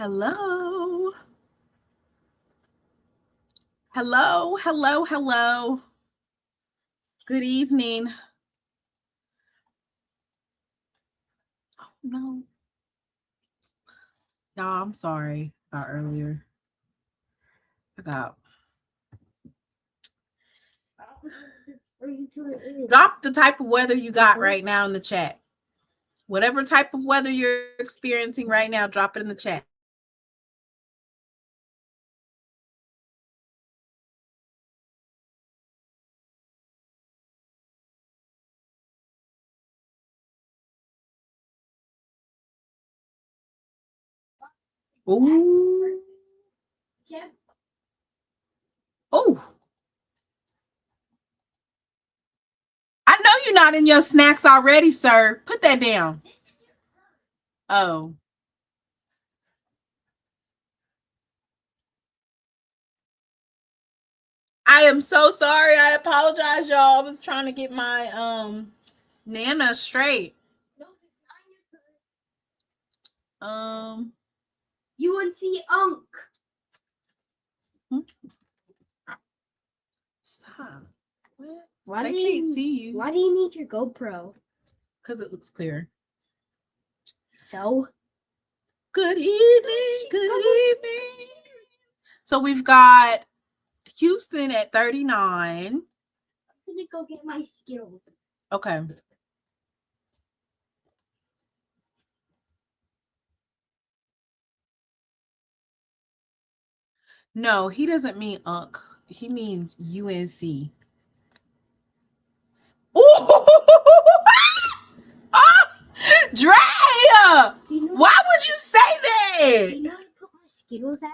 Hello. Hello, hello, hello. Good evening. Oh, no. Y'all, I'm sorry about earlier. I got. Drop the type of weather you got right now in the chat. Whatever type of weather you're experiencing right now, drop it in the chat. Ooh. Oh. I know you're not in your snacks already, sir. Put that down. Oh. I am so sorry. I apologize, y'all. I was trying to get my Nana straight. UNC Unk. Stop. What? Why they can't see you? Why do you need your GoPro? Because it looks clear. So? Good evening. Good evening. So we've got Houston at 39. I'm gonna go get my Skittles. Okay. No, he doesn't mean UNC. He means UNC. Ooh! Oh, Dre! Why would you say that? Do you know where I put my Skittles at?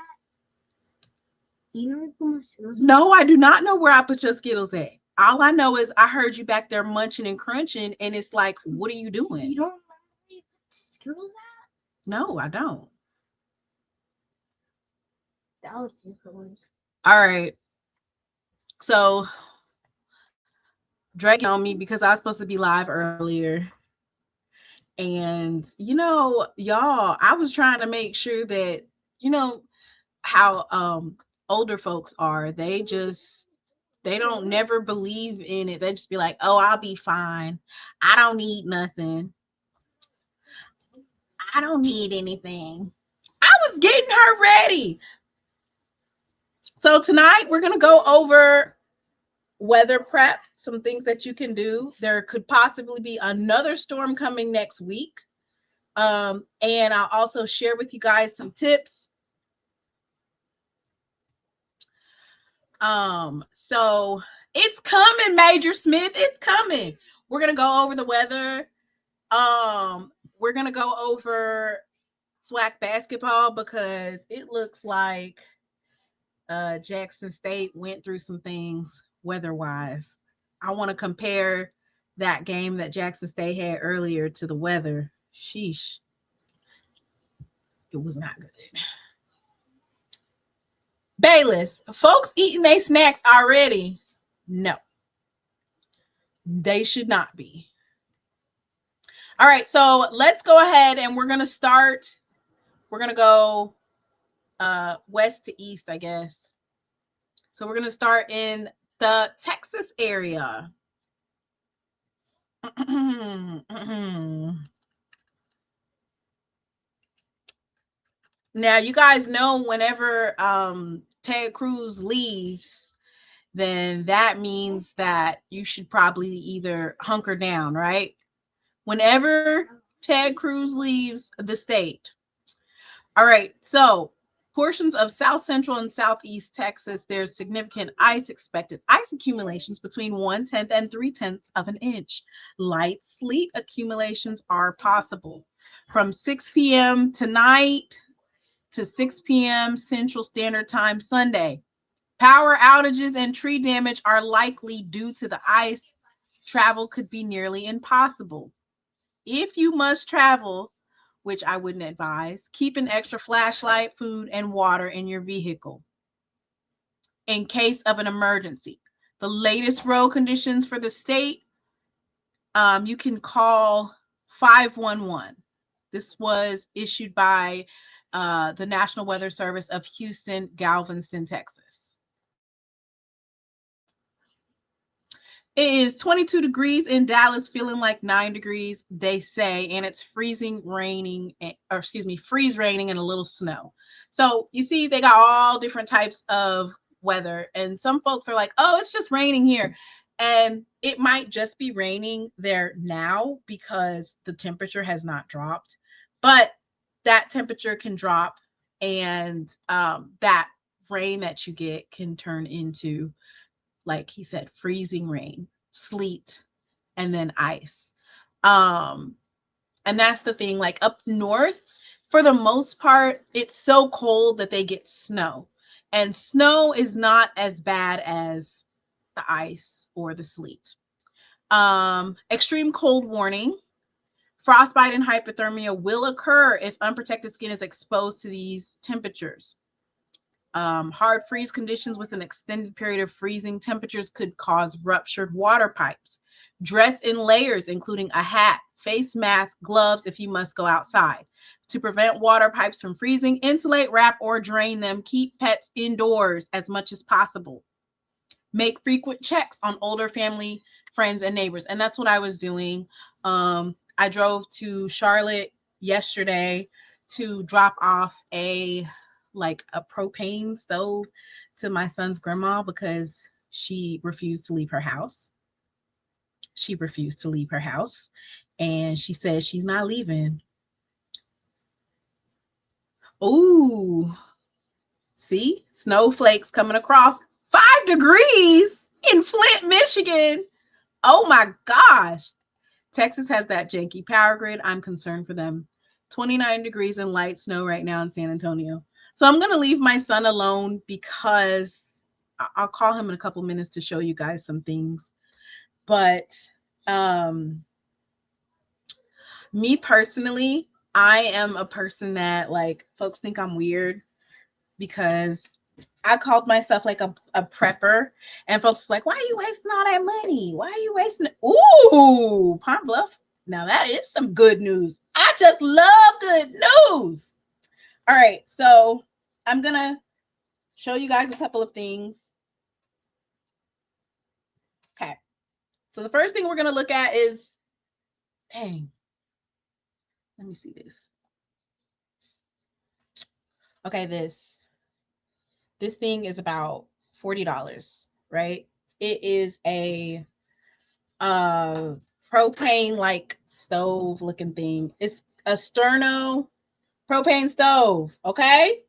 Do you know where I put my Skittles at? No, I do not know where I put your Skittles at. All I know is I heard you back there munching and crunching, and it's like, what are you doing? You don't remember where you put Skittles at? No, I don't. That was just one. All right. So Drake on me because I was supposed to be live earlier. And y'all, I was trying to make sure that, how older folks are. They don't never believe in it. They just be like, oh, I'll be fine. I don't need nothing. I don't need anything. I was getting her ready. So tonight we're going to go over weather prep, some things that you can do. There could possibly be another storm coming next week. And I'll also share with you guys some tips. So it's coming, Major Smith. It's coming. We're gonna go over the weather. We're gonna go over SWAC basketball because it looks like Jackson State went through some things weather-wise. I want to compare that game that Jackson State had earlier to the weather. Sheesh. It was not good. Bayless, folks eating their snacks already. No, they should not be. All right, so let's go ahead and we're going to start. We're going to go west to east, I guess. So we're going to start in the Texas area. Now, you guys know whenever Ted Cruz leaves, then that means that you should probably either hunker down, right? Whenever Ted Cruz leaves the state. All right, so portions of South Central and Southeast Texas, there's significant ice expected. Ice accumulations between 1/10 and 3/10 of an inch. Light sleet accumulations are possible from 6 p.m. tonight to 6 p.m. Central Standard Time Sunday. Power outages and tree damage are likely due to the ice. Travel could be nearly impossible. If you must travel, which I wouldn't advise, keep an extra flashlight, food, and water in your vehicle in case of an emergency. The latest road conditions for the state, you can call 511. This was issued by the National Weather Service of Houston, Galveston, Texas. It is 22 degrees in Dallas, feeling like 9 degrees, they say, and it's freeze raining and a little snow. So you see, they got all different types of weather, and some folks are like, oh, it's just raining here. And it might just be raining there now because the temperature has not dropped, but that temperature can drop, and that rain that you get can turn into, like he said, freezing rain, sleet, and then ice. And that's the thing, like up north, for the most part, it's so cold that they get snow. And snow is not as bad as the ice or the sleet. Extreme cold warning. Frostbite and hypothermia will occur if unprotected skin is exposed to these temperatures. Hard freeze conditions with an extended period of freezing temperatures could cause ruptured water pipes. Dress in layers, including a hat, face mask, gloves if you must go outside. To prevent water pipes from freezing, insulate, wrap, or drain them. Keep pets indoors as much as possible. Make frequent checks on older family, friends, and neighbors. And that's what I was doing. I drove to Charlotte yesterday to drop off a propane stove to my son's grandma because she refused to leave her house. And she said she's not leaving. Ooh, see, snowflakes coming across. 5 degrees in Flint, Michigan. Oh my gosh. Texas has that janky power grid. I'm concerned for them. 29 degrees and light snow right now in San Antonio. So I'm going to leave my son alone because I'll call him in a couple minutes to show you guys some things. But me personally, I am a person that, like, folks think I'm weird because I called myself like a prepper, and folks are like, why are you wasting all that money? Why are you wasting it? Ooh, Pine Bluff. Now that is some good news. I just love good news. All right, so I'm going to show you guys a couple of things. Okay. So the first thing we're going to look at is, dang, let me see this. Okay, this thing is about $40, right? It is a propane like stove looking thing. It's a Sterno propane stove. Okay,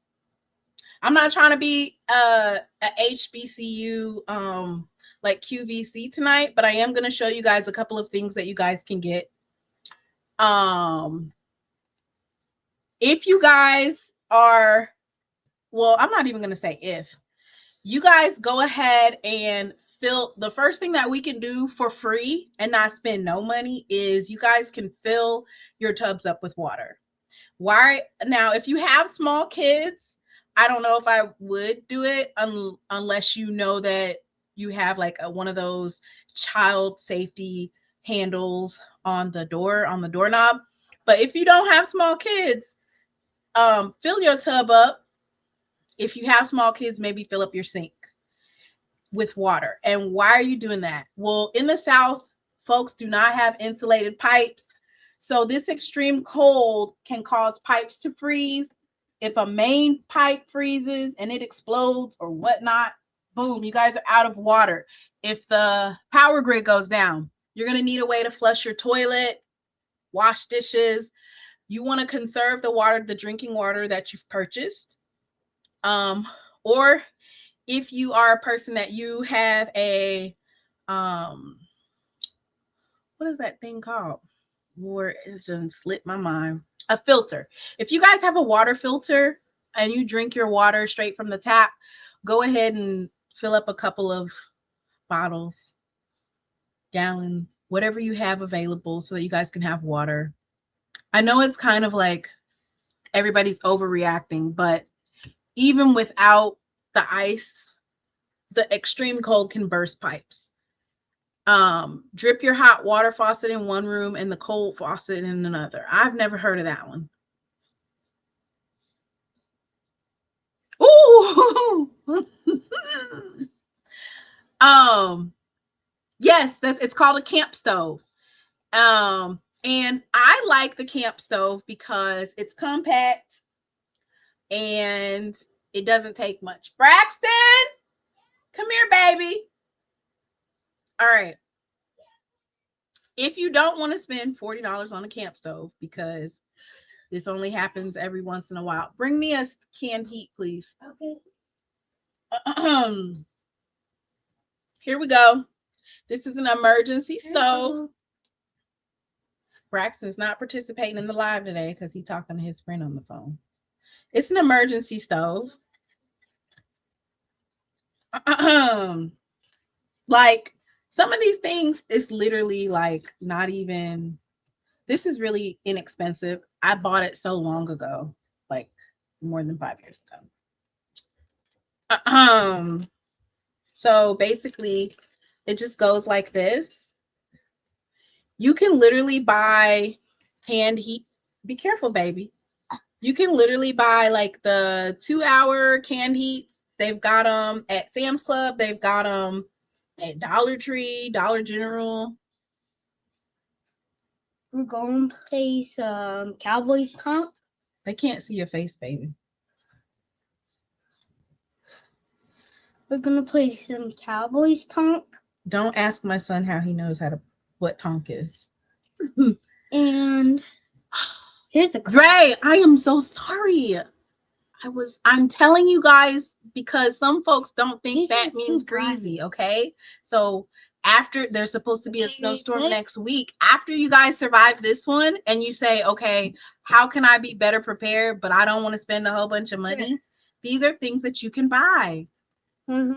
I'm not trying to be a HBCU like QVC tonight, but I am going to show you guys a couple of things that you guys can get. If you guys are, well, I'm not even going to say if. You guys go ahead and fill. The first thing that we can do for free and not spend no money is you guys can fill your tubs up with water. Why? Now, if you have small kids, I don't know if I would do it unless you know that you have like one of those child safety handles on the doorknob. But if you don't have small kids, fill your tub up. If you have small kids, maybe fill up your sink with water. And why are you doing that? Well, in the South, folks do not have insulated pipes. So this extreme cold can cause pipes to freeze. If a main pipe freezes and it explodes or whatnot, boom, you guys are out of water. If the power grid goes down, you're going to need a way to flush your toilet, wash dishes. You want to conserve the water, the drinking water that you've purchased. Or if you are a person that you have a, what is that thing called? Lord, it just slipped my mind. A filter. If you guys have a water filter and you drink your water straight from the tap, go ahead and fill up a couple of bottles, gallons, whatever you have available so that you guys can have water. I know it's kind of like everybody's overreacting, but even without the ice, the extreme cold can burst pipes. Drip your hot water faucet in one room and the cold faucet in another. I've never heard of that one. Ooh. Yes, it's called a camp stove. And I like the camp stove because it's compact and it doesn't take much. Braxton, come here, baby. All right. If you don't want to spend $40 on a camp stove, because this only happens every once in a while, bring me a canned heat, please. Okay. Here we go. This is an emergency stove. Braxton's not participating in the live today because he's talking to his friend on the phone. It's an emergency stove. Like some of these things is literally like not even, this is really inexpensive. I bought it so long ago, like more than 5 years ago. So basically it just goes like this. You can literally buy hand heat. Be careful, baby. You can literally buy like the 2-hour canned heats. They've got them at Sam's Club. They've got them at Dollar Tree, Dollar General. We're going to play some Cowboys Tonk. They can't see your face, baby. We're going to play some Cowboys Tonk. Don't ask my son how he knows what tonk is. And here's a Ray, I am so sorry. I'm telling you guys because some folks don't think that means greasy, okay? So after there's supposed to be a snowstorm next week, after you guys survive this one and you say, okay, how can I be better prepared, but I don't want to spend a whole bunch of money? These are things that you can buy. We're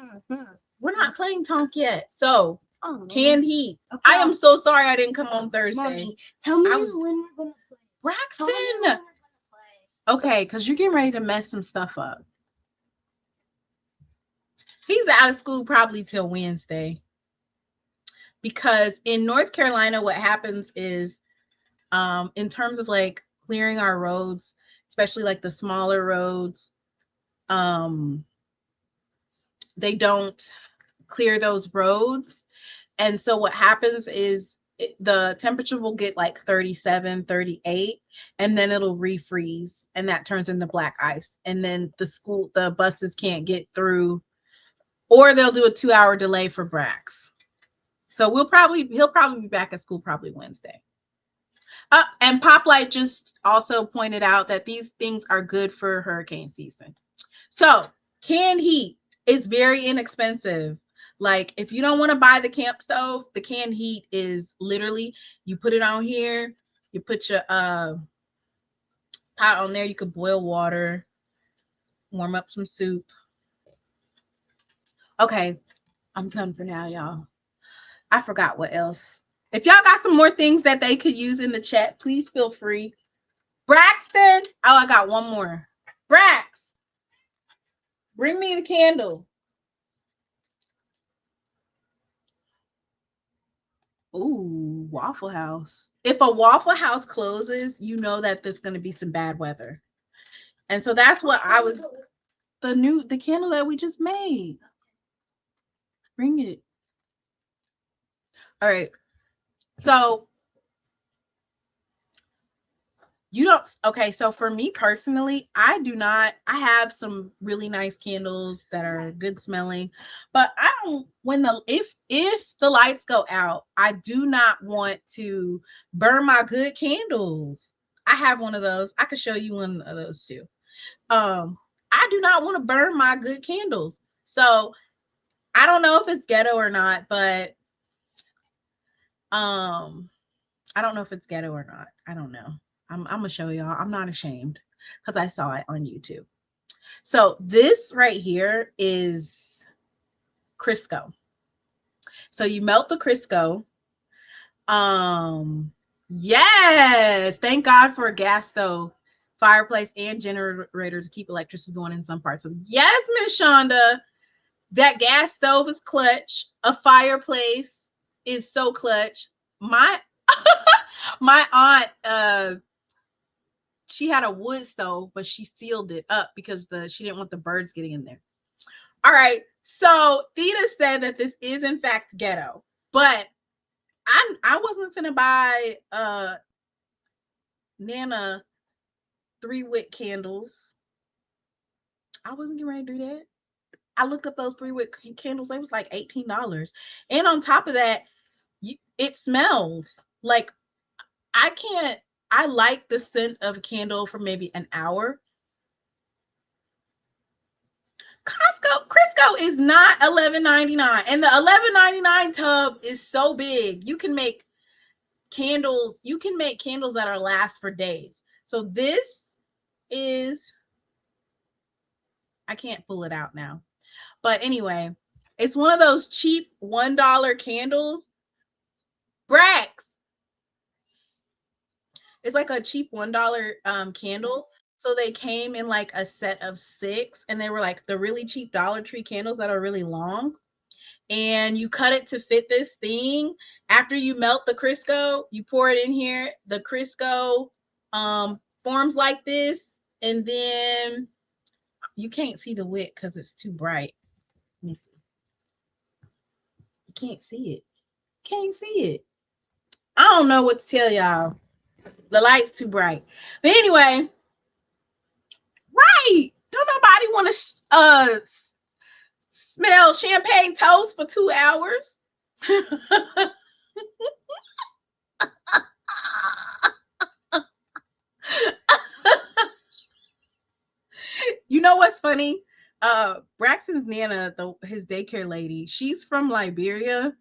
not playing tonk yet. So canned heat. Okay. I am so sorry I didn't come on Thursday. Mommy, tell me when we're going to play. Braxton. Okay, because you're getting ready to mess some stuff up. He's out of school probably till Wednesday. Because in North Carolina, what happens is, in terms of like clearing our roads, especially like the smaller roads, they don't clear those roads. And so what happens is the temperature will get like 37, 38, and then it'll refreeze, and that turns into black ice. And then the buses can't get through, or they'll do a 2-hour delay for Brax. So he'll probably be back at school probably Wednesday. And Poplight just also pointed out that these things are good for hurricane season. So canned heat is very inexpensive. Like if you don't want to buy the camp stove, the canned heat is literally, you put it on here, you put your pot on there, you could boil water, warm up some soup. Okay, I'm done for now, y'all. I forgot what else. If y'all got some more things that they could use in the chat, please feel free. Braxton. Oh, I got one more. Brax, bring me the candle. Ooh, Waffle House. If a Waffle House closes, you know that there's going to be some bad weather. And so that's what I was, the candle that we just made. Bring it. All right. So you don't, okay. So for me personally, I have some really nice candles that are good smelling, but I don't, if the lights go out, I do not want to burn my good candles. I have one of those. I could show you one of those too. I do not want to burn my good candles. So I don't know if it's ghetto or not, but I don't know if it's ghetto or not. I don't know. I'm gonna show y'all. I'm not ashamed because I saw it on YouTube. So this right here is Crisco. So you melt the Crisco. Yes, thank God for a gas stove, fireplace, and generator to keep electricity going in some parts. So yes, Miss Shonda, that gas stove is clutch. A fireplace is so clutch. My aunt she had a wood stove, but she sealed it up because she didn't want the birds getting in there. All right. So Theta said that this is in fact ghetto, but I wasn't finna buy Nana 3-wick candles. I wasn't getting ready to do that. I looked up those 3-wick candles. They was like $18. And on top of that, it smells like I like the scent of a candle for maybe an hour. Crisco is not $11.99, and the $11.99 tub is so big. You can make candles. You can make candles that are last for days. So this is, I can't pull it out now, but anyway, it's one of those cheap $1 candles. Brax. It's like a cheap $1 candle. So they came in like a set of 6, and they were like the really cheap Dollar Tree candles that are really long. And you cut it to fit this thing. After you melt the Crisco, you pour it in here. The Crisco forms like this, and then you can't see the wick because it's too bright. Let me see. You can't see it. Can't see it. I don't know what to tell y'all. The light's too bright. But anyway, right. Don't nobody want to smell champagne toast for 2 hours. You know what's funny? Braxton's Nana, his daycare lady, she's from Liberia.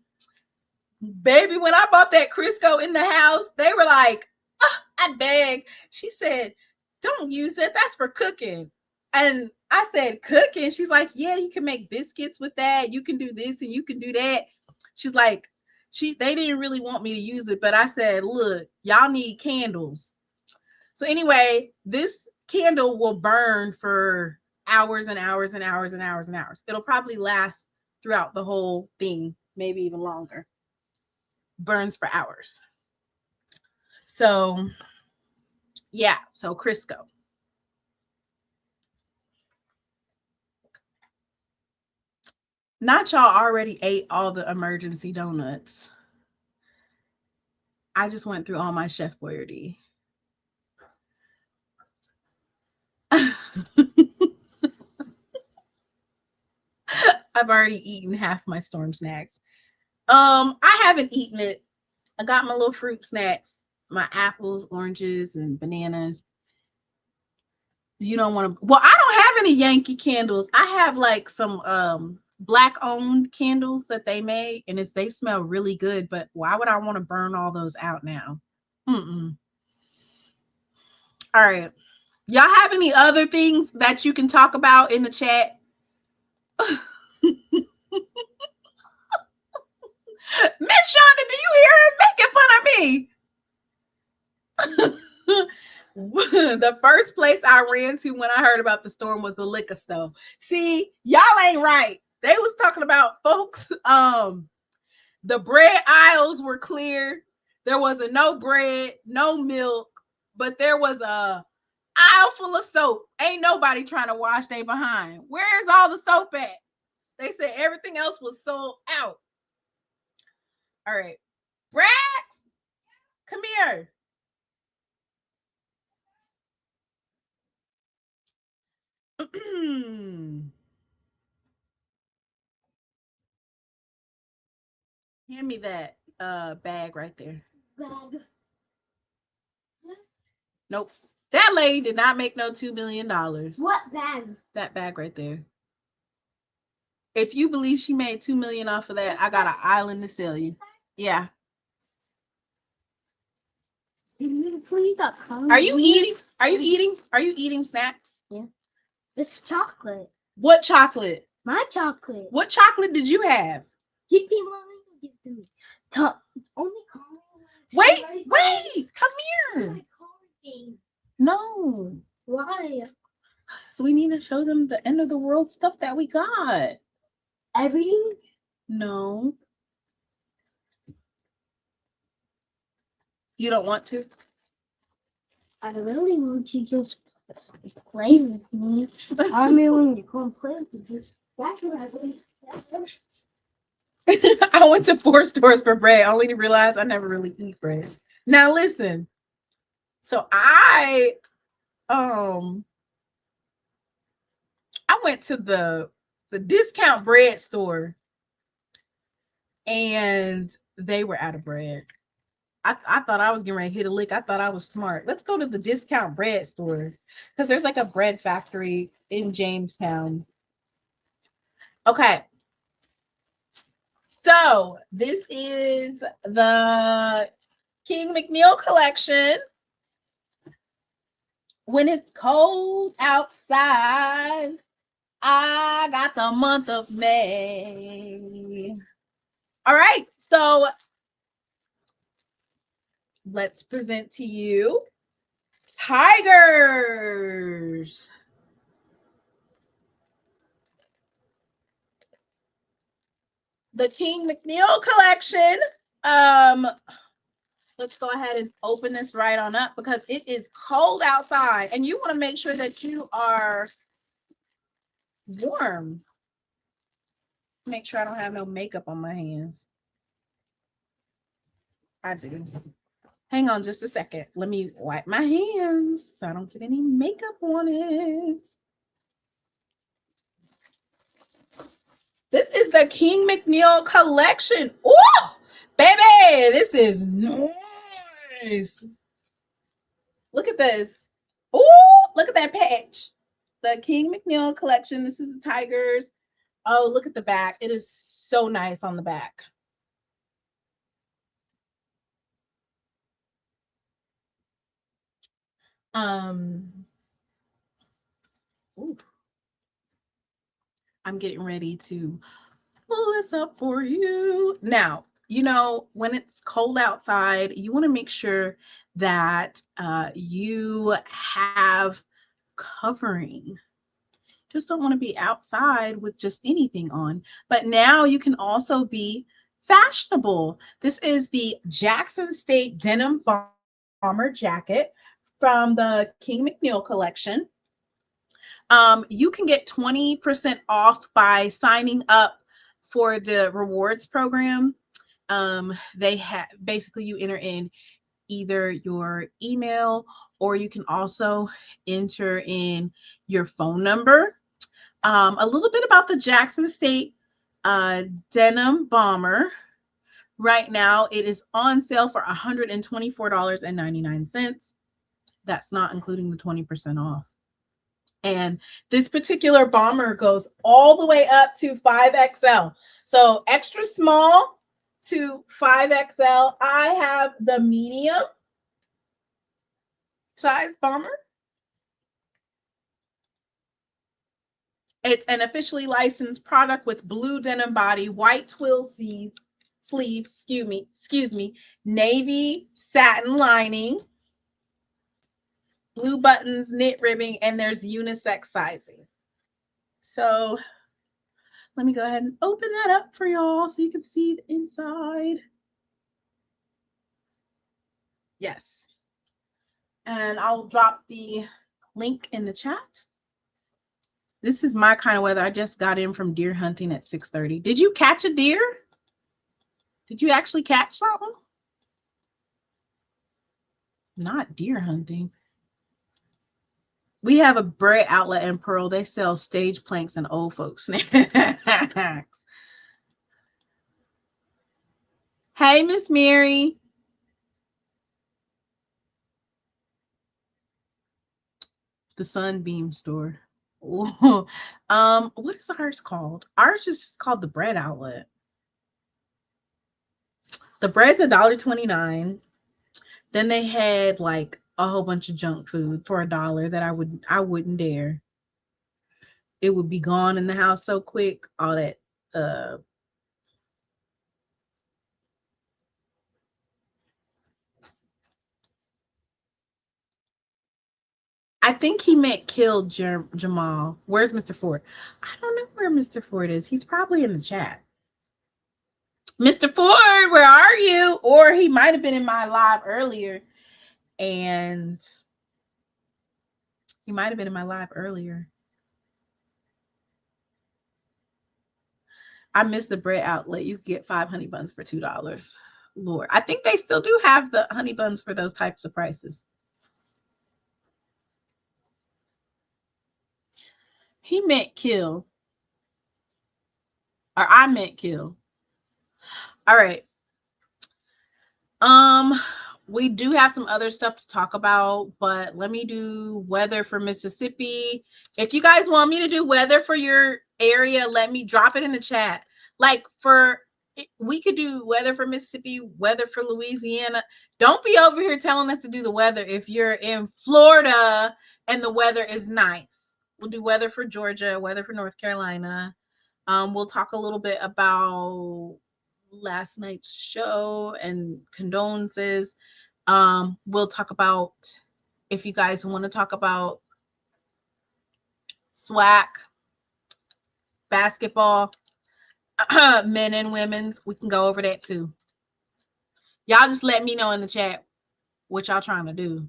Baby, when I bought that Crisco in the house, they were like, oh, I begged. She said, don't use that. That's for cooking. And I said, cooking? She's like, yeah, you can make biscuits with that. You can do this and you can do that. She's like, they didn't really want me to use it, but I said, look, y'all need candles. So anyway, this candle will burn for hours and hours and hours and hours and hours. It'll probably last throughout the whole thing, maybe even longer. Burns for hours. So yeah, so Crisco. Not y'all already ate all the emergency donuts. I just went through all my Chef Boyardee. I've already eaten half my storm snacks. I haven't eaten it. I got my little fruit snacks, my apples, oranges, and bananas. You don't want to. Well, I don't have any Yankee candles. I have like some Black owned candles that they made, and they smell really good. But why would I want to burn all those out now? All right. Y'all have any other things that you can talk about in the chat? Miss Shonda, do you hear her making fun of me? The first place I ran to when I heard about the storm was the liquor store. See, y'all ain't right. They was talking about folks. The bread aisles were clear. There was no bread, no milk, but there was a aisle full of soap. Ain't nobody trying to wash they behind. Where's all the soap at? They said everything else was sold out. All right. Brax, come here. Hand me that bag right there. Bag. Nope. That lady did not make no $2 million. What bag? That bag right there. If you believe she made $2 million off of that, I got an island to sell you. Yeah. Please stop calling Are you eating? Are you eating? Are you eating snacks? Yeah. It's chocolate. What chocolate? My chocolate. What chocolate did you have? Give me money. Give to me. Only call me. Wait, come here. No. Why? So we need to show them the end of the world stuff that we got. Everything? No. You don't want to? I really want you to just play with me. I mean, when you come play with me, that's what I think. I went to 4 stores for bread, only to realize I never really eat bread. Now listen. So I went to the discount bread store and they were out of bread. I thought I was getting ready to hit a lick. I thought I was smart. Let's go to the discount bread store because there's like a bread factory in Jamestown. Okay. So this is the King McNeil collection. When it's cold outside, I got the month of May. All right. So let's present to you tigers. The King McNeil collection. Let's go ahead and open this right on up because it is cold outside and you want to make sure that you are warm. Make sure I don't have no makeup on my hands. I do. Hang on just a second. Let me wipe my hands so I don't get any makeup on it. This is the King McNeil collection. Ooh, baby, this is nice. Look at this. Ooh, look at that patch. The King McNeil collection. This is the tigers. Oh, look at the back. It is so nice on the back. Ooh. I'm getting ready to pull this up for you. Now, you know, when it's cold outside, you want to make sure that you have covering. Just don't want to be outside with just anything on. But now you can also be fashionable. This is the Jackson State Denim Bomber Jacket from the King McNeil collection. You can get 20% off by signing up for the rewards program. They have basically you enter in either your email or you can also enter in your phone number. A little bit about the Jackson State Denim Bomber. Right now, it is on sale for $124.99. That's not including the 20% off. And this particular bomber goes all the way up to 5XL. So extra small to 5XL. I have the medium size bomber. It's an officially licensed product with blue denim body, white twill sleeves, excuse me, navy satin lining, blue buttons, knit ribbing, and there's unisex sizing. So let me go ahead and open that up for y'all so you can see the inside. Yes. And I'll drop the link in the chat. This is my kind of weather. I just got in from deer hunting at 6:30. Did you catch a deer? Did you actually catch something? Not deer hunting. We have a bread outlet in Pearl. They sell stage planks and old folks snacks. Hey, Miss Mary. The Sunbeam store. What is ours called? Ours is just called the bread outlet. The bread's $1.29. Then they had like a whole bunch of junk food for $1 that I wouldn't dare. It would be gone in the house so quick. All that I think he meant killed Jamal. Where's Mr. Ford? I don't know where Mr. Ford is. He's probably in the chat. Mr. Ford, where are you? Or he might have been in my live earlier. And He might have been in my live earlier. I missed the bread outlet. You could get 5 honey buns for $2. Lord, I think they still do have the honey buns for those types of prices. He meant kill. Or I meant kill. All right. We do have some other stuff to talk about, but let me do weather for Mississippi. If you guys want me to do weather for your area, let me drop it in the chat. Like we could do weather for Mississippi, weather for Louisiana. Don't be over here telling us to do the weather if you're in Florida and the weather is nice. We'll do weather for Georgia, weather for North Carolina. We'll talk a little bit about last night's show and condolences. We'll talk about, if you guys want to talk about SWAC, basketball, men and women's, we can go over that too. Y'all just let me know in the chat what y'all trying to do.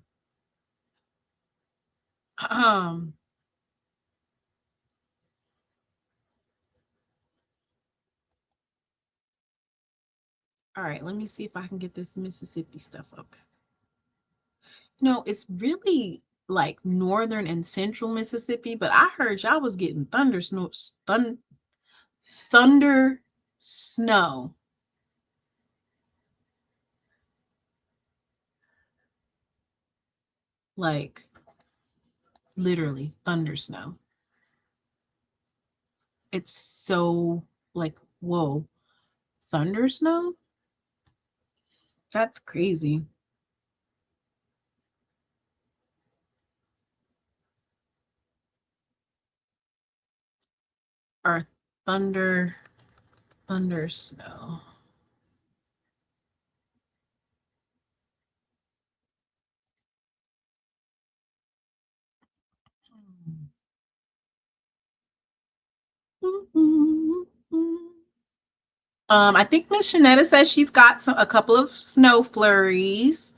All right, let me see if I can get this Mississippi stuff up. No, it's really like northern and central Mississippi, but I heard y'all was getting thunder snow. Like literally thunder snow. It's so like, whoa, thunder snow? That's crazy. Or thunder snow. I think Miss Shanetta says she's got a couple of snow flurries.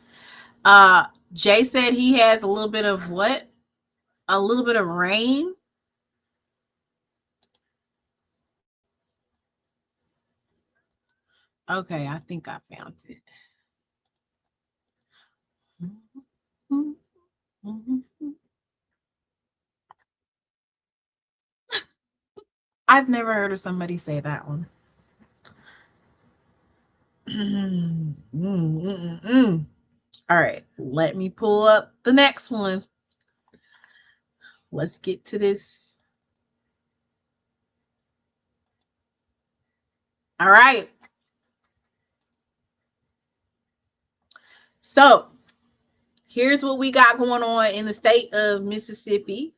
Jay said he has a little bit of what? A little bit of rain. Okay, I think I found it. I've never heard of somebody say that one. All right, let me pull up the next one. Let's get to this. All right. So here's what we got going on in the state of Mississippi.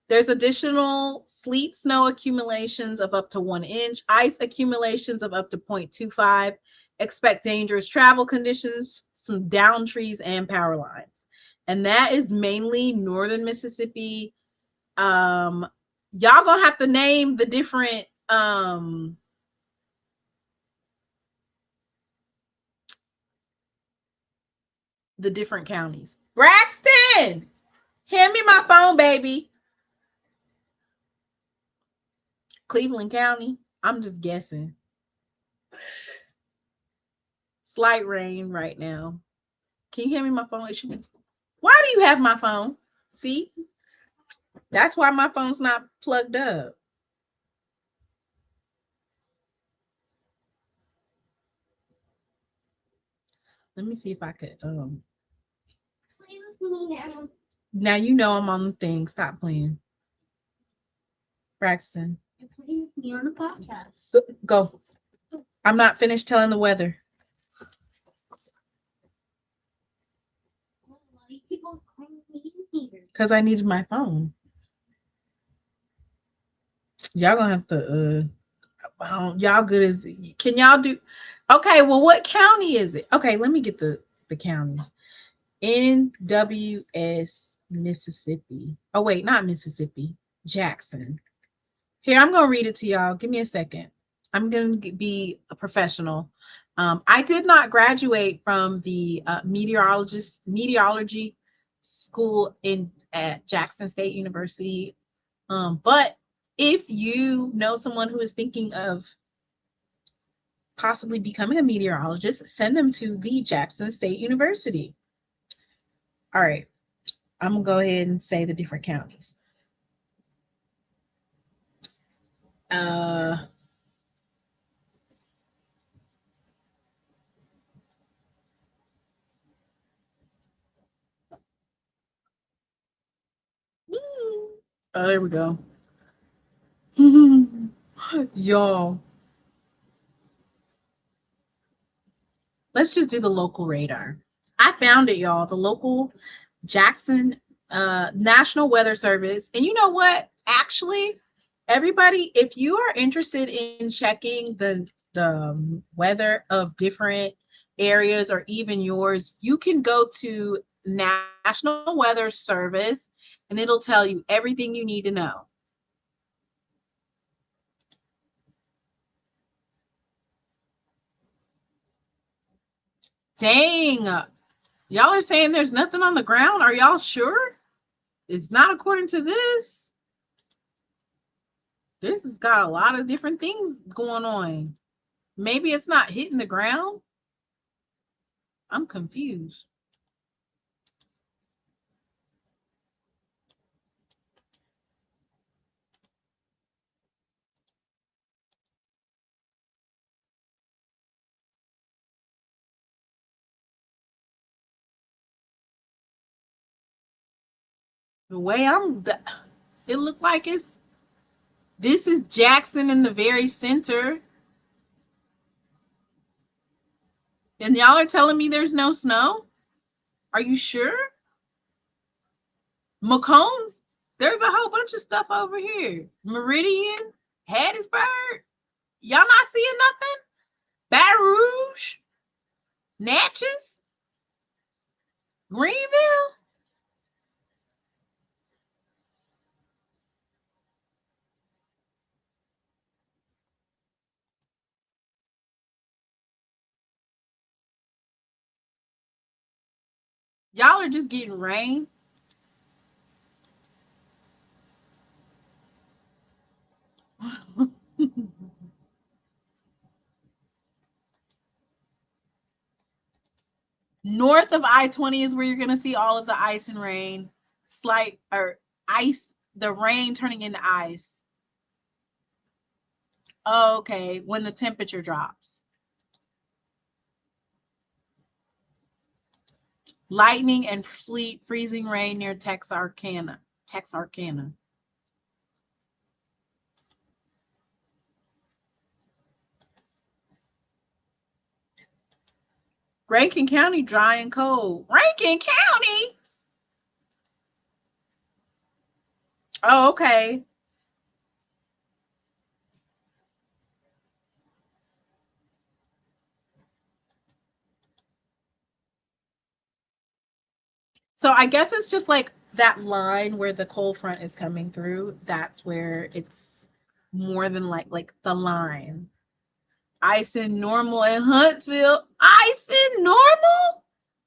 There's additional sleet snow accumulations of up to 1 inch, ice accumulations of up to 0.25. Expect dangerous travel conditions, some down trees, and power lines. And that is mainly northern Mississippi. Y'all gonna have to name the different counties. Braxton, hand me my phone, baby. Cleveland County. I'm just guessing. Slight rain right now. Can you hand me my phone? Why do you have my phone? See? That's why my phone's not plugged up. Let me see if I could Play with me now. Now you know I'm on the thing. Stop playing. Braxton. You're playing with me on the podcast. Go. I'm not finished telling the weather. Because I needed my phone. Y'all gonna have to y'all good as, can y'all do, okay, well, what county is it? Okay, let me get the counties. NWS Mississippi. Oh wait, not Mississippi. Jackson. Here, I'm gonna read it to y'all. Give me a second. I'm gonna be a professional. I did not graduate from the meteorology school at Jackson State University. But if you know someone who is thinking of possibly becoming a meteorologist, send them to the Jackson State University. All right, I'm gonna go ahead and say the different counties. Uh, oh, there we go. Y'all, let's just do the local radar. I found it, y'all. The local Jackson National Weather Service. And you know what? Actually, everybody, if you are interested in checking the weather of different areas or even yours, you can go to National Weather Service and it'll tell you everything you need to know. Dang. Y'all are saying there's nothing on the ground. Are y'all sure? It's not according to this. This has got a lot of different things going on. Maybe it's not hitting the ground. I'm confused. The way it looked like this is Jackson in the very center. And y'all are telling me there's no snow? Are you sure? McCombs, there's a whole bunch of stuff over here. Meridian, Hattiesburg. Y'all not seeing nothing? Baton Rouge, Natchez, Greenville. Y'all are just getting rain. North of I-20 is where you're going to see all of the ice and rain. Slight or ice, the rain turning into ice. Oh, okay, when the temperature drops. Lightning and sleet, freezing rain near Texarkana. Texarkana. Rankin County, dry and cold. Rankin County? Oh, okay. So I guess it's just like that line where the cold front is coming through. That's where it's more than like the line. Ice in Normal in Huntsville. Ice in Normal?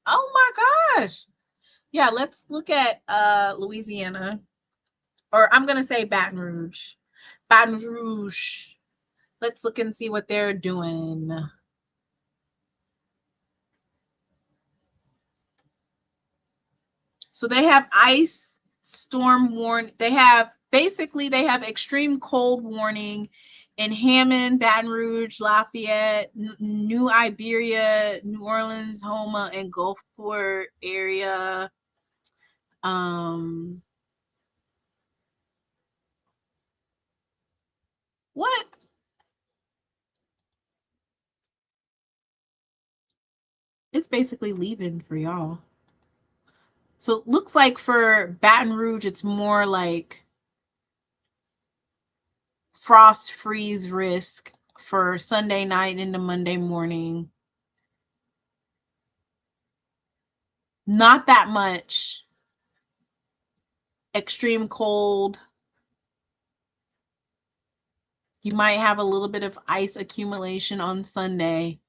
Oh my gosh. Yeah, let's look at Louisiana. Or I'm gonna say Baton Rouge. Baton Rouge. Let's look and see what they're doing. So they have ice storm warning. They have extreme cold warning in Hammond, Baton Rouge, Lafayette, New Iberia, New Orleans, Houma, and Gulfport area. What? It's basically leaving for y'all. So it looks like for Baton Rouge, it's more like frost freeze risk for Sunday night into Monday morning. Not that much. Extreme cold. You might have a little bit of ice accumulation on Sunday.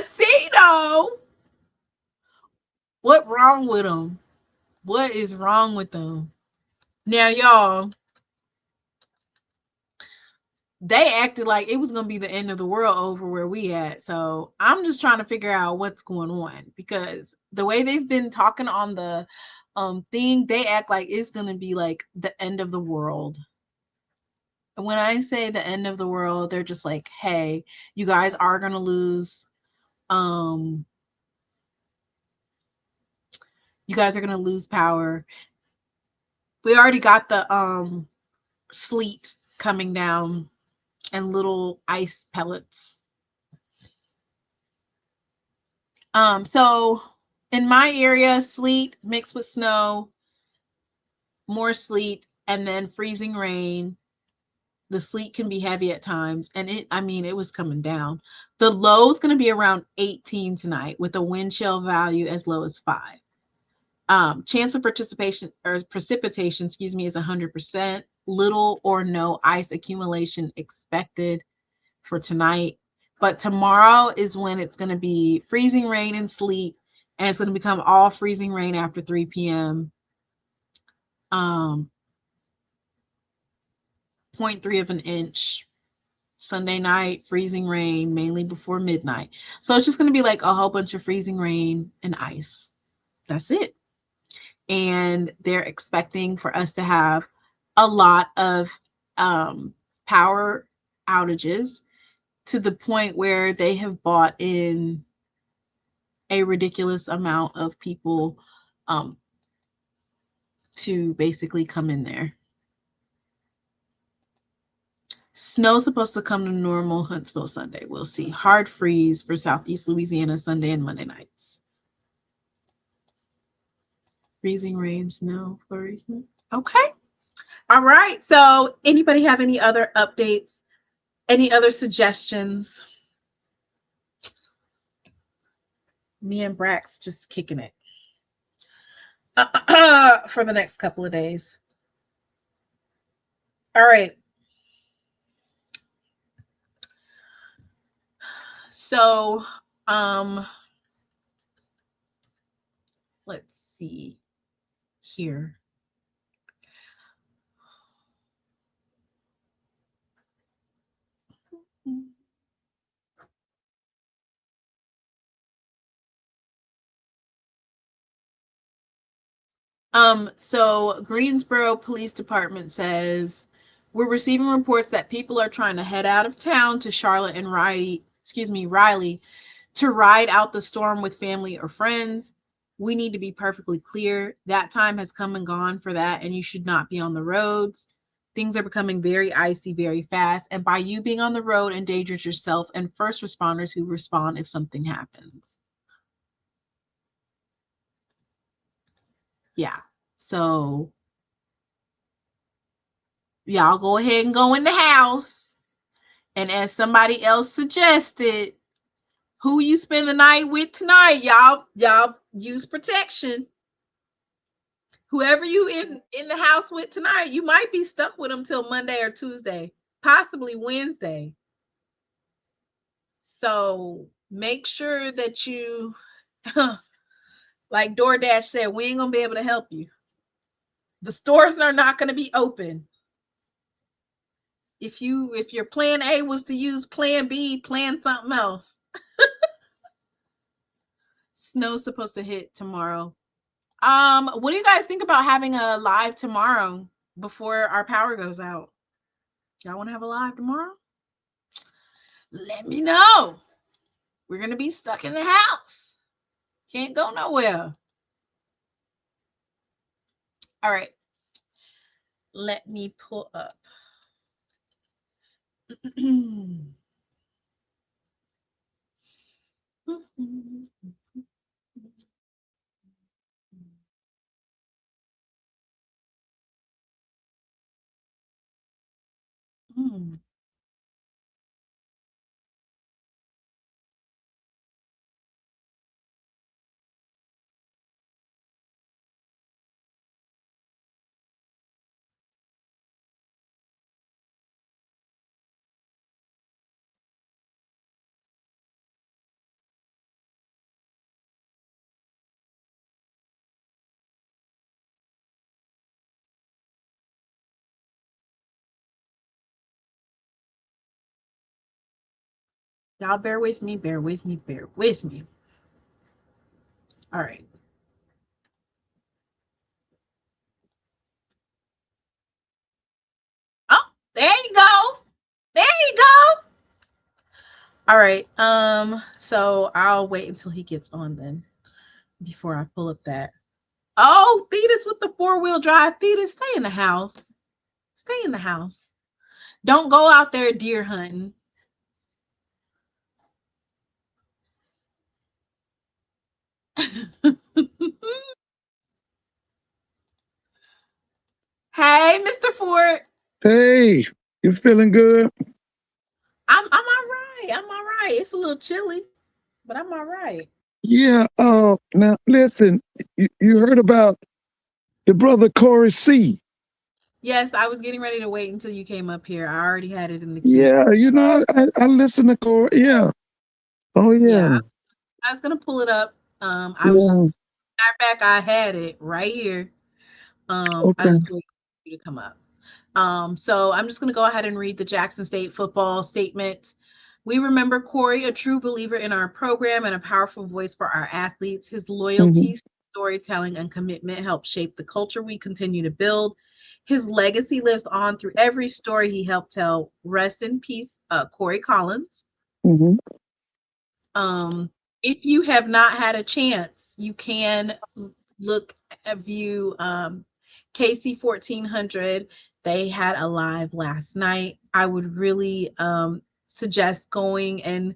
See, though, what wrong with them? What is wrong with them? Now, y'all, they acted like it was going to be the end of the world over where we at. So I'm just trying to figure out what's going on, because the way they've been talking on the thing, they act like it's going to be like the end of the world. And when I say the end of the world, they're just like, hey, you guys are going to lose. You guys are going to lose power. We already got the sleet coming down and little ice pellets. So in my area, sleet mixed with snow, more sleet, and then freezing rain. The sleet can be heavy at times, and it was coming down. The low is going to be around 18 tonight with a wind chill value as low as 5. Chance of participation or precipitation, excuse me, is 100%. Little or no ice accumulation expected for tonight. But tomorrow is when it's going to be freezing rain and sleet, and it's going to become all freezing rain after 3 p.m. 0.3 of an inch. Sunday night, freezing rain, mainly before midnight. So it's just going to be like a whole bunch of freezing rain and ice. That's it. And they're expecting for us to have a lot of power outages, to the point where they have bought in a ridiculous amount of people to basically come in there. Snow's supposed to come to normal Huntsville Sunday. We'll see. Hard freeze for Southeast Louisiana Sunday and Monday nights. Freezing rain, snow, flurries. Okay. All right. So anybody have any other updates? Any other suggestions? Me and Brax just kicking it for the next couple of days. All right. So, let's see here. So Greensboro Police Department says we're receiving reports that people are trying to head out of town to Charlotte and Raleigh, to ride out the storm with family or friends. We need to be perfectly clear. That time has come and gone for that, and you should not be on the roads. Things are becoming very icy very fast, and by you being on the road, endangers yourself and first responders who respond if something happens. Yeah. So y'all go ahead and go in the house. And as somebody else suggested, who you spend the night with tonight, y'all use protection. Whoever you in the house with tonight, you might be stuck with them till Monday or Tuesday, possibly Wednesday. So make sure that you, like DoorDash said, we ain't gonna be able to help you. The stores are not gonna be open. If your plan A was to use plan B, plan something else. Snow's supposed to hit tomorrow. What do you guys think about having a live tomorrow before our power goes out? Y'all want to have a live tomorrow? Let me know. We're gonna be stuck in the house. Can't go nowhere. All right. Let me pull up. Y'all bear with me, bear with me, bear with me. All right. Oh, there you go. There you go. All right. So I'll wait until he gets on then before I pull up that. Oh, Thetis with the four-wheel drive. Thetis, stay in the house. Stay in the house. Don't go out there deer hunting. Hey, Mr. Ford. Hey, you feeling good? I'm all right. I'm all right. It's a little chilly, but I'm all right. Yeah. Now listen, you heard about the brother Corey C. Yes, I was getting ready to wait until you came up here. I already had it in the queue. Yeah, I listen to Corey. Yeah. Oh Yeah, yeah. I was gonna pull it up. I was Yeah. just matter of fact, I had it right here. I Okay. just waited for you to come up. So I'm just going to go ahead and read the Jackson State football statement. We remember Corey, a true believer in our program and a powerful voice for our athletes. His Hmm. loyalty, storytelling, and commitment helped shape the culture we continue to build. His legacy lives on through every story he helped tell. Rest in peace, Corey Collins. Hmm. Um, if you have not had a chance, you can look view KC 1400. They had a live last night. I would really suggest going and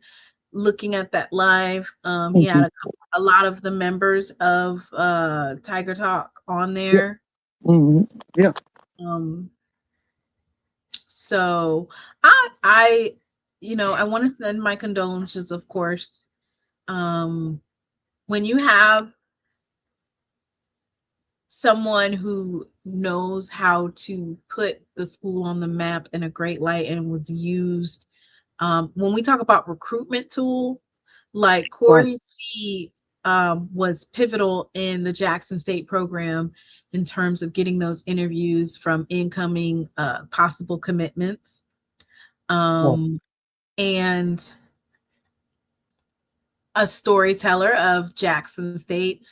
looking at that live. He Hmm. had a lot of the members of Tiger Talk on Yeah. there. Hmm. Yeah. Um, so I I want to send my condolences, of course. Um, when you have someone who knows how to put the school on the map in a great light and was used when we talk about recruitment tool, like Right. Corey C was pivotal in the Jackson State program in terms of getting those interviews from incoming possible commitments. Right. um, and a storyteller of Jackson State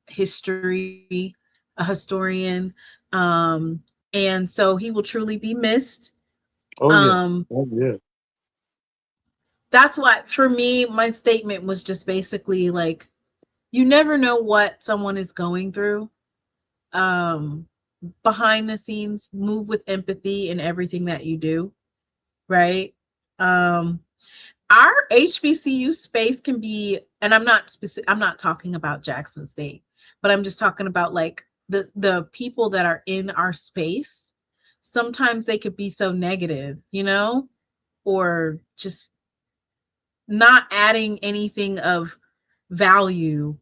history, a historian. And so he will truly be missed. Oh yeah. Um, Oh yeah. that's what, for me, my statement was just basically like, you never know what someone is going through. Um, Behind the scenes, move with empathy in everything that you do, right? Um, our HBCU space can be, and I'm not talking about Jackson State, but I'm just talking about like the people that are in our space. Sometimes they could be so negative, or just not adding anything of value.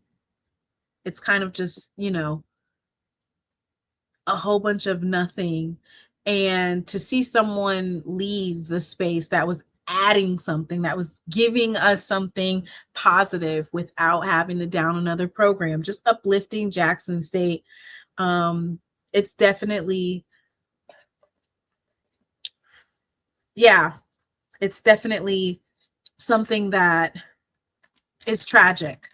It's kind of just, a whole bunch of nothing. And to see someone leave the space that was adding something, that was giving us something positive without having to down another program, just uplifting Jackson State. It's definitely, yeah, it's definitely something that is tragic.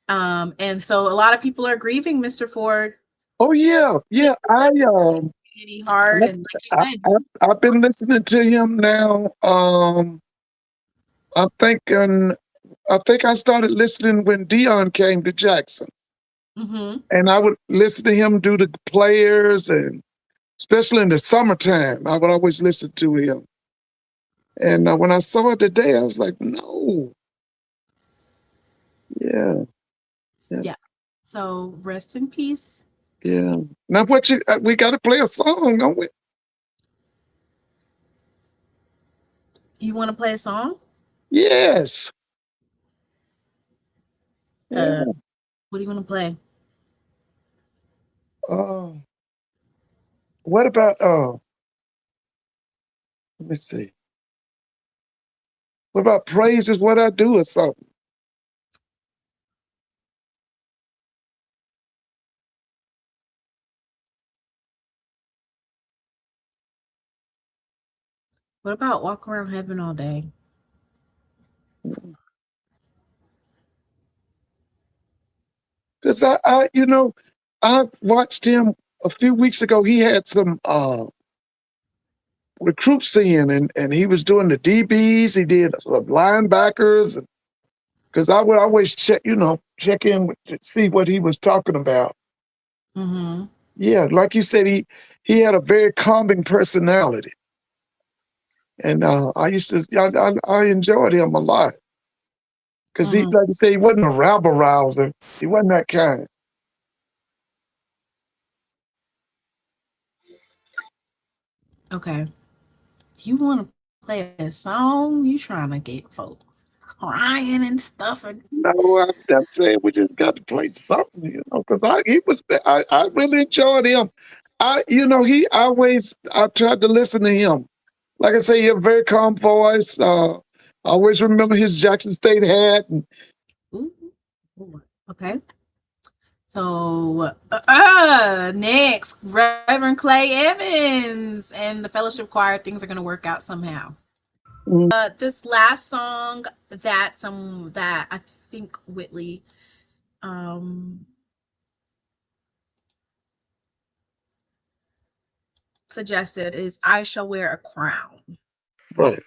And so a lot of people are grieving Mr. Ford. Oh yeah. Yeah. Community hard, and like you I, said, I I've been listening to him now. I think I think I started listening when Dion came to Jackson, mm-hmm. and I would listen to him do the players, and especially in the summertime, I would always listen to him. And when I saw it today, I was like, no, yeah, yeah, Yeah. So rest in peace. yeah. Now what we got to play a song, don't we? You want to play a song? Yes, Uh, yeah. what do you want to play? Uh, what about let me see. What about praise is what I do or something? What about walk around heaven all day? Because I watched him a few weeks ago. He had some recruits in, and he was doing the DBs. He did some linebackers. Because I would always check in to see what he was talking about. Mm-hmm. Yeah, like you said, he had a very calming personality, and I enjoyed him a lot because he, Mm-hmm. like you say, he wasn't a rabble rouser. He wasn't that kind. Okay. You want to play a song? You trying to get folks crying and stuff? And No, I'm saying we just got to play something, because I really enjoyed him. He always I tried to listen to him. Like I say, he had a very calm voice. I always remember his Jackson State hat. And ooh, okay. So next, Reverend Clay Evans and the Fellowship Choir. Things are going to work out somehow. mm, This last song that I think Whitley um suggested is "I Shall Wear a Crown." right.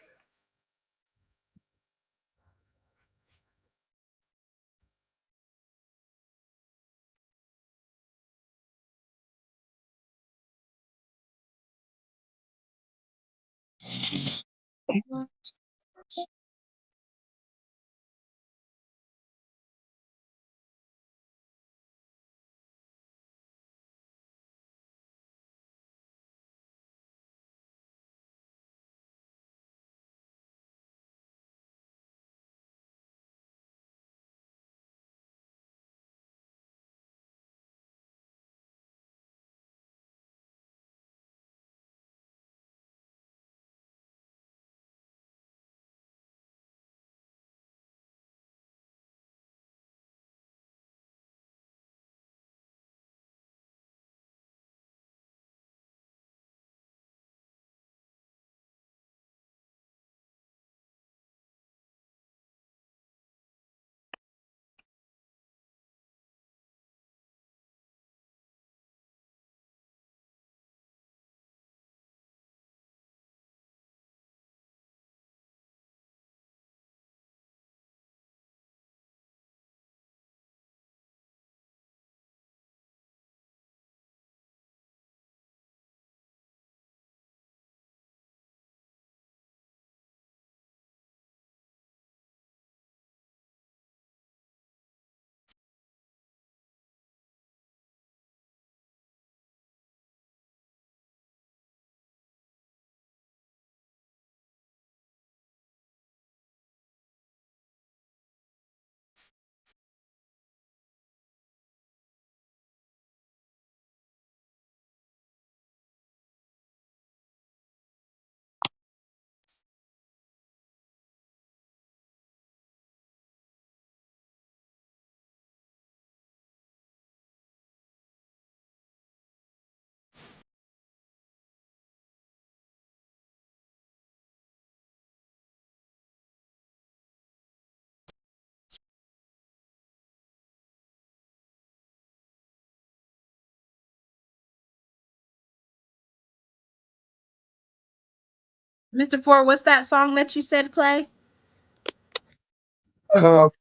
Mr. Ford, what's that song that you said play?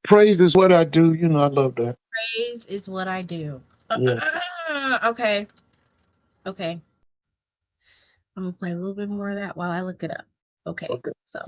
Praise is what I do. I love that. Praise is what I do. Yeah. Okay. Okay. I'm gonna play a little bit more of that while I look it up. Okay. Okay. So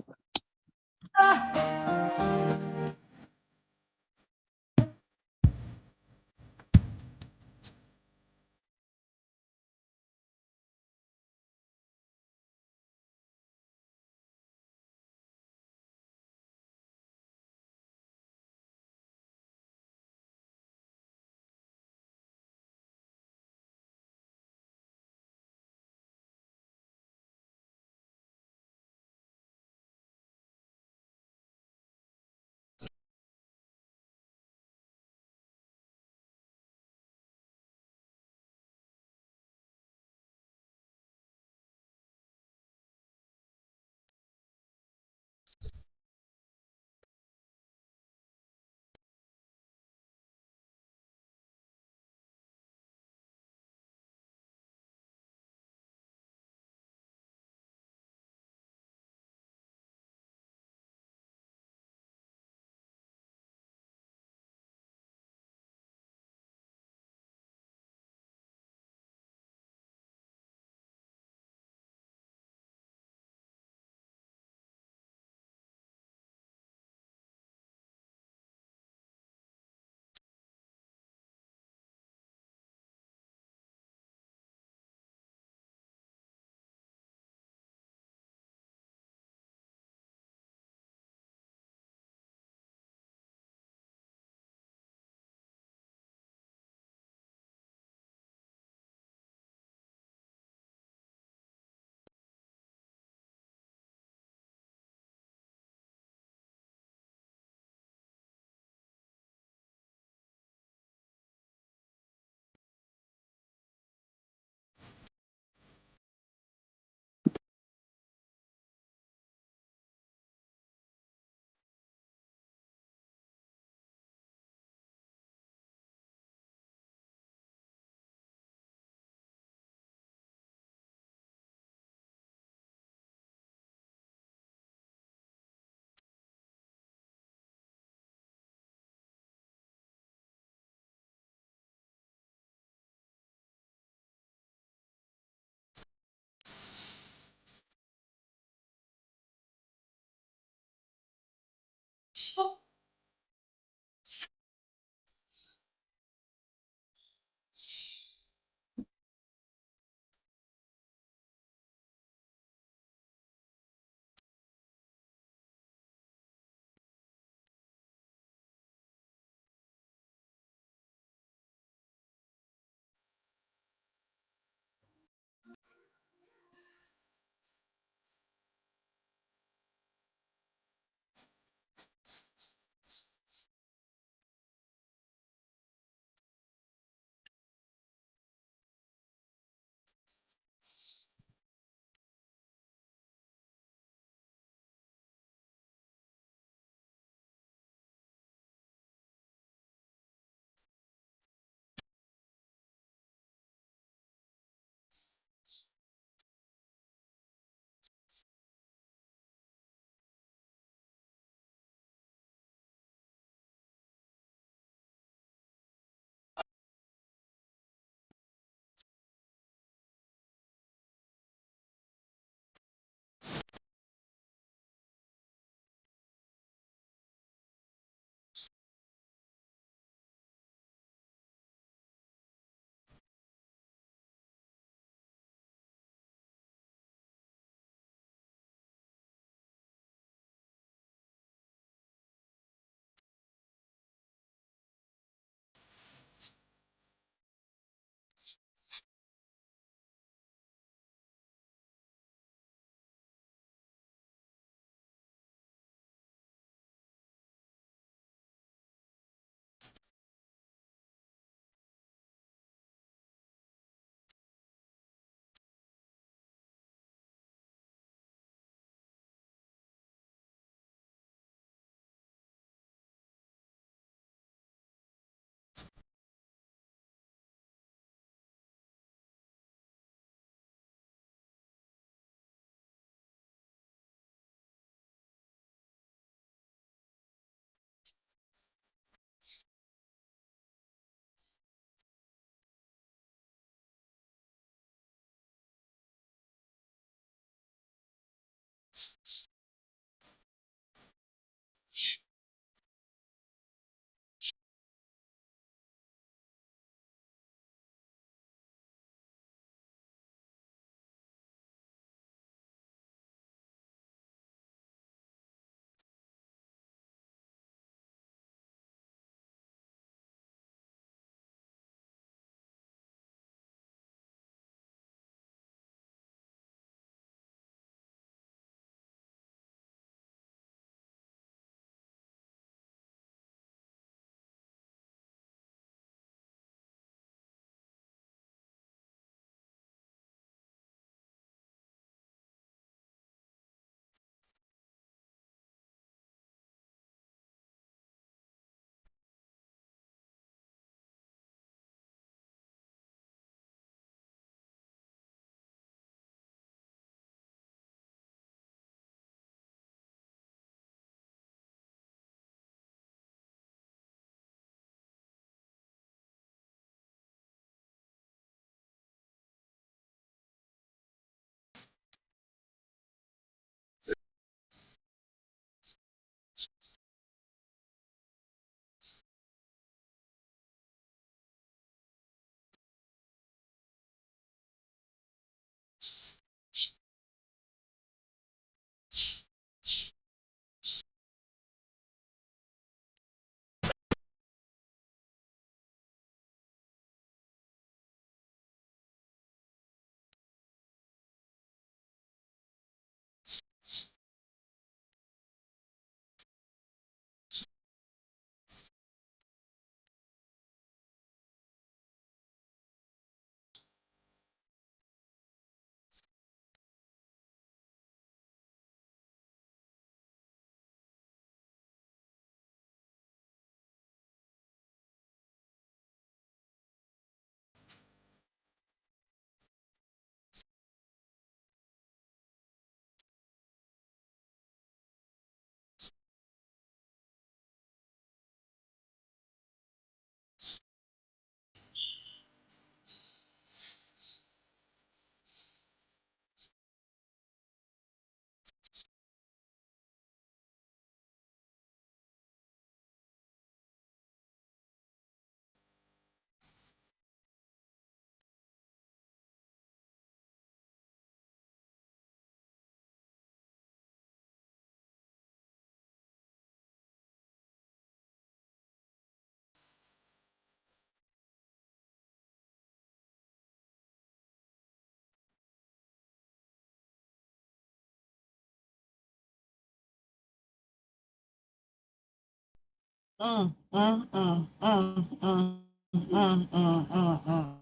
Mm, mm, mm, mm, mm, mm, mm, mm, mm,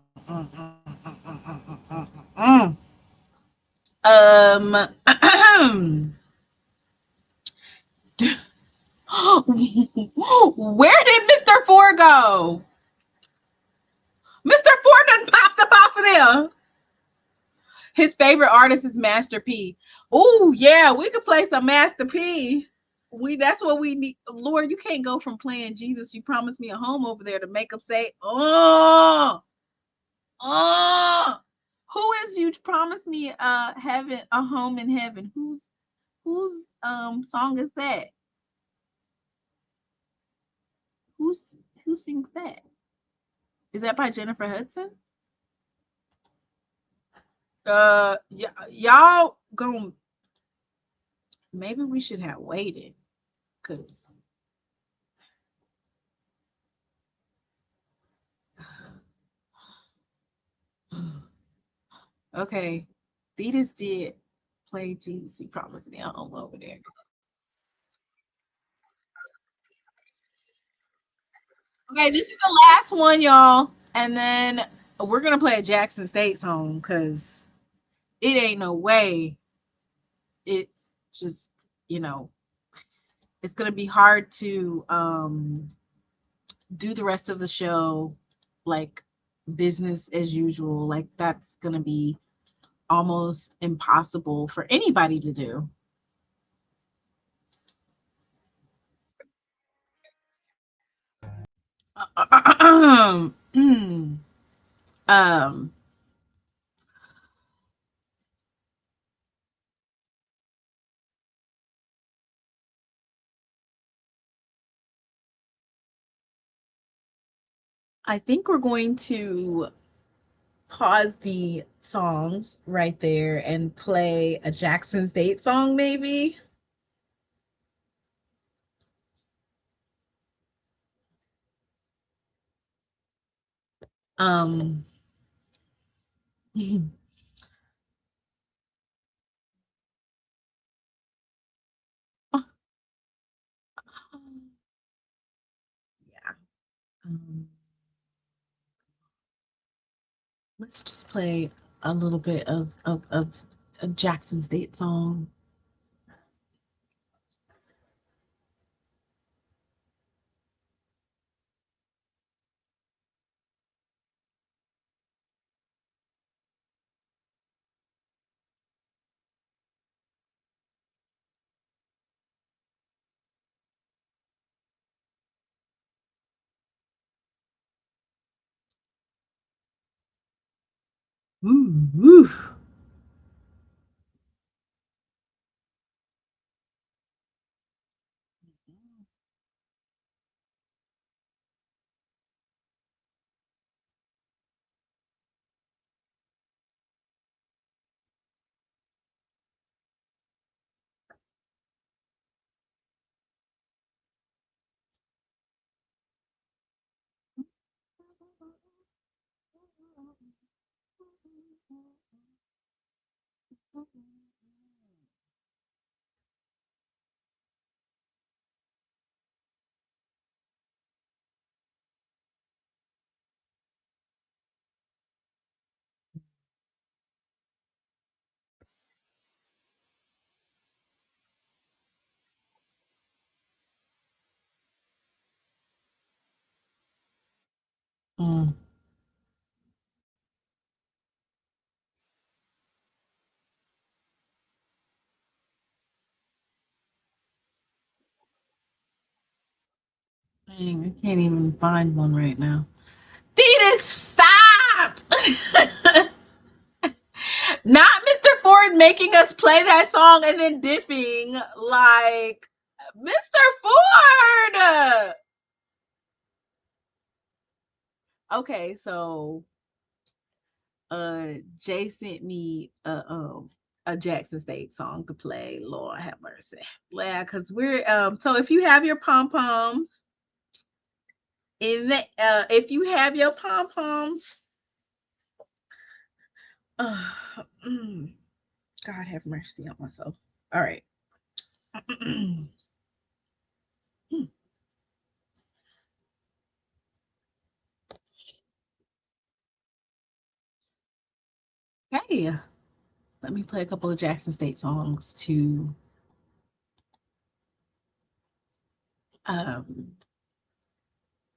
mm. Where did Mr. Four go? Mr. Four done popped up off of there. His favorite artist is Master P. Oh yeah, we could play some Master P. That's what we need. Lord, you can't go from playing Jesus, You Promised Me a Home over there to make them say, oh, who is You Promised Me heaven, a home in heaven? Whose song is that? Who's who sings that? Is that by Jennifer Hudson? Y'all going maybe we should have waited because okay, Thetis did play Jesus, You Promised Me a Home over there. Okay, this is the last one, y'all, and then we're gonna play a Jackson State song because it ain't no way. It's just it's gonna be hard to do the rest of the show like business as usual. Like that's gonna be almost impossible for anybody to do. Mm. um I think we're going to pause the songs right there and play a Jackson State song, maybe. Um, yeah. Um, let's just play a little bit of a Jackson State song. Ooh, ooh. Mm. Dang, I can't even find one right now. Thetis, stop! Not Mr. Ford making us play that song and then dipping. Like, Mr. Ford! Okay, so Jay sent me a Jackson State song to play. Lord have mercy. Yeah, because we're so if you have your pom-poms, if you have your pom-poms, God have mercy on myself. All right. Hey, let me play a couple of Jackson State songs to um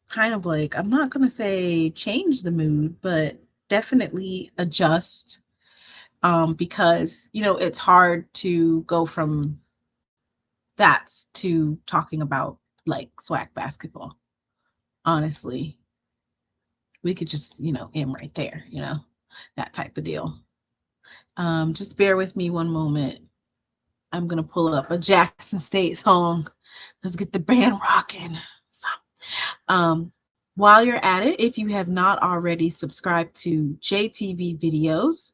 kind of like, I'm not gonna say change the mood, but definitely adjust. Because it's hard to go from that to talking about like SWAC basketball. Honestly, we could just end right there, that type of deal. Just bear with me one moment. I'm gonna pull up a Jackson State song. Let's get the band rocking. So, while you're at it, if you have not already subscribed to JTV videos,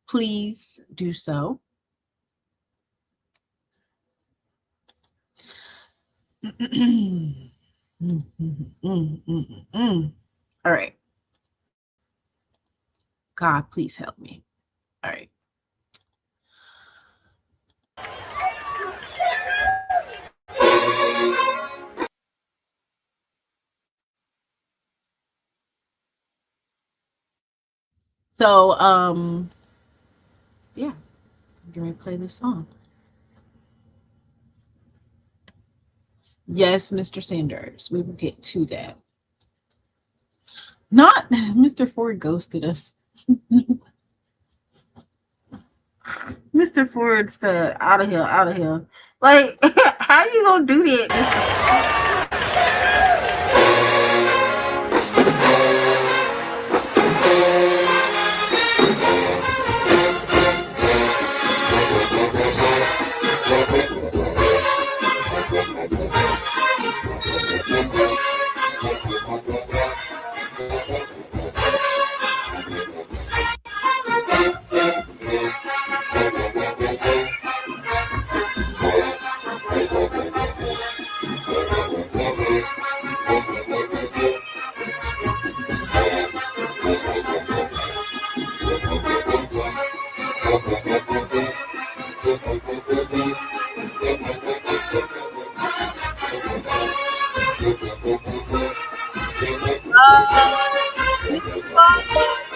please do so. All right. God, please help me. All right. So, yeah, I'm going to play this song. Yes, Mr. Sanders, we will get to that. Not Mr. Ford ghosted us. Mr. Ford's out of here, out of here. Like, how you gonna do that,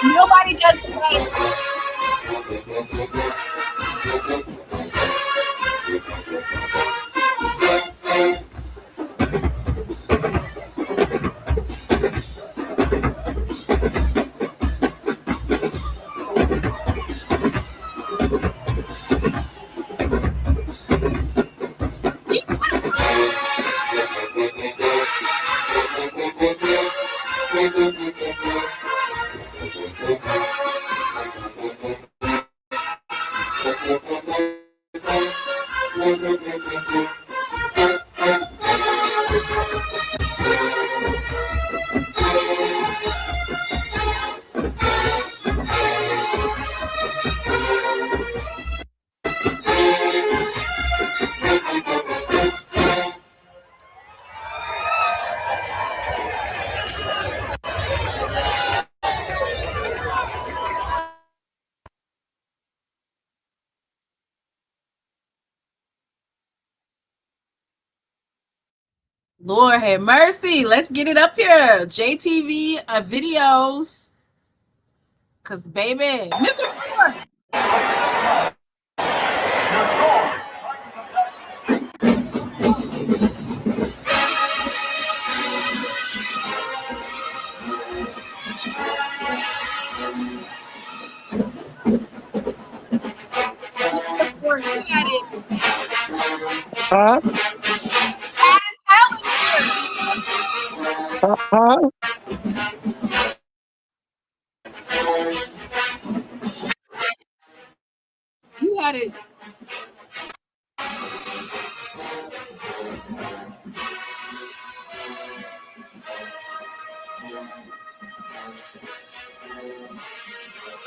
Nobody does it better. Lord have mercy. Let's get it up here. JTV videos. Cause baby, Mr. Ford. Mr. Ford, you had it. Huh? Bad as hell in here. Huh? You had it.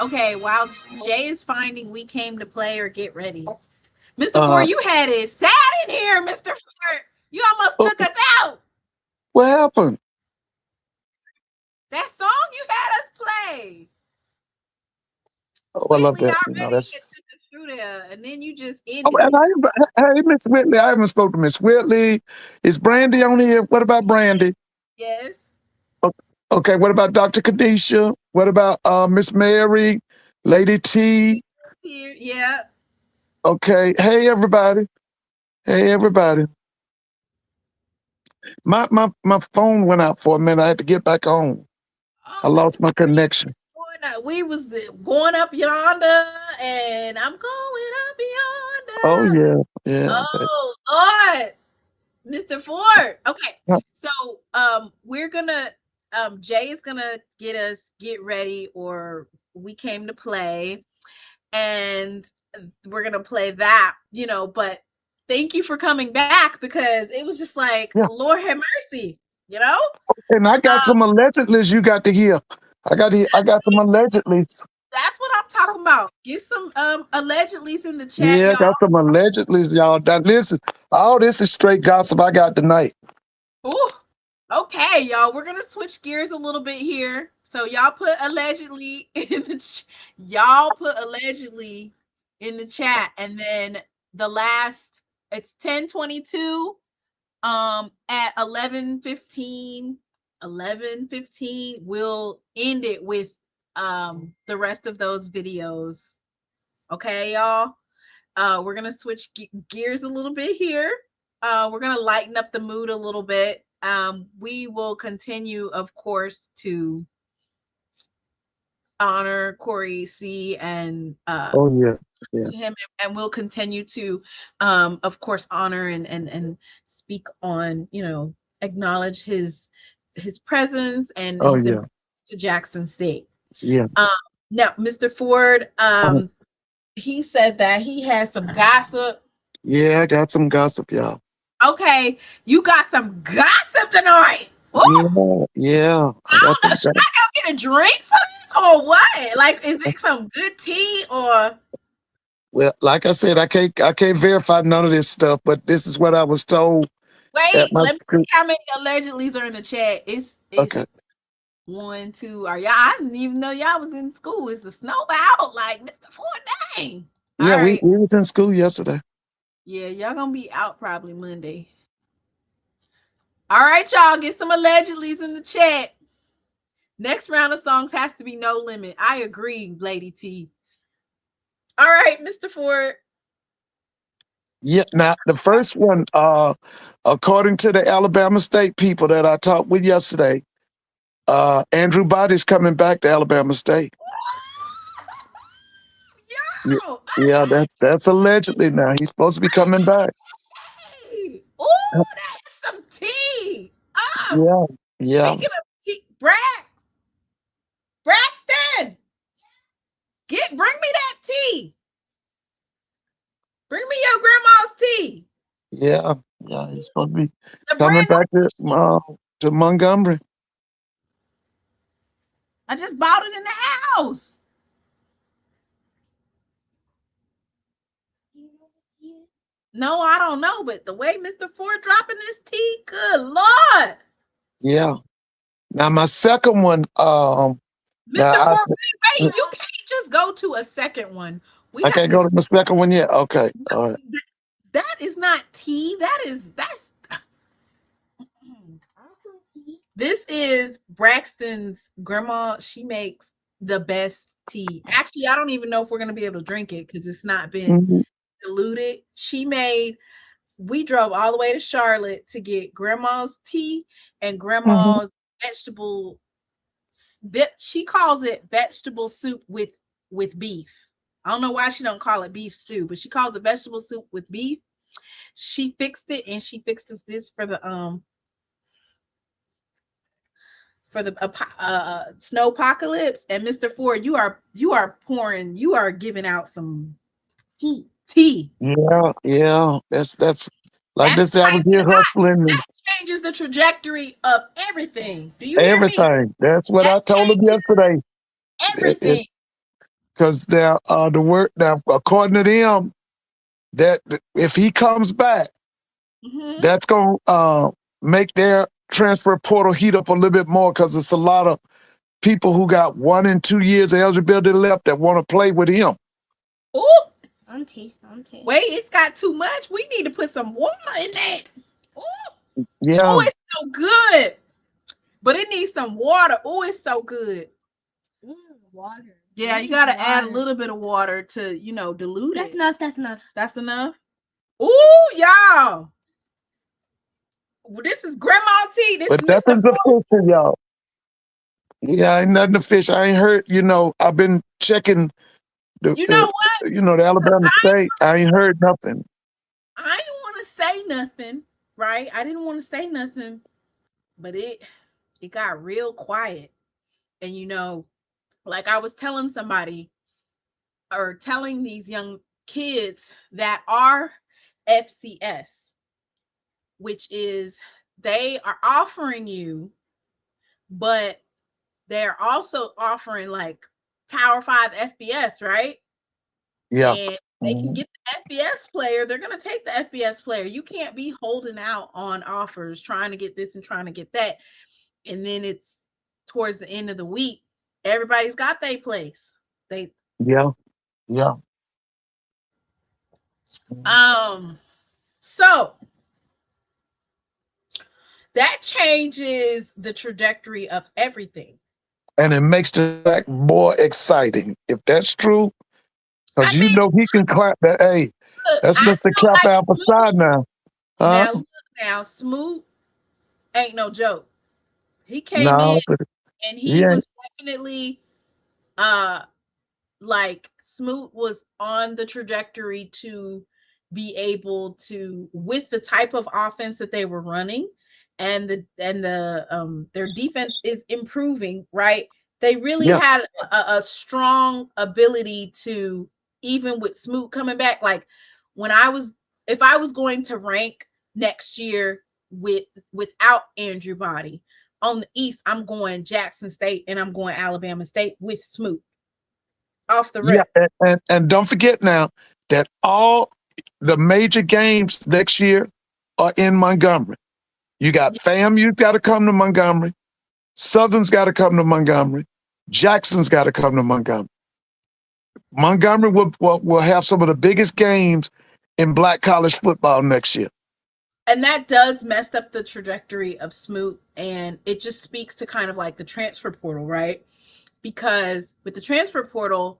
Okay, while Jay is finding We Came to Play or Get Ready. Mr. Ford, you had it sad in here, Mr. Ford. You almost took us out. What happened? That song you had us play. Oh, I love Whitley that. already took us through there, and then you just ended Hey, Miss Whitley, I haven't spoken to Miss Whitley. Is Brandy on here? What about Brandy? Yes. Okay, what about Dr. Kadisha? What about Miss Mary, Lady T? Here, yeah. Okay, hey everybody. Hey everybody. My phone went out for a minute. I had to get back on. I lost my connection. We was going up yonder, and I'm going up yonder. Oh yeah. Oh Lord, Mr. Ford. Okay, so we're gonna Jay is gonna get ready, or We Came to Play, and we're gonna play that, but thank you for coming back, because it was just like, Lord have mercy, And I got some allegedly you got to hear. I got some allegedly. That's what I'm talking about. Get some allegedlys in the chat, Yeah, y'all. got some allegedly, y'all. Now, listen, all this is straight gossip I got tonight. Ooh. Okay, y'all. We're gonna switch gears a little bit here. So y'all put allegedly in the chat, and then the last, it's 10:22. At 11:15, we'll end it with the rest of those videos. Okay, y'all. We're gonna switch gears a little bit here. We're gonna lighten up the mood a little bit. We will continue, of course, to honor Corey C. and to him, and we'll continue to of course honor and speak on, acknowledge his presence and his importance to Jackson State. Now, Mr. Ford, he said that he has some gossip. Yeah, I got some gossip, y'all. Okay, you got some gossip tonight. Yeah. I don't know. Should I go get a drink for this or what? Like, is it some good tea or? Well, like I said, I can't verify none of this stuff, but this is what I was told. Wait, let me see how many allegedlys are in the chat. It's okay. 1, 2. Are y'all? I didn't even know y'all was in school. Is the snow out? Like, Mr. Ford, dang. All Yeah, right. we was in school yesterday. Yeah, y'all gonna be out probably Monday. All right, y'all, get some allegedlys in the chat. Next round of songs has to be No Limit. I agree, Lady T. All right, Mr. Ford. Yeah. Now the first one, according to the Alabama State people that I talked with yesterday, Andrew Body's coming back to Alabama State. Yeah, Yo, yeah, that's allegedly now. He's supposed to be coming back. okay. Oh, that's some tea. Oh, Yeah, yeah, speaking of tea, Braxton, bring me that tea. Bring me your grandma's tea. yeah, yeah. He's supposed to be The coming brand new. back to Montgomery. I just bought it in the house. No, I don't know, but the way Mr. Ford dropping this tea, good Lord. Yeah. Now my second one, Mr. now Ford, wait, you can't just go to a second one. We I have can't to. go to my second one yet. Okay, all right. That is not tea. That's. This is Braxton's grandma. She makes the best tea. Actually, I don't even know if we're gonna be able to drink it because it's not been Mhm, diluted. We drove all the way to Charlotte to get grandma's tea and mhm. grandma's vegetable. She calls it vegetable soup with beef. I don't know why she don't call it beef stew, but she calls it vegetable soup with beef. She fixed it, and she fixed us this for the snow apocalypse. And Mr. Ford, you are giving out some tea. Yeah, yeah. That's like That's this. I was here hustling and that changes the trajectory of everything. Do you hear me? everything. That's what That I told him changes yesterday. everything. Because they're the word now, according to them, that if he comes back, Mhm. that's gonna make their transfer portal heat up a little bit more because it's a lot of people who got 1 and 2 years of eligibility left that want to play with him. Ooh, I'm tasting. wait, it's got too much. We need to put some water in that. Ooh, Yeah, oh, it's so good. But it needs some water. Oh, it's so good. Water. Yeah, you gotta add a little bit of water to, dilute That's it. enough. That's enough. That's enough. Ooh, y'all. This is grandma tea. This but is Mr. nothing's Ford. official, y'all. Yeah, ain't nothing official. I ain't heard. I've been checking the, You know the what? the Alabama State. I ain't heard nothing. I didn't want to say nothing, right? I didn't want to say nothing, but it got real quiet. And like I was telling somebody or telling these young kids that are FCS, which is they are offering you, but they're also offering like Power 5 FBS, right? Yeah. And they can Mhm. get the FBS player, they're going to take the FBS player. You can't be holding out on offers, trying to get this and trying to get that. And then it's towards the end of the week, everybody's got their place. They Yeah. Yeah. so that changes the trajectory of everything. And it makes the fact more exciting. If that's true, I because mean, he can clap that. Hey, look, that's I Mr. feel Clap like Alpha side now. Huh? now look now, Smoot ain't no joke. He came in No, and he he ain't. was definitely uh like Smoot was on the trajectory to be able to, with the type of offense that they were running and the their defense is improving, right? They really Yeah. had a strong ability to, even with Smoot coming back, like when if I was going to rank next year without Andrew Body on the East, I'm going Jackson State and I'm going Alabama State with Smoot off the Yeah. rip. And don't forget now that all the major games next year are in Montgomery. You got FAMU's got to come to Montgomery. Southern's got to come to Montgomery. Jackson's got to come to Montgomery. Montgomery will have some of the biggest games in Black college football next year. And that does mess up the trajectory of Smoot, and it just speaks to kind of like the transfer portal, right? Because with the transfer portal,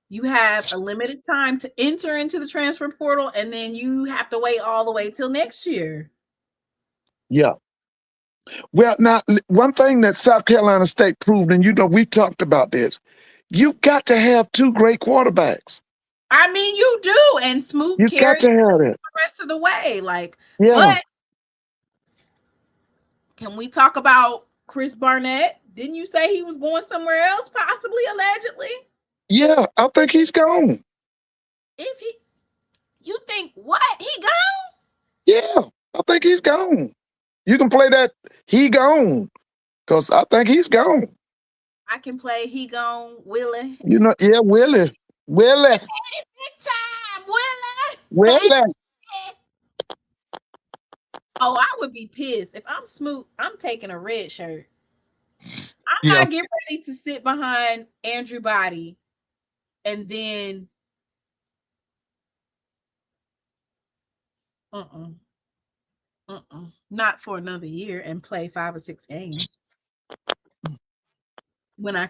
you have a limited time to enter into the transfer portal, and then you have to wait all the way till next year. Yeah. Well, now, one thing that South Carolina State proved, and we talked about this, you've got to have two great quarterbacks. I mean, you do, and Smoot You've got carried to have it. the rest of the way. Like, Yeah. but can we talk about Chris Barnett? Didn't you say he was going somewhere else, possibly, allegedly? Yeah, I think he's gone. You think what? He gone? Yeah, I think he's gone. You can play that he gone, because I think he's gone. I can play he gone, Willie. Yeah, Willie. Big time, Willie. Willie. Oh, I would be pissed. If I'm Smoot, I'm taking a red shirt. I'm not getting ready to sit behind Andrew Body and then not for another year and play 5 or 6 games. When I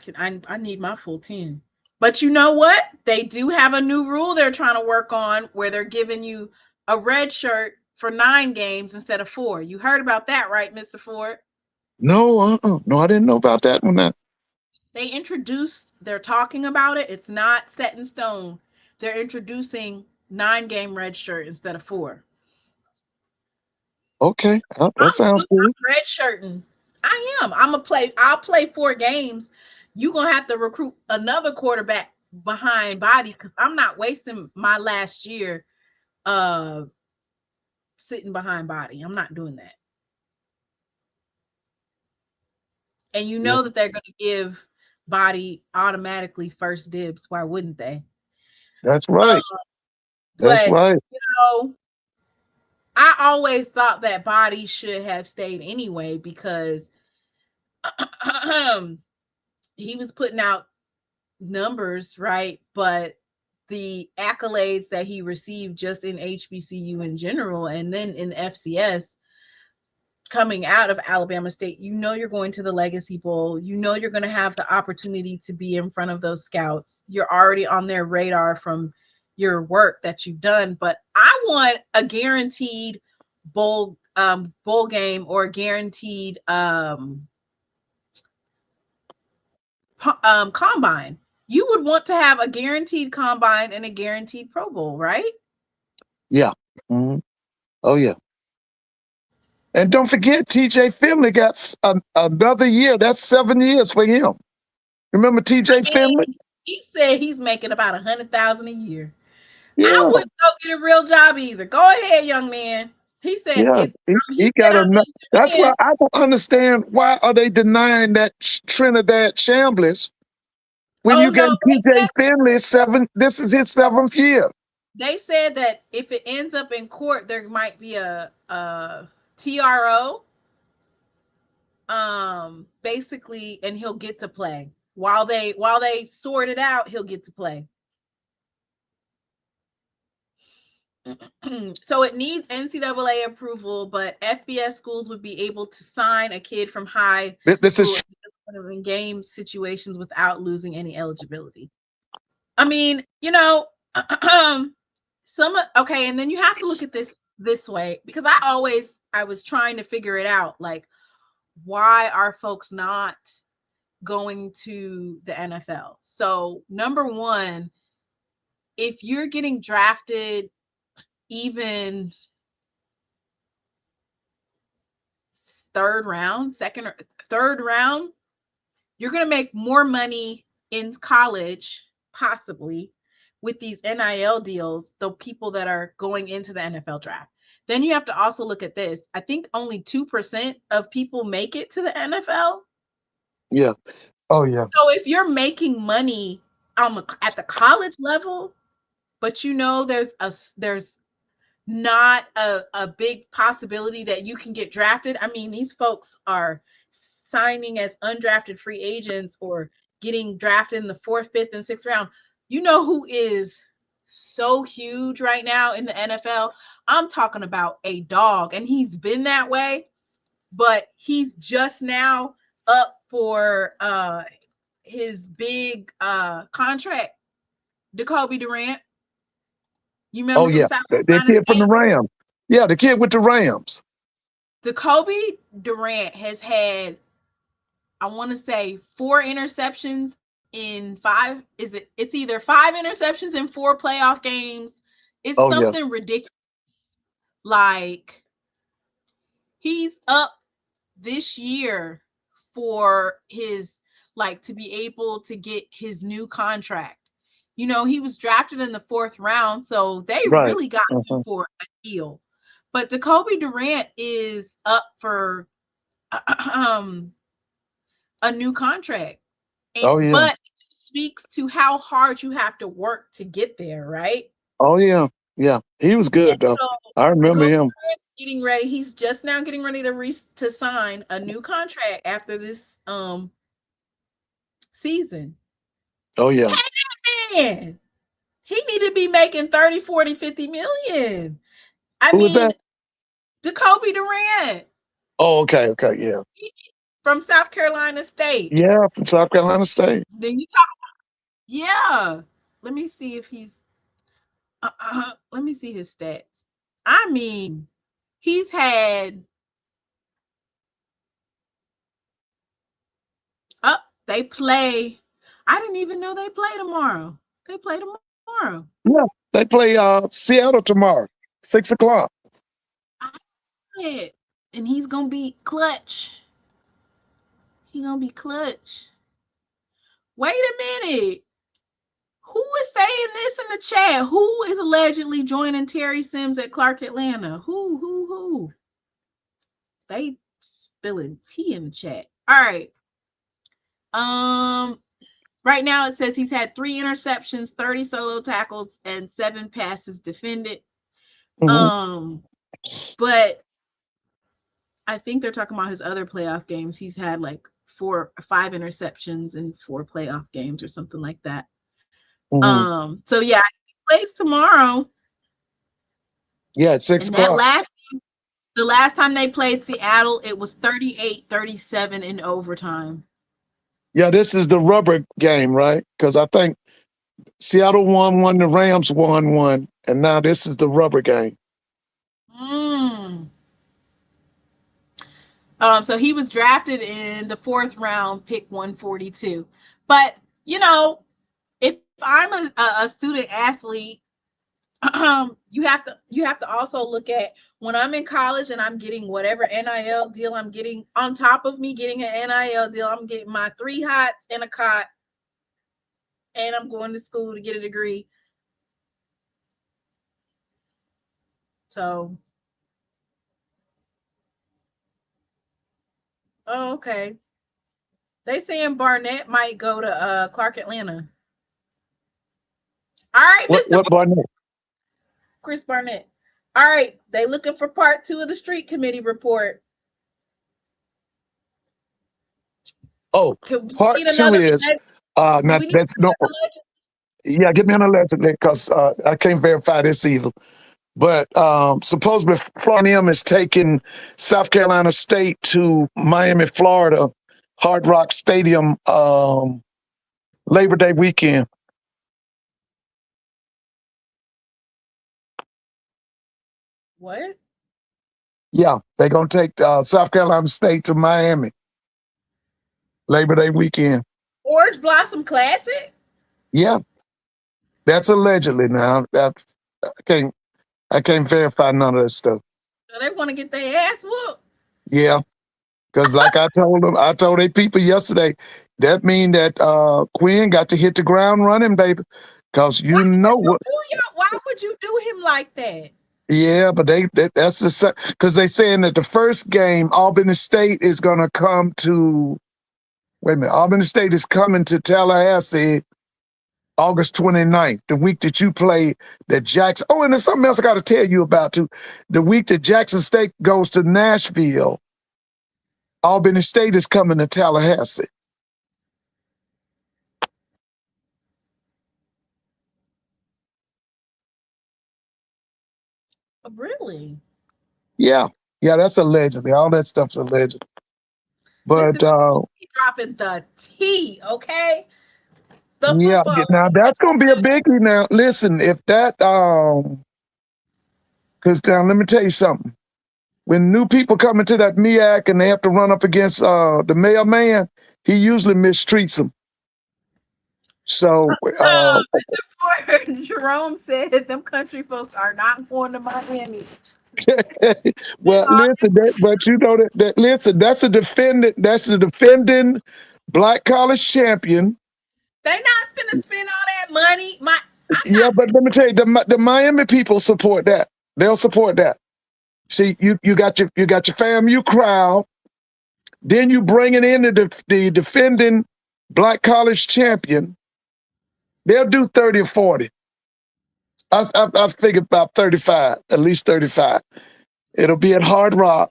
need my full 10. But you know what? They do have a new rule they're trying to work on where they're giving you a red shirt for 9 games instead of 4. You heard about that, right, Mr. Ford? No, no, I didn't know about that one. They're talking about it. It's not set in stone. They're introducing 9-game red shirt instead of 4. Okay, that sounds good. Red shirting. I am. I'll play 4 games. You're gonna have to recruit another quarterback behind Body because I'm not wasting my last year sitting behind Body. I'm not doing that. And you know that they're gonna give Body automatically first dibs. Why wouldn't they? That's right. That's right. I always thought that Body should have stayed anyway because he was putting out numbers, right? But the accolades that he received just in HBCU in general and then in the FCS coming out of Alabama State, you're going to the Legacy Bowl. You're going to have the opportunity to be in front of those scouts. You're already on their radar from your work that you've done. But I want a guaranteed bowl game or a guaranteed combine. You would want to have a guaranteed combine and a guaranteed Pro Bowl, right? Yeah. Mm-hmm. Oh, yeah. And don't forget, TJ Finley got another year. That's 7 years for him. Remember TJ Finley? He said he's making about $100,000 a year. Yeah. I wouldn't go get a real job either. Go ahead, young man. He said, he got enough. That's why I don't understand why are they denying that Trinidad Chambliss when you get TJ Finley 7. This is his 7th year. They said that if it ends up in court, there might be a TRO, basically, and he'll get to play while they sort it out. He'll get to play. So it needs NCAA approval, but FBS schools would be able to sign a kid from high in game situations without losing any eligibility. I mean, and then you have to look at this way because I was trying to figure it out. Like, why are folks not going to the NFL? So number one, if you're getting drafted even third round, you're going to make more money in college, possibly, with these NIL deals, the people that are going into the NFL draft. Then you have to also look at this. I think only 2% of people make it to the NFL. Yeah. Oh, yeah. So if you're making money at the college level, but there's not a big possibility that you can get drafted. I mean, these folks are signing as undrafted free agents or getting drafted in the 4th, 5th, and 6th round. You know who is so huge right now in the NFL? I'm talking about a dog, and he's been that way, but he's just now up for his big contract. Jacoby Durant. You Oh remember from yeah, South the Carolina kid from the State? Rams. Yeah, the kid with the Rams. Jacoby Durant has had, I want to say, 4 interceptions in five. It's either 5 interceptions in 4 playoff games. It's Oh yeah, something ridiculous. Like, he's up this year for his, like, to be able to get his new contract. You know, he was drafted in the 4th round, so they right. really got him Uh-huh. for a deal. But Jacoby Durant is up for a new contract. Oh yeah, But it speaks to how hard you have to work to get there, right? oh yeah, yeah. He was And good though. so I remember Jacoby him. Durant's getting ready. He's just now getting ready to sign a new contract after this season. Oh yeah. Hey, man, he need to be making 30, 40, 50 million. I Who was mean, that? Jacoby Durant Oh, okay, okay, yeah, from South Carolina State. yeah, from South Carolina State. Then you talk, yeah. Let me see if he's let me see his stats. I mean, he's had up. They play. I didn't even know they play tomorrow. They play tomorrow. Yeah, they play Seattle tomorrow, 6 o'clock. Yeah. And he's gonna be clutch. He gonna be clutch. Wait a minute. Who is saying this in the chat? Who is allegedly joining Terry Sims at Clark Atlanta? Who? They spilling tea in the chat. All right. Right now it says he's had 3 interceptions, 30 solo tackles, and 7 passes defended. Mm-hmm. But I think they're talking about his other playoff games. He's had like 5 interceptions in 4 playoff games or something like that. Mm-hmm. So yeah, he plays tomorrow. Yeah, at six And that o'clock. the last time they played Seattle, it was 38-37 in overtime. Yeah, this is the rubber game, right? Because I think Seattle won one, the Rams won one, and now this is the rubber game. So he was drafted in the 4th round, pick 142. But you know, if I'm a student athlete, you have to also look at when I'm in college and I'm getting whatever NIL deal I'm getting. On top of me getting an NIL deal, I'm getting my 3 hots and a cot, and I'm going to school to get a degree. So, oh, okay. They saying Barnett might go to Clark Atlanta. All right, Mr. What Barnett? Chris Barnett. All right, they looking for part 2 of the street committee report. Oh, part 2 is not that's no. Yeah, give me an allegedly because I can't verify this either. But supposedly Florida A&M is taking South Carolina State to Miami, Florida, Hard Rock Stadium Labor Day weekend. What? Yeah, they're going to take South Carolina State to Miami Labor Day weekend. Orange Blossom Classic? Yeah, that's allegedly now. I can't verify none of that stuff. So they want to get their ass whooped. Yeah, because like I told they people yesterday, that mean that Quinn got to hit the ground running, baby. Because you know what? Why would you do him like that? Yeah, but that's the because they saying that the first game Albany State is gonna come to. Wait a minute, Albany State is coming to Tallahassee August 29th, the week that you play that Jackson. Oh, and there's something else I got to tell you about too. The week that Jackson State goes to Nashville, Albany State is coming to Tallahassee. Really? Yeah, yeah, that's allegedly. All that stuff's alleged. Mr. But He dropping the T, okay? The yeah, football now team. that's gonna be a biggie. Now, listen, if that because now let me tell you something. When new people come into that MEAC and they have to run up against the mailman, he usually mistreats them. So Mr. Ford, Jerome said them country folks are not going to Miami. well, listen, but you know that listen, that's the defending black college champion. They not finna spend all that money. I'm Yeah, not. but let me tell you, the Miami people support that. They'll support that. See, you got your FAMU crowd. Then you bringing in the defending black college champion. They'll do 30 or 40. I figured about 35, at least 35. It'll be at Hard Rock.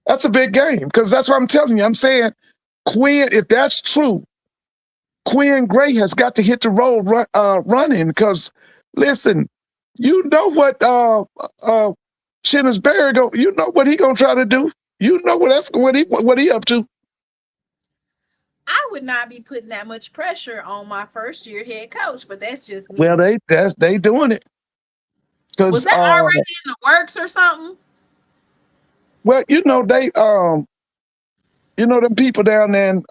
That's a big game because that's what I'm telling you. I'm saying Quinn, if that's true, Quinn Gray has got to hit the road running because listen, you know what Berry go, you know what he gonna try to do. You know what he up to. I would not be putting that much pressure on my first year head coach, but that's just me. Well, they doing it Was because that already in the works or something? well, you know they them people down there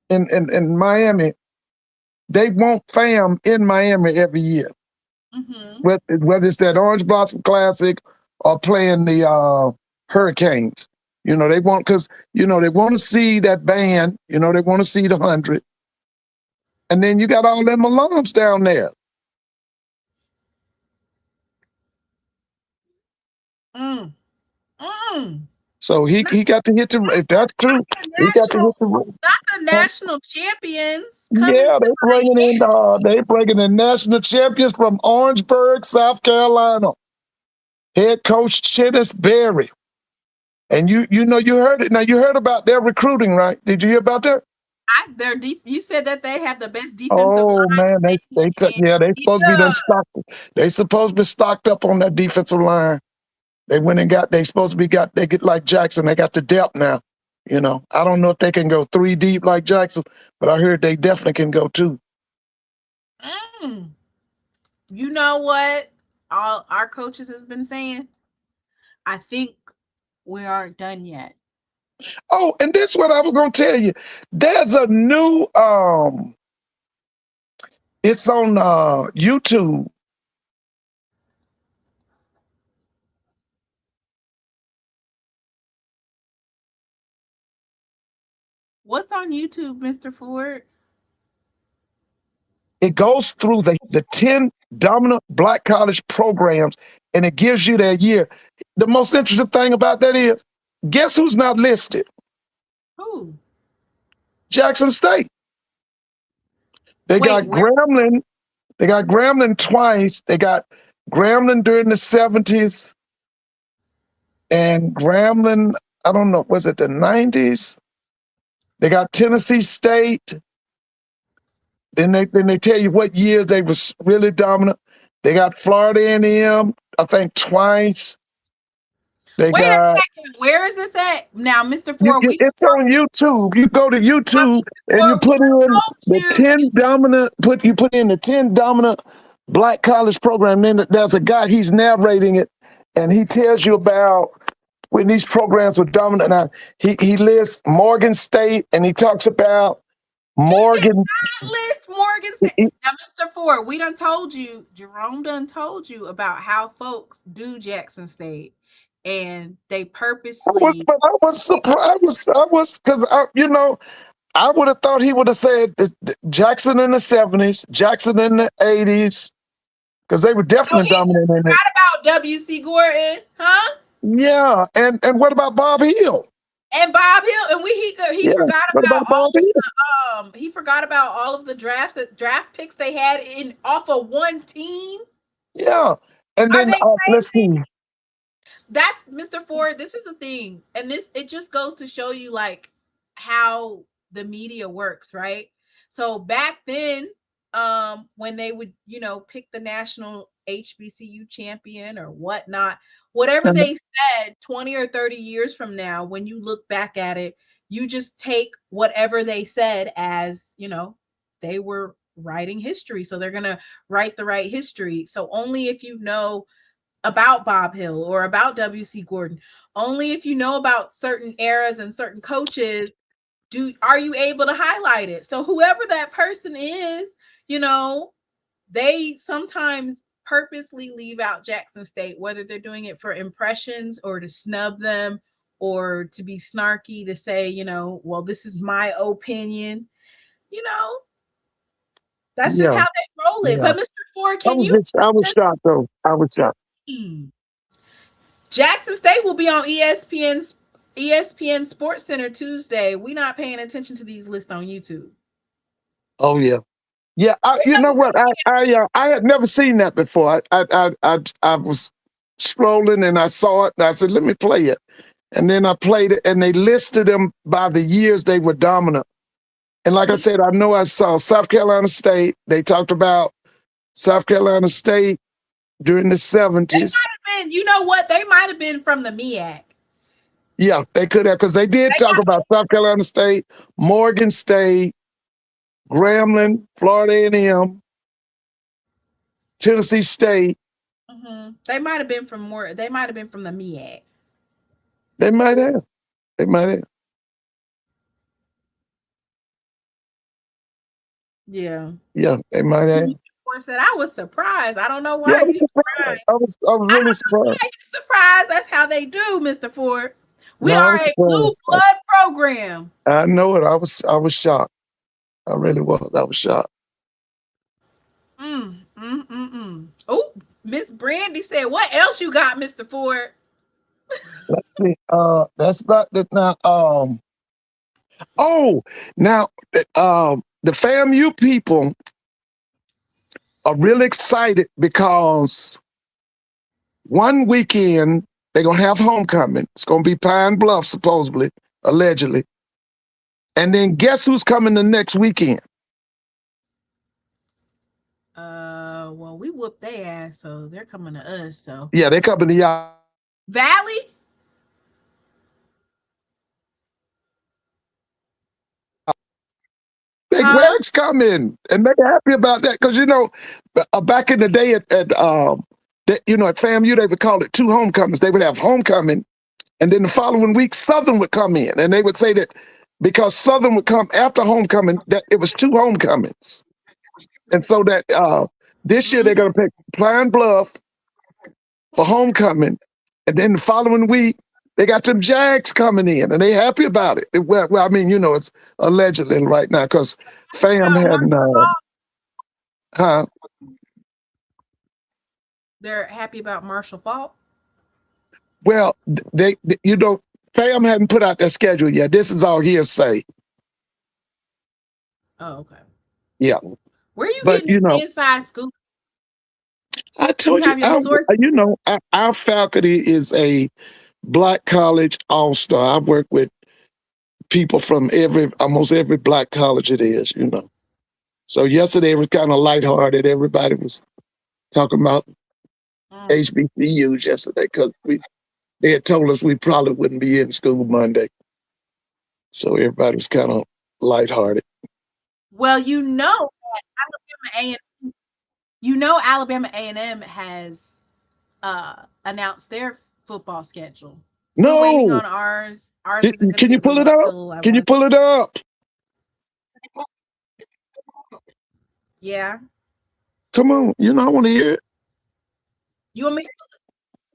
in Miami, they want fam in Miami every year. Mm-hmm. Whether it's that Orange Blossom Classic or playing the Hurricanes. They want because they want to see that band. They want to see the 100, and then you got all them alums down there. Mm. Mm. So he got to hit the. If that's true, he got to hit the. Not the national champions coming Yeah, to they bringing in national champions from Orangeburg, South Carolina. Head coach Chennis Berry. And you heard it. Now you heard about their recruiting, right? Did you hear about that? They're deep. You said that they have the best defensive Oh line. man, they supposed to be done Yeah. stocked. They supposed to be stocked up on that defensive line. They went and they supposed to be they get like Jackson. They got the depth now. I don't know if they can go 3 deep like Jackson, but I heard they definitely can go 2. You know what? All our coaches has been saying. I think we aren't done yet. Oh, and this is what I was gonna tell you. There's a new it's on YouTube. What's on YouTube, Mr. Ford? It goes through the 10 dominant black college programs and it gives you that year. The most interesting thing about that is, guess who's not listed? Who? Jackson State. They got Where? Grambling. They got Grambling twice. They got Grambling during the 70s and Grambling, I don't know, was it the 90s? They got Tennessee State. Then they tell you what years they was really dominant. They got Florida A&M, I think twice. They Wait a got second. Where is this at? Now, Mr. Ford, it's on YouTube. You go to YouTube and you Ford, we put in told the you. 10 dominant. You put in the 10 dominant black college program. Then there's a guy. He's narrating it, and he tells you about when these programs were dominant. Now he lists Morgan State, and he talks about He did Morgan. not list Morgan State. Now, Mr. Ford, we done told you, Jerome done told you about how folks do Jackson State. And they purposely. I was surprised. I was because I would have thought he would have said Jackson in the 70s, Jackson in the 80s, because they were So definitely he dominant in it. forgot about W.C. Gordon, huh? Yeah, and what about Bob Hill? And Bob Hill, and he Yeah, forgot what about about Bob Hill? he forgot about all of the draft picks they had in off of one team. Yeah, and Are then they let's crazy? see. That's Mr. Ford. This is the thing, and it just goes to show you like how the media works, right? So back then, when they would pick the national HBCU champion or whatnot. Whatever Uh, they said 20 or 30 years from now, when you look back at it, you just take whatever they said as, they were writing history. So they're going to write the right history. So only if you know about Bob Hill or about W.C. Gordon, only if you know about certain eras and certain coaches, are you able to highlight it. So whoever that person is, they sometimes purposely leave out Jackson State, whether they're doing it for impressions or to snub them or to be snarky to say, well, this is my opinion. You know, that's just yeah, how they roll it. yeah. But Mr. Ford, I can was you? just, I was shocked though. I was shocked. Jackson State will be on ESPN Sports Center Tuesday. We're not paying attention to these lists on YouTube. Oh yeah, yeah. You know what? I had never seen that before. I was scrolling and I saw it and I said, let me play it. And then I played it and they listed them by the years they were dominant. And like I said, I know I saw South Carolina State. They talked about South Carolina State during the 70s. You know what? They might have been from the MEAC. Yeah, they could have, because they did talk about South Carolina State, Morgan State, Grambling, Florida A&M, Tennessee State. Mm-hmm. They might have been from They might have been from the MEAC. They might have. They might have. Yeah. Yeah, they might have. Said I was surprised. I don't know why. Yeah, I was surprised. I was really surprised. Why you surprised? That's how they do, Mr. Ford. We No, are a blue blood program. I know it. I was shocked. I really was. I was shocked. Oh, Miss Brandy said, "What else you got, Mr. Ford?" Let's see. That's about the now. Oh, now, the FAMU people are really excited because one weekend they're gonna have homecoming. It's gonna be Pine Bluff, supposedly, allegedly. And then guess who's coming the next weekend? Well, we whooped their ass, so they're coming to us. So yeah, they're coming to y'all. Valley. Greg's coming, and they're happy about that because back in the day at FAMU they would call it two homecomings. They would have homecoming, and then the following week Southern would come in, and they would say that because Southern would come after homecoming, that it was two homecomings, and so that this year they're going to pick Pine Bluff for homecoming, and then the following week they got them Jags coming in, and they happy about it. Well, I mean, it's allegedly right now because FAM hadn't. They're happy about Marshall Faulk. Well, FAM hadn't put out their schedule yet. This is all hearsay. Oh, okay. Yeah. Where are you getting inside scoop? I told you, our faculty is a Black college all-star. I work with people from almost every Black college it is, So yesterday it was kind of lighthearted. Everybody was talking about HBCUs yesterday because they had told us we probably wouldn't be in school Monday. So everybody was kind of lighthearted. Well, Alabama A&M has announced their football schedule. No, we're waiting on ours. Can you pull it up? Can you pull it up? Yeah. Come on, I want to hear it. You want me?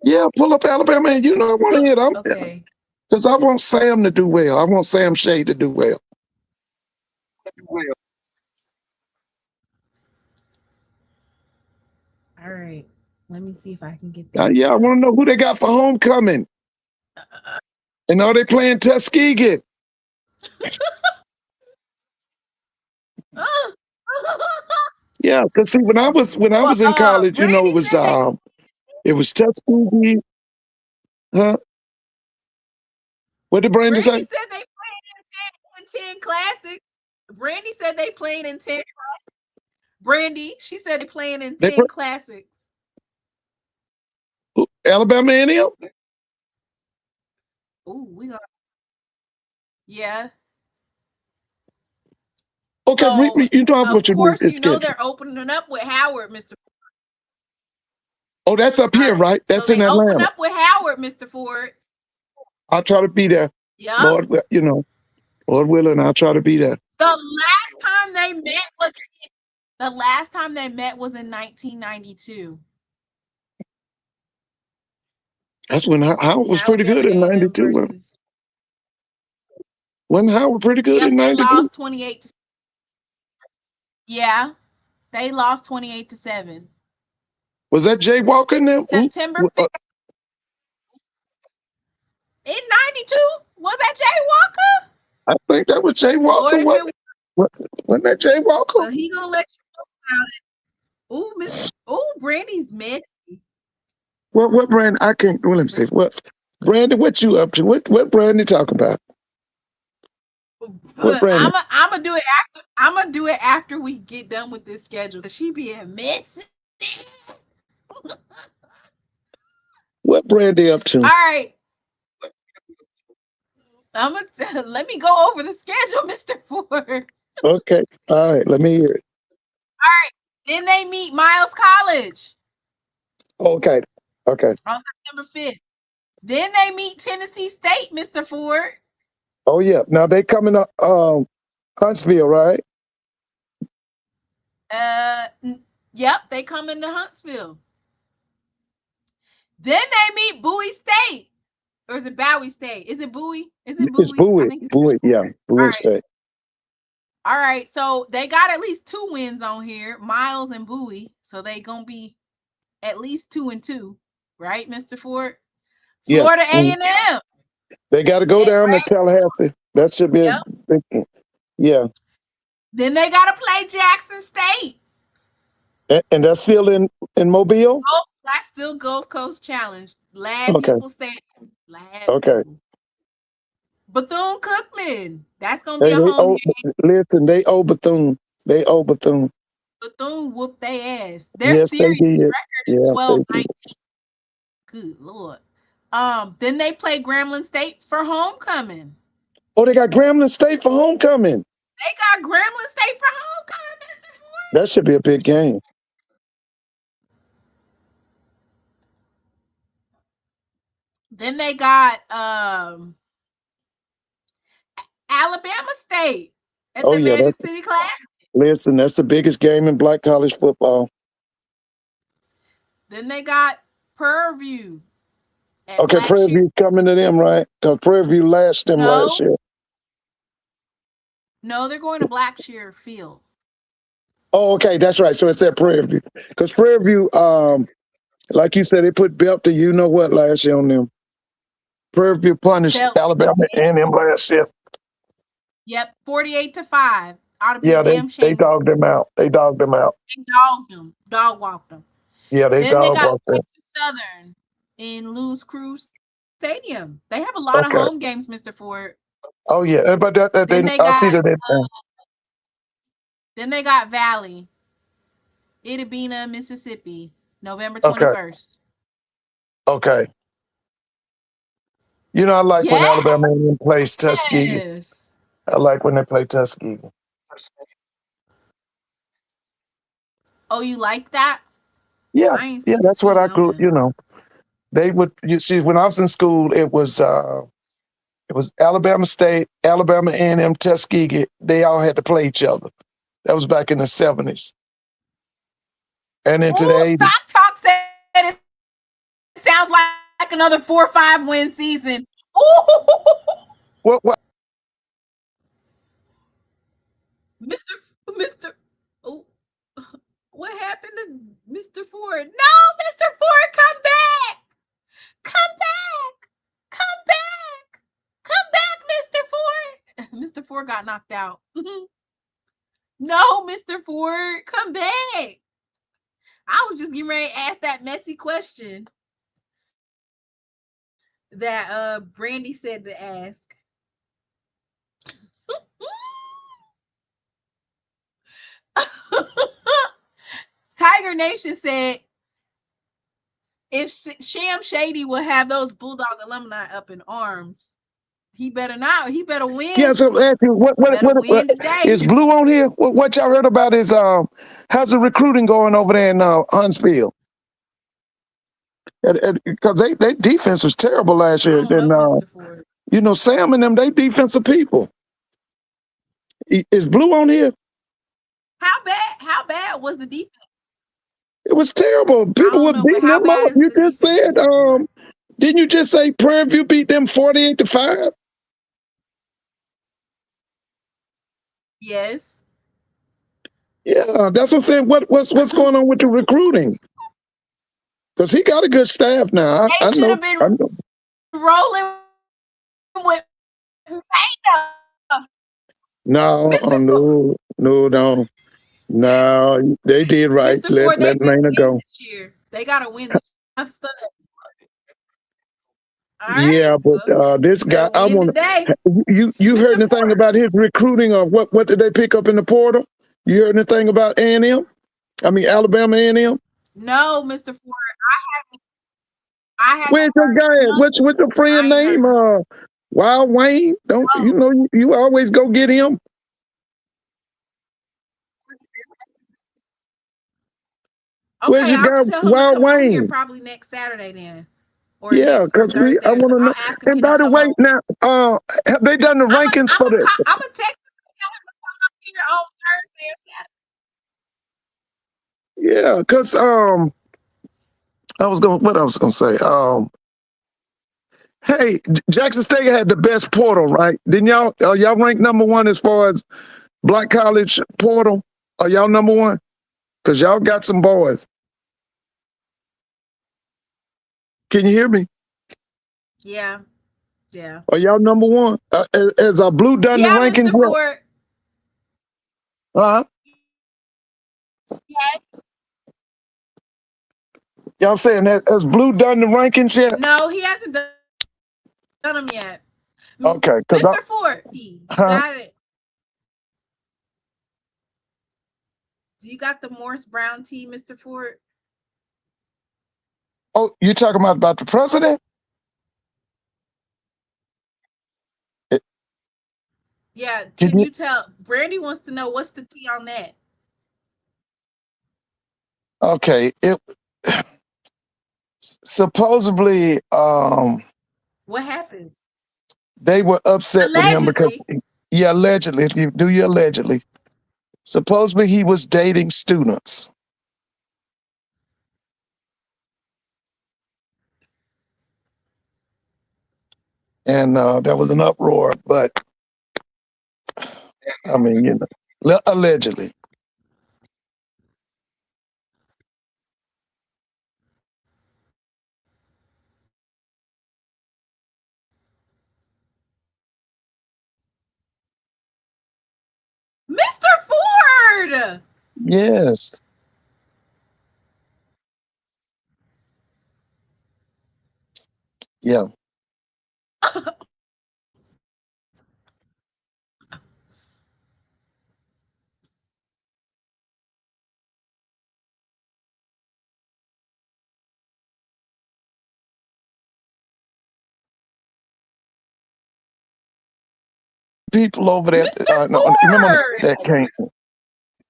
Yeah, pull up Alabama. I want to hear it. Okay. Because I want Sam to do well. I want Sam Shea to do well. All right. Let me see if I can get that. I want to know who they got for homecoming. And are they playing Tuskegee? Yeah, because see, when I was in college, it was Tuskegee. Huh? What did Brandy say? Said they playing in 10 classics. Brandy said they playing in 10 classics. Brandy, she said they playing in 10 classics. Alabama A&M? Ooh, we got. Yeah. Okay, So, you don't have of to read course, this you know schedule. they're opening up with Howard, Mr. Oh, that's up here, All right. right? So That's in they open Atlanta. up with Howard, Mr. Ford. I'll try to be there. Yep. Lord, Lord willing, I'll try to be there. The last time they met was in 1992. That's when Howard was pretty good in Alabama A&M 92. versus. Wasn't Howard pretty good Yep, in they 92? lost 28. Yeah, they lost 28-7. Was that Jay Walker in there? September 5th. In 92? Was that Jay Walker? I think that was Jay Walker. Lord, Wasn't that Jay Walker? well, he gonna let you know about it. Ooh, Brandy's messy. What brand? I can't. Well, let me see. What Brandon? What you up to? What Brandon talk about? What Brandon? I'm gonna do it after. I'm gonna do it after we get done with this schedule because she being messy. What Brandy up to? All right. Let me go over the schedule, Mr. Ford. Okay. All right. Let me hear it. All right. Then they meet Miles College. Okay. Okay. On September 5th. Then they meet Tennessee State, Mr. Ford. Oh yeah. Now they coming up Huntsville, right? Yep, they come into Huntsville. Then they meet Bowie State. Or is it Bowie State? Is it Bowie? Is it Bowie? It's Bowie. I think it's Bowie. Yeah. Bowie right. State. All right. So they got at least 2 wins on here, Miles and Bowie. So they gonna be at least 2-2, right, Mr. Ford? Florida A&M. They got to go down to Tallahassee. That should be a big thing. Yeah. Then they got to play Jackson State. And that's still in Mobile? Oh, that's still Gulf Coast Challenge. People Stadium. Okay. People. Bethune-Cookman. That's going to be a home game. Listen, they owe Bethune. Bethune whooped their ass. Their yes, series record is 12-19. Good Lord. Then they play Grambling State for homecoming. Oh, they got Grambling State for homecoming. They got Grambling State for homecoming, Mr. Ford. That should be a big game. Then they got Alabama State at the Magic City Classic. Listen, that's the biggest game in black college football. Then they got Prairie View. Okay, Prairie View coming to them, right? Because Prairie View last year. No, they're going to Blackshear Field. Oh, okay, that's right. So it's at Prairie View. Because Prairie View, like you said, they put belt to you know what last year on them. Prairie View punished Alabama and them last year. Yep, 48-5. They dogged them out. They dogged them. Dog walked them. Yeah, then they got Southern in Louis Crews Stadium. They have a lot of home games, Mr. Ford. Oh yeah, but then they got Valley, Itabena, Mississippi, November 21st. Okay. You know, I like when Alabama plays Tuskegee. I like when they play Tuskegee. Oh, you like that? Yeah, that's what I grew. You know, they would. You see, when I was in school, it was Alabama State, Alabama A&M, Tuskegee. They all had to play each other. That was back in the 70s. And into the 80s. Stock Talk said it sounds like another 4 or 5 win season. Ooh. What? Mr. Oh, what happened to Mr. Ford? No, Mr. Ford, come back! Come back! Come back! Come back, Mr. Ford! Mr. Ford got knocked out. No, Mr. Ford, come back! I was just getting ready to ask that messy question that Brandy said to ask. Tiger Nation said if Sham Shady will have those Bulldog alumni up in arms, he better not. He better Yeah, win. so ask you, Better win is today. Blue on here? What y'all heard about is how's the recruiting going over there in Huntsville? Because they defense was terrible last I year, don't and know, Mr. Ford. you know Sam and them they defensive people. Is Blue on here? How bad? How bad was the defense? It was terrible. I People don't were know, but beating how them bad up. is You the just defense, said, Mr. Ford? didn't you just say Prairie View beat them 48-5? Yes. Yeah, that's what I'm saying. What's going on with the recruiting? Because he got a good staff now. They I should know. have been I know. rolling with Maynard. No, Mr. Ford. no. They did right. Mr. Let Ford, they gotta Maynard win go. this year. They gotta win this year. I'm stuck. All right. Yeah, but Well, this guy, better I win want today. to. You heard Mr. anything Ford. about his recruiting of what did they pick up in the portal? You heard anything about A&M? I mean Alabama A&M. No, Mr. Ford. I haven't Where's your heard guy? nothing. What's your friend I ain't name? heard nothing. Wild Wayne. Don't you Oh, know you always go get him? Where's okay. your I'll guy, tell him to Wild come on here Wayne? probably next Saturday then, or Yeah, next or because I Thursday or want something. to know. I'll ask him, And can he by the come way, on? now have they done the rankings for the? I'm a text him and tell him to come up here on Thursday or Yeah, because what I was gonna say. Hey, Jackson State had the best portal, right? Didn't y'all ranked number one as far as Black college portal? Are y'all number one? Because y'all got some boys. Can you hear me? Saturday. Yeah. Are y'all number one? As Blue done the Yeah, rankings? Mr. Ford. Uh-huh. Yes. Y'all saying that has Blue done the rankings yet? No, he hasn't done them yet. Okay, Mr. Ford, you got it. Do you got the Morris Brown tea, Mr. Ford? oh, you talking about the president? Eh, Yeah. Can Can you? you tell? Brandy wants to know what's the tea on that. Okay, it supposedly What happened? they were upset with him because Allegedly. yeah, allegedly, if you do your allegedly, supposedly he was dating students, and there was an uproar. But I mean, allegedly. Mr. Ford! Yes. Yeah. People over there. Mr. No, remember Ford! that came.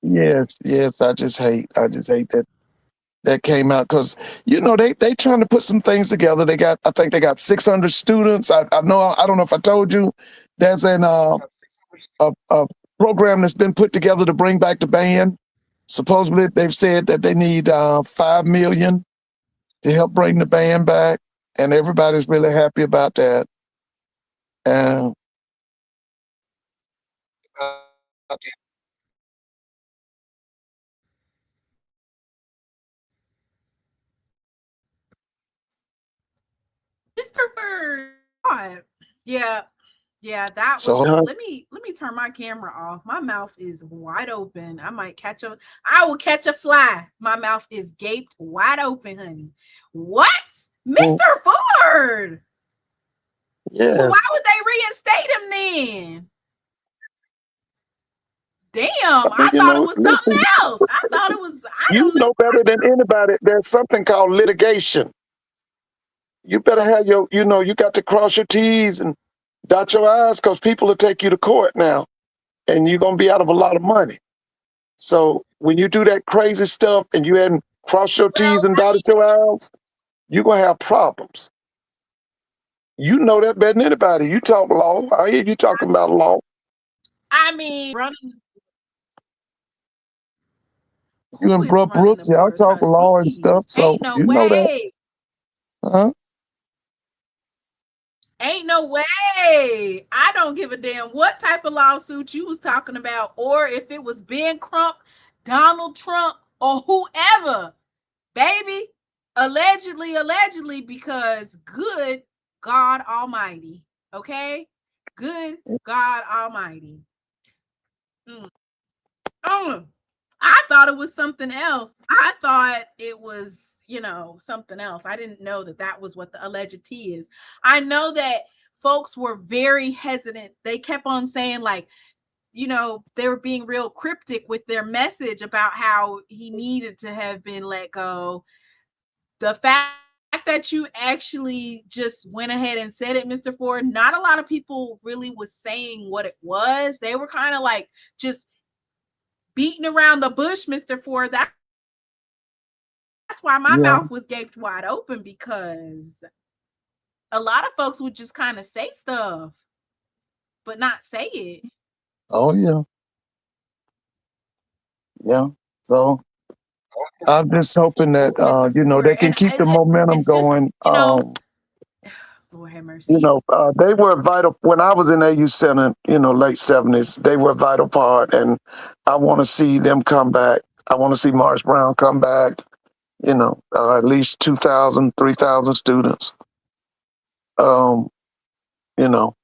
Yes. I just hate that came out because they trying to put some things together. I think they got 600 students. I know. I don't know if I told you. There's a program that's been put together to bring back the band. Supposedly, they've said that they need 5 million to help bring the band back, and everybody's really happy about that. And Mr. Ford! God. Yeah. Yeah, that so, was let me turn my camera off. My mouth is wide open. I will catch a fly. My mouth is gaped wide open, honey. What? Mr. Ford. Well, why yes, would they reinstate him then? Damn, I thought it was something listen, else. I thought it was I you don't know. know better than anybody. There's something called litigation. you better have your, you got to cross your T's and dot your I's because people will take you to court now and you're going to be out of a lot of money. So when you do that crazy stuff and you hadn't crossed your Well, T's and dotted your I's, you're going to have problems. You know that better than anybody. You talk law. I hear you talking about law. I mean, running. You Who and is Bruh running the Brooks, y'all board of talk law and stuff. trustees? So you know that. Huh? Ain't no way. I don't give a damn what type of lawsuit you was talking about, or if it was Ben Crump, Donald Trump, or whoever. Baby, allegedly, because good God Almighty. Okay? Good God Almighty. Mm. Mm. I thought it was something else. I thought it was, something else. I didn't know that that was what the alleged T is. I know that folks were very hesitant. They kept on saying, like, they were being real cryptic with their message about how he needed to have been let go. The fact that you actually just went ahead and said it, Mr. Ford, not a lot of people really was saying what it was. They were kind of like just beating around the bush, Mr. Ford. That's why my mouth was gaped wide open, Yeah. because a lot of folks would just kind of say stuff but not say it. Oh yeah. Yeah. So I'm just hoping Mr. that Ford. they can keep the It's momentum just, going. Lord have mercy. They were a vital when I was in AU Center, late '70s. They were a vital part, and I want to see them come back. I want to see Morris Brown come back. At least 2,000, 3,000 students. Um, you know,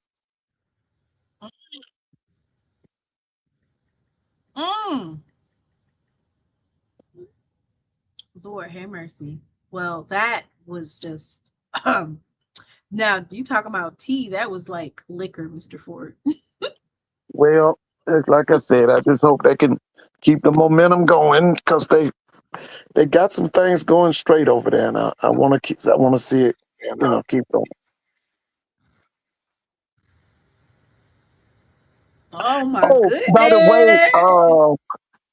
Mm, Lord have mercy. Well, that was just now you talking about tea, that was like liquor, Mr. Ford. well, it's like I said, I just hope they can keep the momentum going because they got some things going straight over there, and I want to see it, keep going. Oh my Oh, by the way,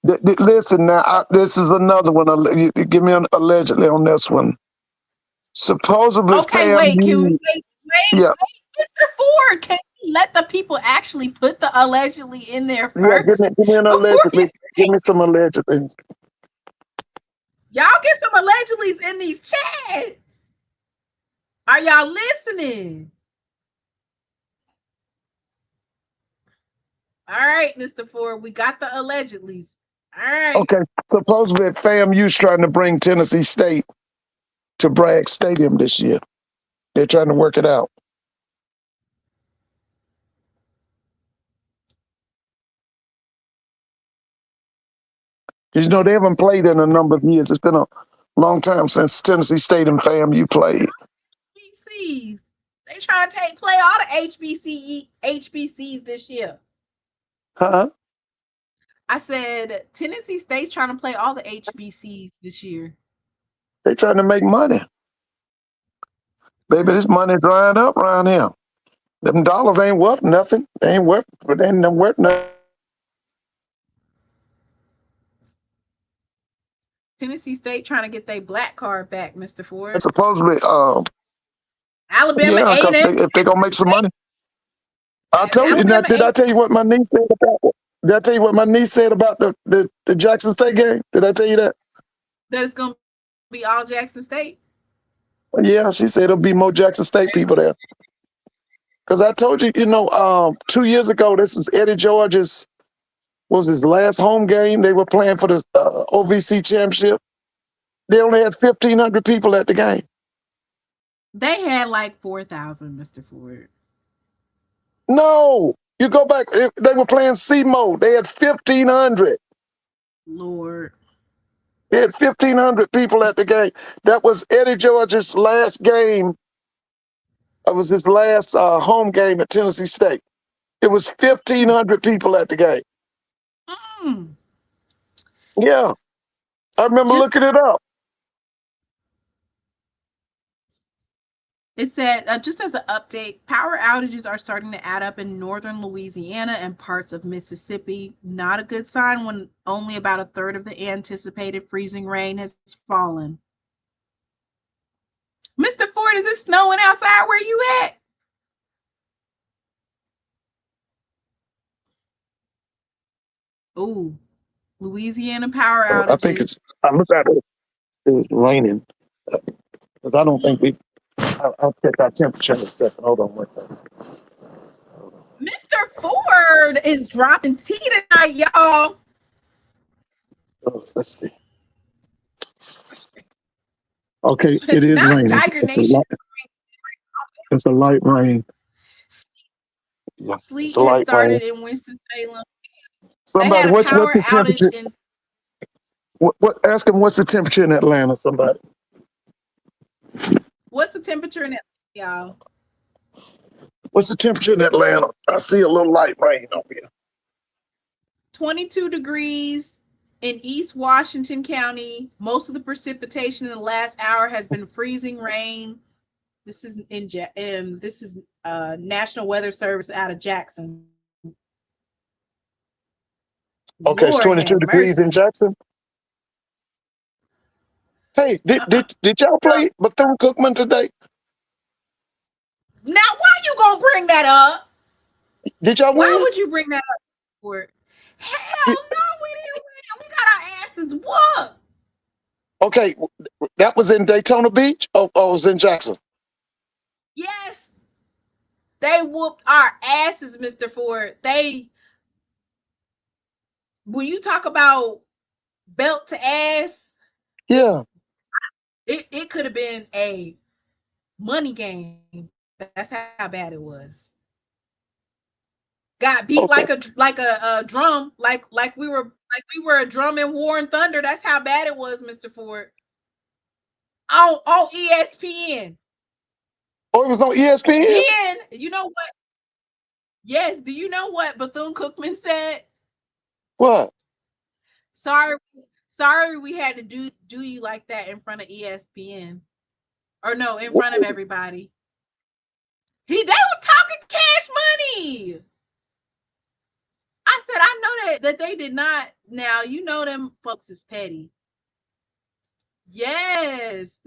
goodness. listen now. This is another one. You give me an allegedly on this one. Supposedly, Okay, wait, can we FAMU. wait, Yeah, Mr. Ford, can we let the people actually put the allegedly in there yeah. first Give me an before you allegedly. Give say me some allegedly. y'all get some allegedlys in these chats? Are y'all listening? All right, Mr. Ford, we got the allegedlys. All right. Okay, supposedly FAMU's trying to bring Tennessee State to Bragg Stadium this year. They're trying to work it out. Because they haven't played in a number of years. It's been a long time since Tennessee State and FAMU played. HBCs. They trying to play all the HBCs this year. Huh? I said Tennessee State's trying to play all the HBCs this year. They trying to make money. Baby, this money drying up around here. Them dollars ain't worth nothing. They ain't worth nothing. Tennessee State trying to get their black card back, Mr. And Ford. supposedly, Alabama yeah, because A&M. if they're gonna make some money. I told you. Now, Alabama did I A. tell you what my niece said about? Did I tell you what my niece said about the Jackson State game? Did I tell you that? That is going to be all Jackson State. Yeah, she said it'll be more Jackson State people there. Because I told you, 2 years ago, this is Eddie George's was his last home game. They were playing for the OVC championship. They only had 1,500 people at the game. They had like 4,000, Mr. Ford. No, you go back. They were playing C mode. They had 1,500. Lord. They had 1,500 people at the game. That was Eddie George's last game. It was his last home game at Tennessee State. It was 1,500 people at the game. Mm. Yeah, I remember Just looking it up. It said, just as an update, power outages are starting to add up in northern Louisiana and parts of Mississippi. Not a good sign when only about a third of the anticipated freezing rain has fallen. Mr. Ford, is it snowing outside where you at? Ooh, Louisiana power outages. I think I look at it. It was raining because I don't think we. I'll check our temperature in a second. Hold on one second. Mr. Ford is dropping tea tonight, y'all. Let's see. Okay, it is Not raining. Tiger Nation. It's a light rain. Yeah, sleet has started in Winston-Salem. Somebody, what's the temperature? Ask them what's the temperature in Atlanta. Somebody. What's the temperature in Atlanta, y'all? What's the temperature in Atlanta? I see a little light rain over here. 22 degrees in East Washington County. Most of the precipitation in the last hour has been freezing rain. This is National Weather Service out of Jackson. Okay, it's 22 degrees in Jackson. Hey, did y'all play Bethune-Cookman today? Now, why you gonna bring that up? Did y'all win? Why would you bring that up for it? Hell no, we didn't win. We got our asses whooped. Okay, that was in Daytona Beach? Oh, it was in Jackson. Yes. They whooped our asses, Mr. Ford. When you talk about belt to ass, yeah, it could have been a money game. That's how bad it was. Got beat like a drum, like we were a drum in War and Thunder. That's how bad it was, Mr. Ford. On ESPN. Oh, it was on ESPN? Then, you know what? Yes, do you know what Bethune-Cookman said? What? Sorry we had to do you like that in front of ESPN. Or no, in front of everybody. They were talking cash money. I said, I know that they did not. Now, you know them folks is petty. Yes.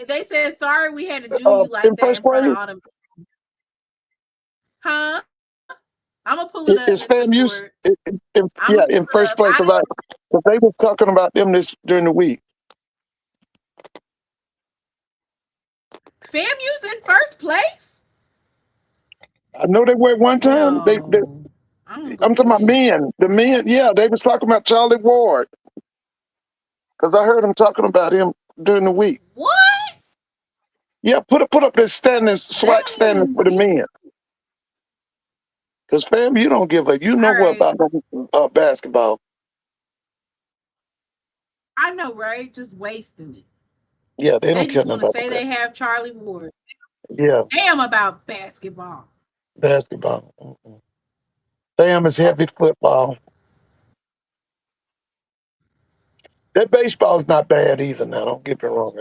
They said, sorry we had to do you like that in front of all them. Huh? I'm going to pull it up. It's FAMU. In first place. They was talking about them during the week. FAMU's in first place? I know they were one time. No, I'm talking about men. The men, yeah, they was talking about Charlie Ward. Because I heard them talking about him during the week. What? Yeah, put up this SWAC standing for the men. Because fam, you don't give a what about basketball. I know, right? Just wasting it. Yeah, they don't care about. They just want to say they have Charlie Ward. Yeah. Damn about basketball. Basketball. Damn is heavy football. That baseball's not bad either now. Don't get me wrong.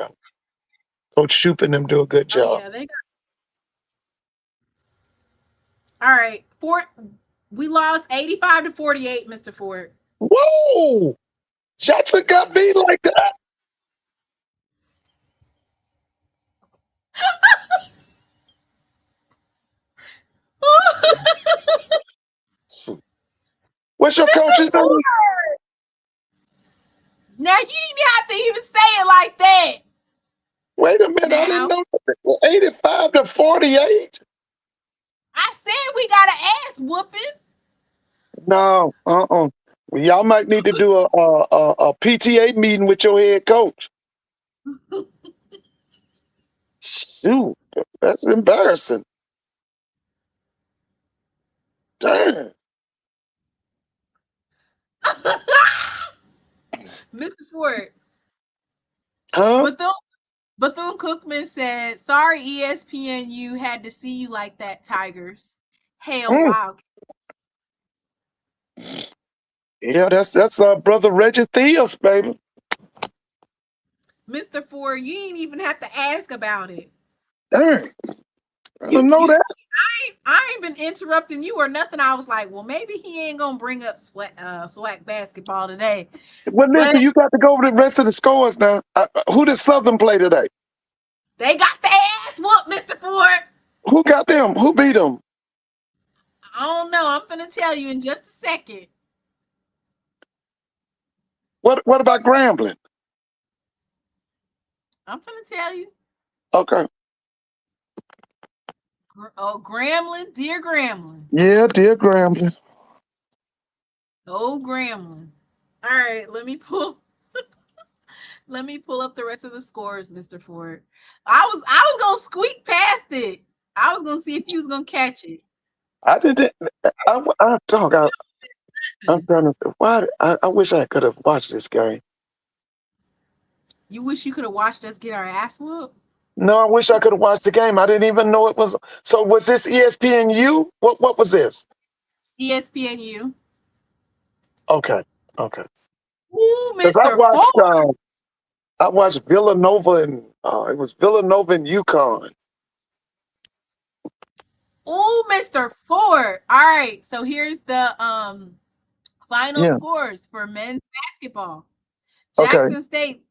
Coach Shoop and them do a good job. Yeah, they got. All right. We lost 85-48, Mr. Ford. Whoa! Jackson got beat like that. What's your coach's name? Now you didn't have to even say it like that. Wait a minute, I didn't know that. 85-48. I said we got an ass whooping. No, Well, y'all might need to do a PTA meeting with your head coach. Shoot, that's embarrassing. Damn. Mr. Ford. Huh? Bethune-Cookman said, sorry, ESPN, you had to see you like that, Tigers. Hell, wow. Yeah, that's brother Reggie Theos, baby. Mr. Ford, you didn't even have to ask about it. Dang. I didn't know that. I ain't been interrupting you or nothing. I was like, well, maybe he ain't gonna bring up SWAC basketball today. Well, listen, But you got to go over the rest of the scores now. Who did Southern play today? they got their ass whooped, Mr. Ford. Who got them? Who beat them? I don't know. I'm gonna tell you in just a second. What about Grambling? I'm gonna tell you. Okay. Gremlin, dear Gremlin. Yeah, dear Grambling. Oh, Gremlin. All right, let me pull up the rest of the scores, Mr. Ford. I was gonna squeak past it. I was gonna see if you was gonna catch it. I didn't. I'm trying to. Why? I wish I could have watched this game. You wish you could have watched us get our ass whooped? No, I wish I could have watched the game. I didn't even know it was. So was this ESPNU? What was this? ESPNU. Okay. Ooh, Because Mr. Ford. I watched Villanova and it was Villanova and UConn. Ooh, Mr. Ford. All right, so here's the final Yeah. scores for men's basketball. Okay. Jackson State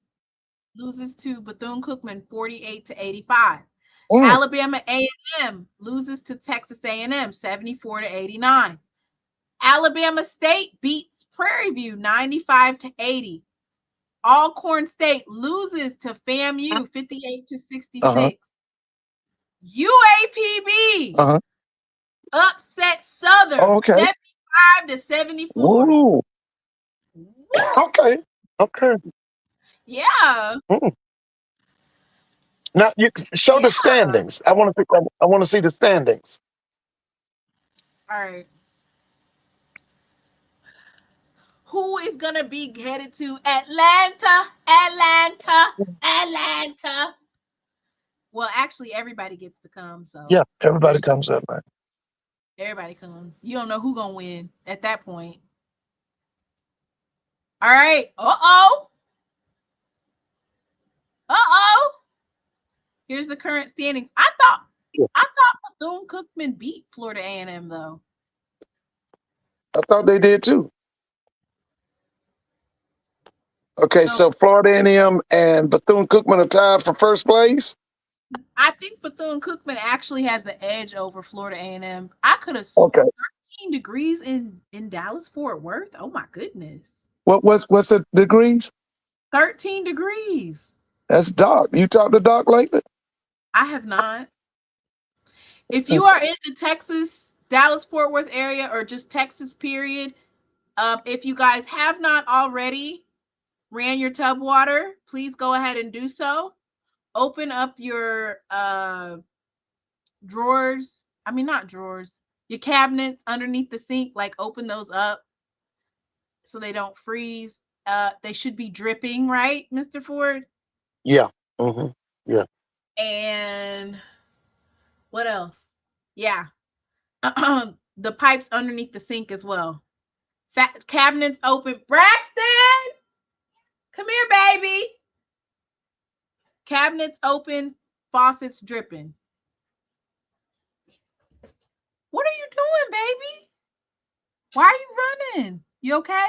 loses to Bethune-Cookman 48-85. Mm. Alabama A&M loses to Texas A&M 74-89. Alabama State beats Prairie View 95-80. Alcorn State loses to FAMU 58-66. UAPB upset Southern Okay. 75-74. Woo. Okay. Yeah. Mm. Now you show the standings. I want to see the standings. All right. Who is gonna be headed to Atlanta? Well, actually, everybody gets to come. So Yeah, everybody comes up, man. everybody comes. You don't know who gonna win at that point. All right. Here's the current standings. I thought Bethune-Cookman beat Florida A&M though. I thought they did too. Okay, No. so Florida A&M and Bethune-Cookman are tied for first place. I think Bethune-Cookman actually has the edge over Florida A&M. I could have Okay. 13 degrees in Dallas Fort Worth. Oh my goodness. What's the degrees? 13 degrees. That's Doc. You talked to Doc lately? I have not. If you are in the Texas, Dallas Fort Worth area or just Texas period, if you guys have not already ran your tub water, please go ahead and do so. Open up your drawers. I mean, not drawers, your cabinets underneath the sink, like open those up so they don't freeze. They should be dripping, right, Mr. Ford? Yeah. Mm-hmm. Yeah. And what else? Yeah. The pipes underneath the sink as well. Cabinets open. Braxton, come here, baby. Cabinets open, faucets dripping. What are you doing, baby? Why are you running? You okay?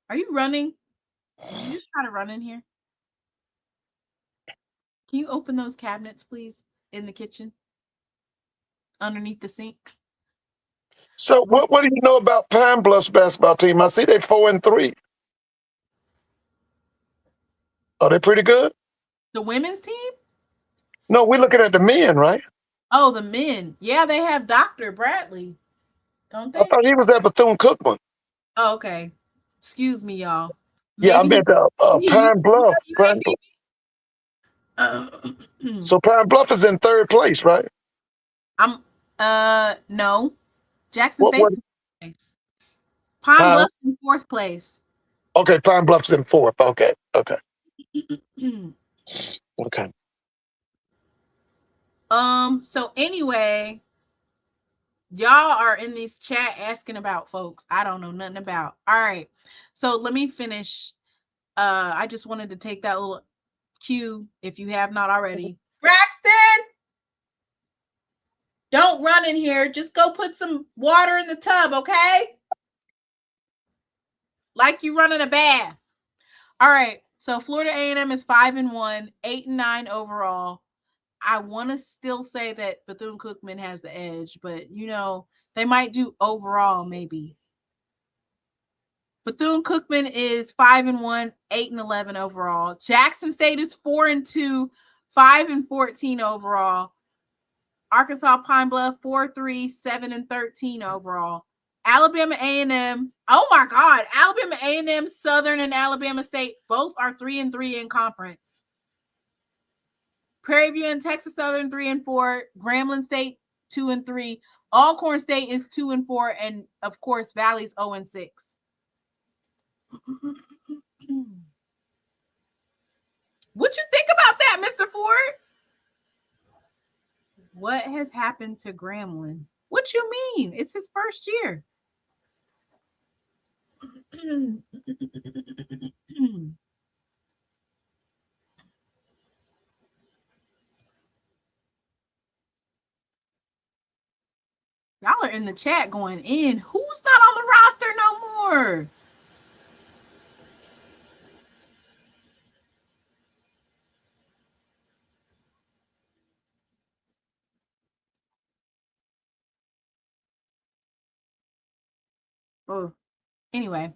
Are you running? Did you just try to run in here? Can you open those cabinets, please, in the kitchen? Underneath the sink? So what do you know about Pine Bluff's basketball team? I see they're 4-3. Are they pretty good? The women's team? No, we're looking at the men, right? Oh, the men. Yeah, they have Dr. Bradley, don't they? I thought he was at Bethune-Cookman. Oh, okay. Excuse me, y'all. Yeah, I meant Pine Bluff. Pine Bluff. So Pine Bluff is in third place, right? No. Jackson State's in fourth place. Pine Bluff's in fourth place. Okay, Pine Bluff's in fourth. Okay. Okay. So anyway, y'all are in this chat asking about folks I don't know nothing about. All right. So let me finish. I just wanted to take that little cue if you have not already. Braxton! Don't run in here. Just go put some water in the tub, okay? Like you running a bath. All right. So Florida A&M is 5-1, 8-9 overall. I want to still say that Bethune-Cookman has the edge, but you know, they might do overall maybe. Bethune-Cookman is 5-1, 8-11 overall. Jackson State is 4-2, 5-14 overall. Arkansas Pine Bluff 4-3, 7-13 overall. Alabama A&M, oh my God, Alabama A&M, Southern, and Alabama State both are 3-3 in conference. Prairie View and Texas Southern 3-4, Grambling State 2-3, Alcorn State is 2-4, and of course Valley's 0-6. What you think about that, Mr. Ford? What has happened to Grambling? What you mean? It's his first year. Y'all are in the chat going in. Who's not on the roster no more? Oh, anyway.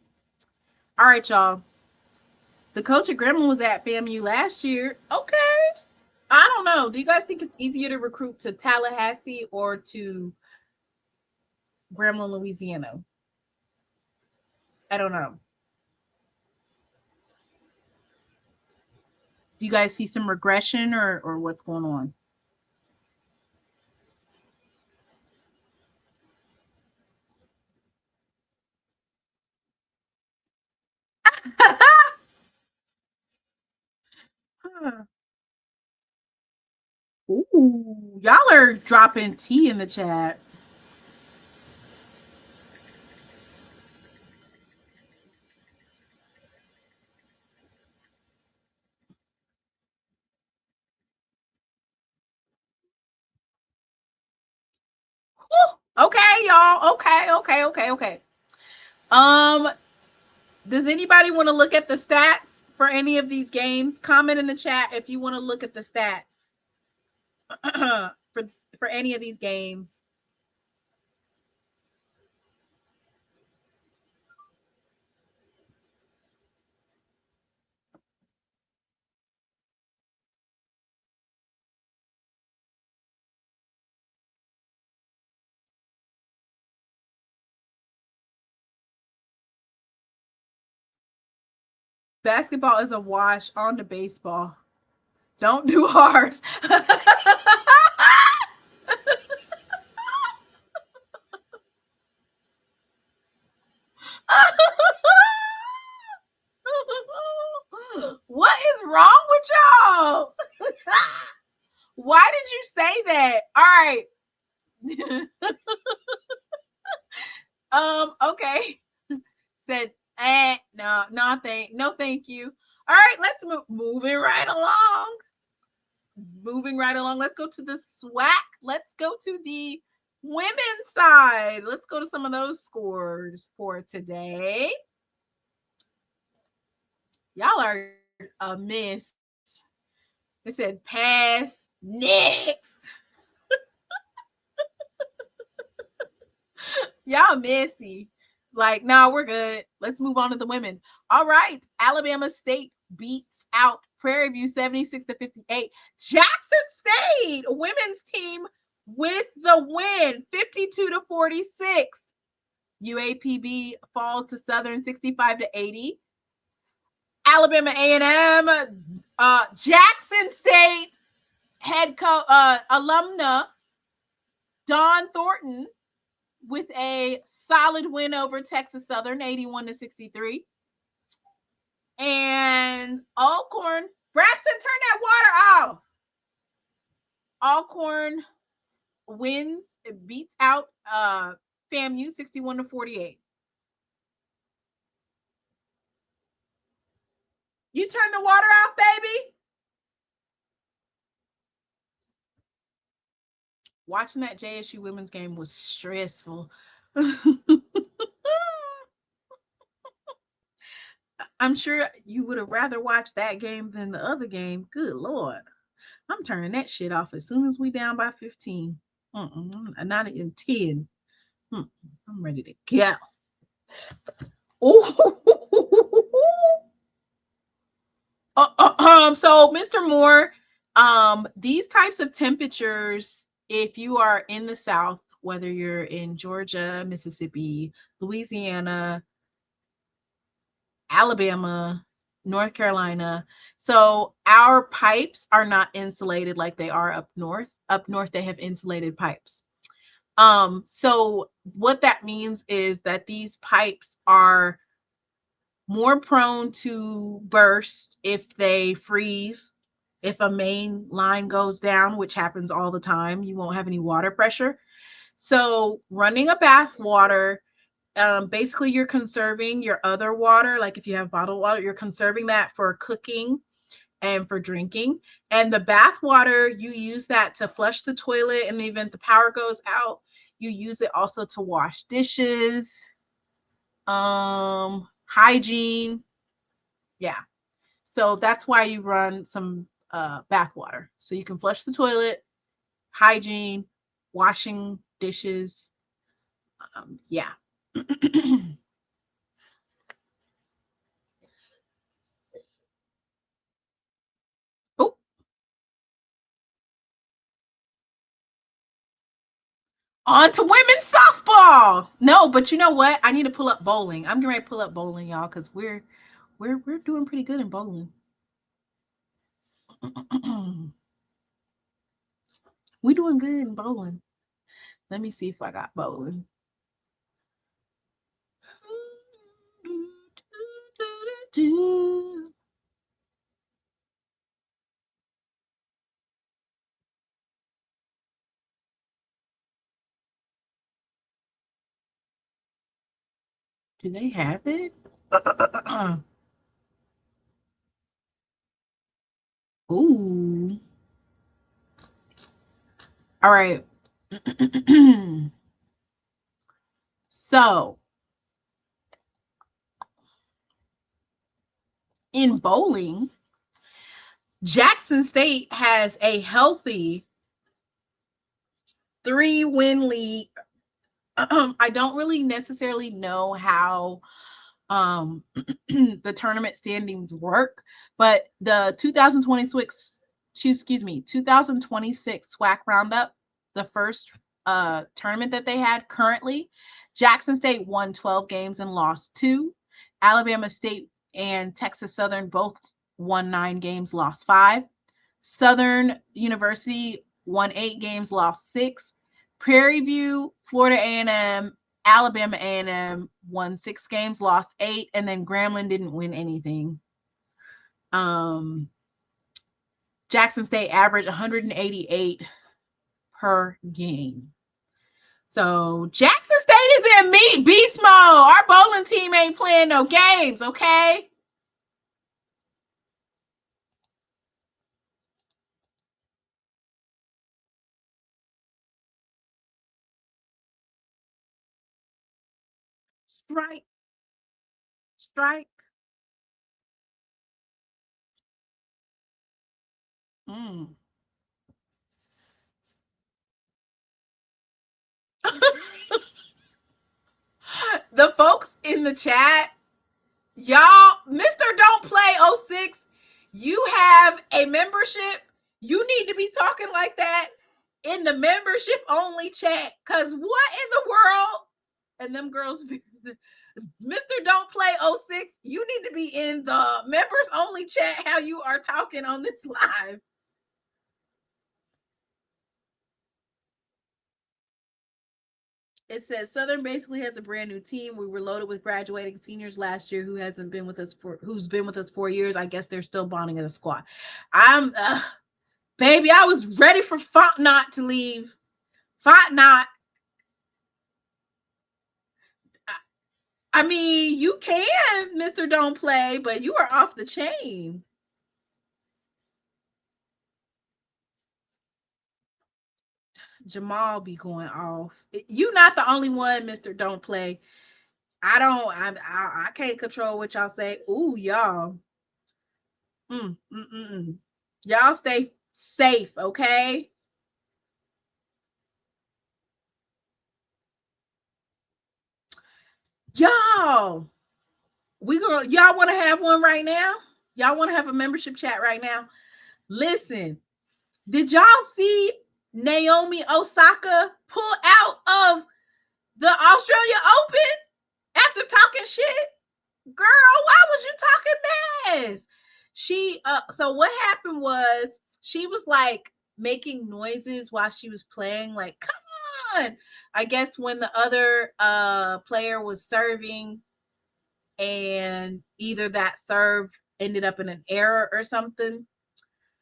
All right, y'all. The coach at Grambling was at FAMU last year. Okay. I don't know. Do you guys think it's easier to recruit to Tallahassee or to Grambling, Louisiana? I don't know. Do you guys see some regression or what's going on? Ooh, y'all are dropping tea in the chat. Woo, okay, y'all. Okay. Does anybody want to look at the stats for any of these games? Comment in the chat if you want to look at the stats for any of these games. Basketball is a wash. On to baseball. Don't do ours. What is wrong with y'all? Why did you say that? All right. Okay. Said, no, thank you. All right, let's moving right along. Let's go to the SWAC. Let's go to the women's side. Let's go to some of those scores for today. Y'all are a miss. They said pass next. Y'all messy. Like, no, we're good. Let's move on to the women. All right. Alabama State beats out Prairie View 76-58. Jackson State women's team with the win 52-46. UAPB falls to Southern 65-80. Alabama A&M, Jackson State head coach, alumna Dawn Thornton with a solid win over Texas Southern, 81-63. And Alcorn, Braxton, turn that water off. Alcorn wins, it beats out FAMU 61-48. You turn the water off, baby. Watching that JSU women's game was stressful. I'm sure you would have rather watched that game than the other game. Good Lord. I'm turning that shit off as soon as we down by 15. Not even 10. I'm ready to go. So Mr. Moore, these types of temperatures, if you are in the South, whether you're in Georgia, Mississippi, Louisiana, Alabama, North Carolina, so our pipes are not insulated like they are up north. Up north, they have insulated pipes. So what that means is that these pipes are more prone to burst if they freeze. If a main line goes down, which happens all the time, you won't have any water pressure. So running a bath water, basically you're conserving your other water. Like if you have bottled water, you're conserving that for cooking and for drinking. And the bath water, you use that to flush the toilet in the event the power goes out. You use it also to wash dishes, hygiene. Yeah. So that's why you run some bath water. So you can flush the toilet, hygiene, washing dishes. Yeah. Oh, on to women's softball. No, but you know what? I need to pull up bowling. I'm getting ready to pull up bowling, y'all, because we're doing pretty good in bowling. We're doing good in bowling. Let me see if I got bowling. Do they have it? Ooh. All right. So, in bowling, Jackson State has a healthy 3-win lead. I don't really necessarily know how the tournament standings work, but the 2026 SWAC roundup, the first tournament that they had currently, Jackson State won 12 games and lost 2. Alabama State and Texas Southern both won 9 games, lost 5. Southern University won 8 games, lost 6. Prairie View, Florida A&M, Alabama A&M won 6 games, lost 8, and then Grambling didn't win anything. Jackson State averaged 188 per game. So Jackson State is in beast mode. Our bowling team ain't playing no games, okay? Strike. The folks in the chat, y'all, Mr. Don't Play 06, you have a membership. You need to be talking like that in the membership only chat. Because what in the world? And them girls, Mr. Don't Play 06, you need to be in the members only chat how you are talking on this live. It says Southern basically has a brand new team. We were loaded with graduating seniors last year who's been with us 4 years. I guess they're still bonding as a squad. Baby, I was ready for Fontenot to leave. Fontenot. I mean, you can, Mr. Don't Play, but you are off the chain. Jamal be going off. You not the only one, Mr. Don't Play. I can't control what y'all say. Ooh, y'all. Mm, mm, mm, mm. Y'all stay safe, okay? Y'all, y'all want to have one right now? Y'all want to have a membership chat right now? Listen, did y'all see Naomi Osaka pull out of the Australia Open after talking shit? Girl, why was you talking mess? So what happened was she was like making noises while she was playing, like, come on. I guess when the other player was serving, and either that serve ended up in an error or something.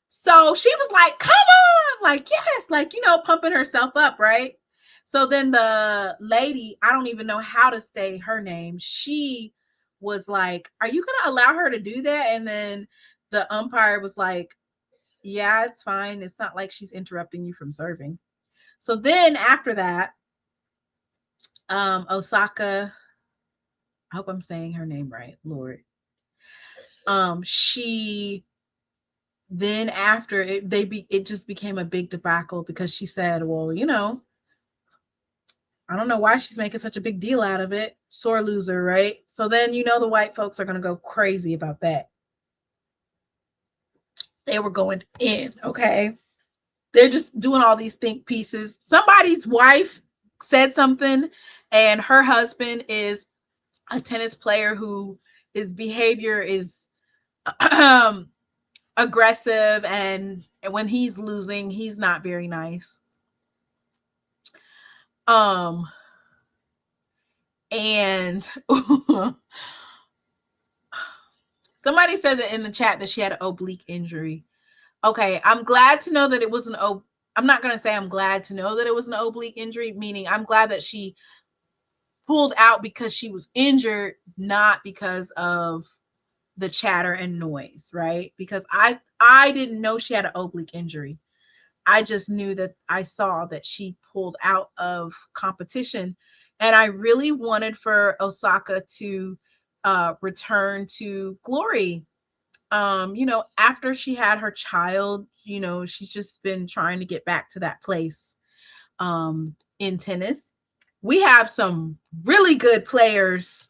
So she was like, come on, like, yes, like, pumping herself up, right? So then the lady, I don't even know how to say her name, she was like, are you going to allow her to do that? And then the umpire was like, yeah, it's fine. It's not like she's interrupting you from serving. So then after that, Osaka, I hope I'm saying her name right, Lord. She then after it just became a big debacle because she said, well, I don't know why she's making such a big deal out of it. Sore loser, right? So then the white folks are going to go crazy about that. They were going in, okay? They're just doing all these think pieces. Somebody's wife said something, and her husband is a tennis player who his behavior is aggressive, and when he's losing, he's not very nice. And somebody said that in the chat that she had an oblique injury. Okay, I'm glad to know that it was I'm not going to say I'm glad to know that it was an oblique injury, meaning I'm glad that she pulled out because she was injured, not because of the chatter and noise, right? Because I didn't know she had an oblique injury. I just knew that I saw that she pulled out of competition, and I really wanted for Osaka to return to glory. After she had her child, she's just been trying to get back to that place in tennis. We have some really good players.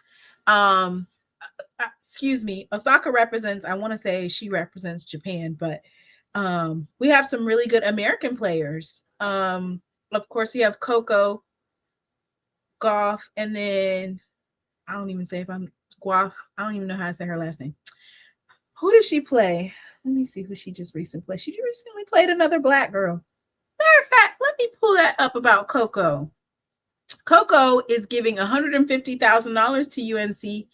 Excuse me, Osaka represents, I want to say she represents Japan, but we have some really good American players. Of course, you have Coco Gauff, and then I don't even say if I'm Guaf. I don't even know how to say her last name. Who did she play? Let me see who she just recently played. She recently played another black girl. Matter of fact, let me pull that up about Coco. Coco is giving $150,000 to UNC.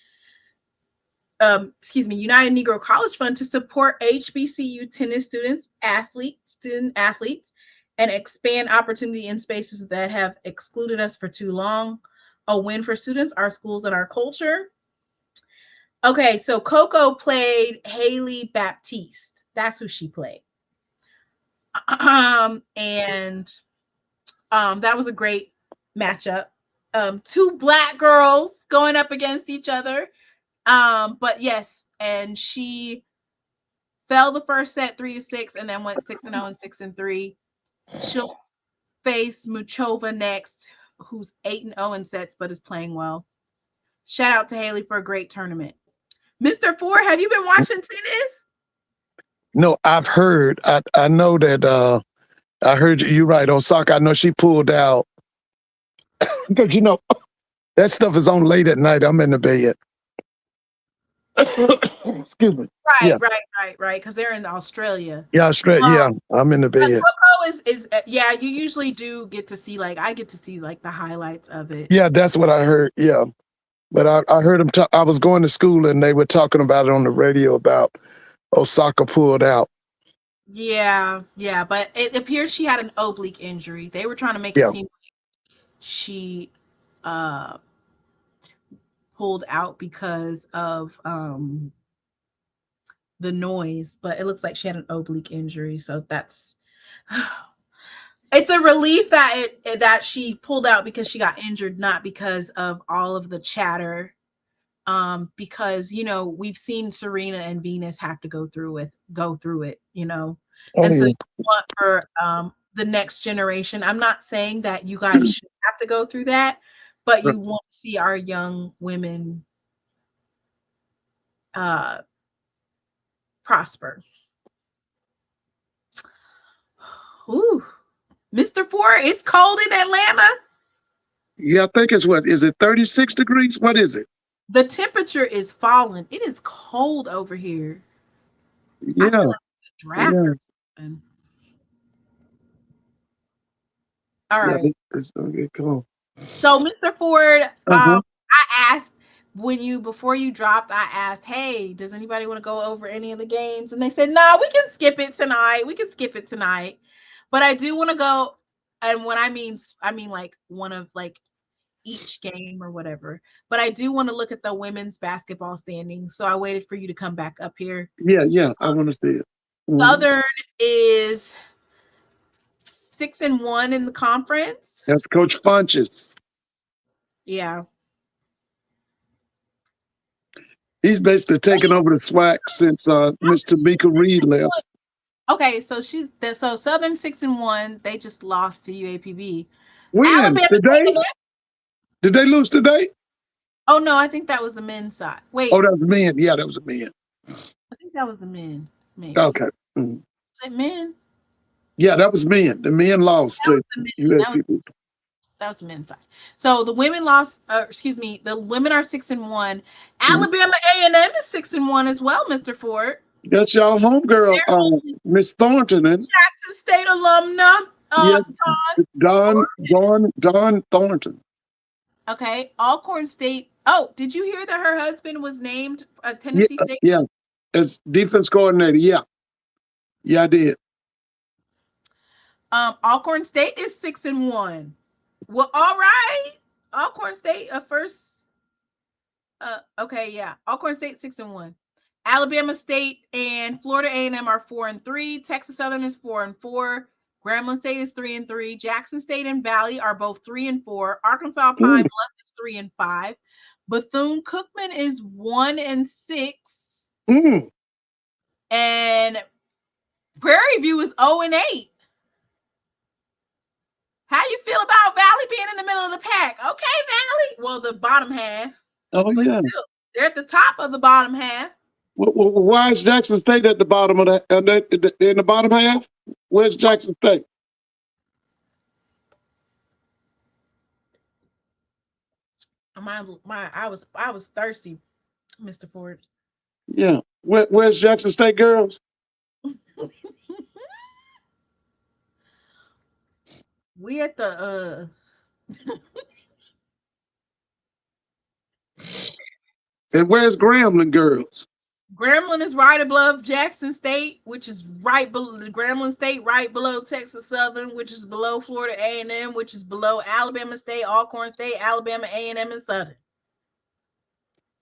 United Negro College Fund to support HBCU tennis student athletes, and expand opportunity in spaces that have excluded us for too long. A win for students, our schools, and our culture. Okay, so Coco played Haley Baptiste. That's who she played. And that was a great matchup. Two black girls going up against each other. But yes, and she fell the first set 3-6, and then went 6-0 and 6-3. She'll face Muchova next, who's 8-0 in sets, but is playing well. Shout out to Haley for a great tournament. Mr. Ford, have you been watching tennis? No, I've heard. I know that I heard you're right, Osaka. I know she pulled out because that stuff is on late at night. I'm in the bed. Excuse me. Right. Because they're in Australia. Yeah, Australia. Yeah, I'm in the bed. Coco is yeah. You usually do get to see I get to see the highlights of it. Yeah, that's what I heard. Yeah, but I heard them. I was going to school and they were talking about it on the radio about Osaka pulled out. Yeah, but it appears she had an oblique injury. They were trying to make it seem like she pulled out because of the noise, but it looks like she had an oblique injury. So that's It's a relief that that she pulled out because she got injured, not because of all of the chatter. Because we've seen Serena and Venus have to go through it, Oh and so yeah. you want for the next generation. I'm not saying that you guys should have to go through that, but Right. you want to see our young women uh prosper. Ooh, Mr. Ford, it's cold in Atlanta. Yeah, I think it's what is it 36 degrees? What is it? The temperature is falling. It is cold over here. I feel Yeah, like it's a draft yeah, or something. All yeah. right. It's okay, cool. So, Mr. Ford, Uh-huh. I asked before you dropped, I asked, hey, does anybody want to go over any of the games? And they said, no, we can skip it tonight. We can skip it tonight. But I do want to go. And when I mean like one of like each game or whatever. But I do want to look at the women's basketball standings. So I waited for you to come back up here. Yeah, yeah. I want to see it. Mhm. Southern is 6-1 in the conference. That's Coach Funches. Yeah. He's basically taken over the SWAC since Miss Tamika Reed left. Okay, so so Southern 6-1. They just lost to UAPB. When? Alabama Today? taking it. Did they lose today? Oh no, I think that was the men's side. Wait, Oh, that was men. Yeah, that was a men. I think that was the men. Maybe. Okay. Mhm. Is it men? Yeah, that was men. The men lost That to was the men. UAPB. That was the men's side. So the women lost. Excuse me. The women are 6-1. Mhm. Alabama A&M is 6-1 as well, Mr. Ford. That's y'all homegirl, They're holding Miss Thornton, and Jackson State alumna. yeah, Don. Don Thornton. Okay, Alcorn State. Oh, did you hear that her husband was named a Yeah, Tennessee State? yeah. As defense coordinator. Yeah, yeah, I did. Alcorn State is 6-1. Well, all right. Alcorn State, first. Okay, yeah. Alcorn State 6-1. Alabama State and Florida A&M are 4-3. Texas Southern is 4-4. Grambling State is 3-3. Jackson State and Valley are both 3-4. Arkansas Pine Ooh. Bluff is 3-5. Bethune Cookman is 1-6. Mm. And Prairie View is 0-8. How you feel about Valley being in the middle of the pack? Okay, Valley. Well, the bottom half. Oh But yeah. still, they're at the top of the bottom half. Why is Jackson State at the bottom of that? In the bottom half? Where's Jackson State? I was thirsty, Mr. Ford. Yeah. Where's Jackson State girls? We at the And where's Grambling girls? Grambling is right above Jackson State, which is right below Grambling State, right below Texas Southern, which is below Florida A&M, which is below Alabama State, Alcorn State, Alabama A&M, and Southern.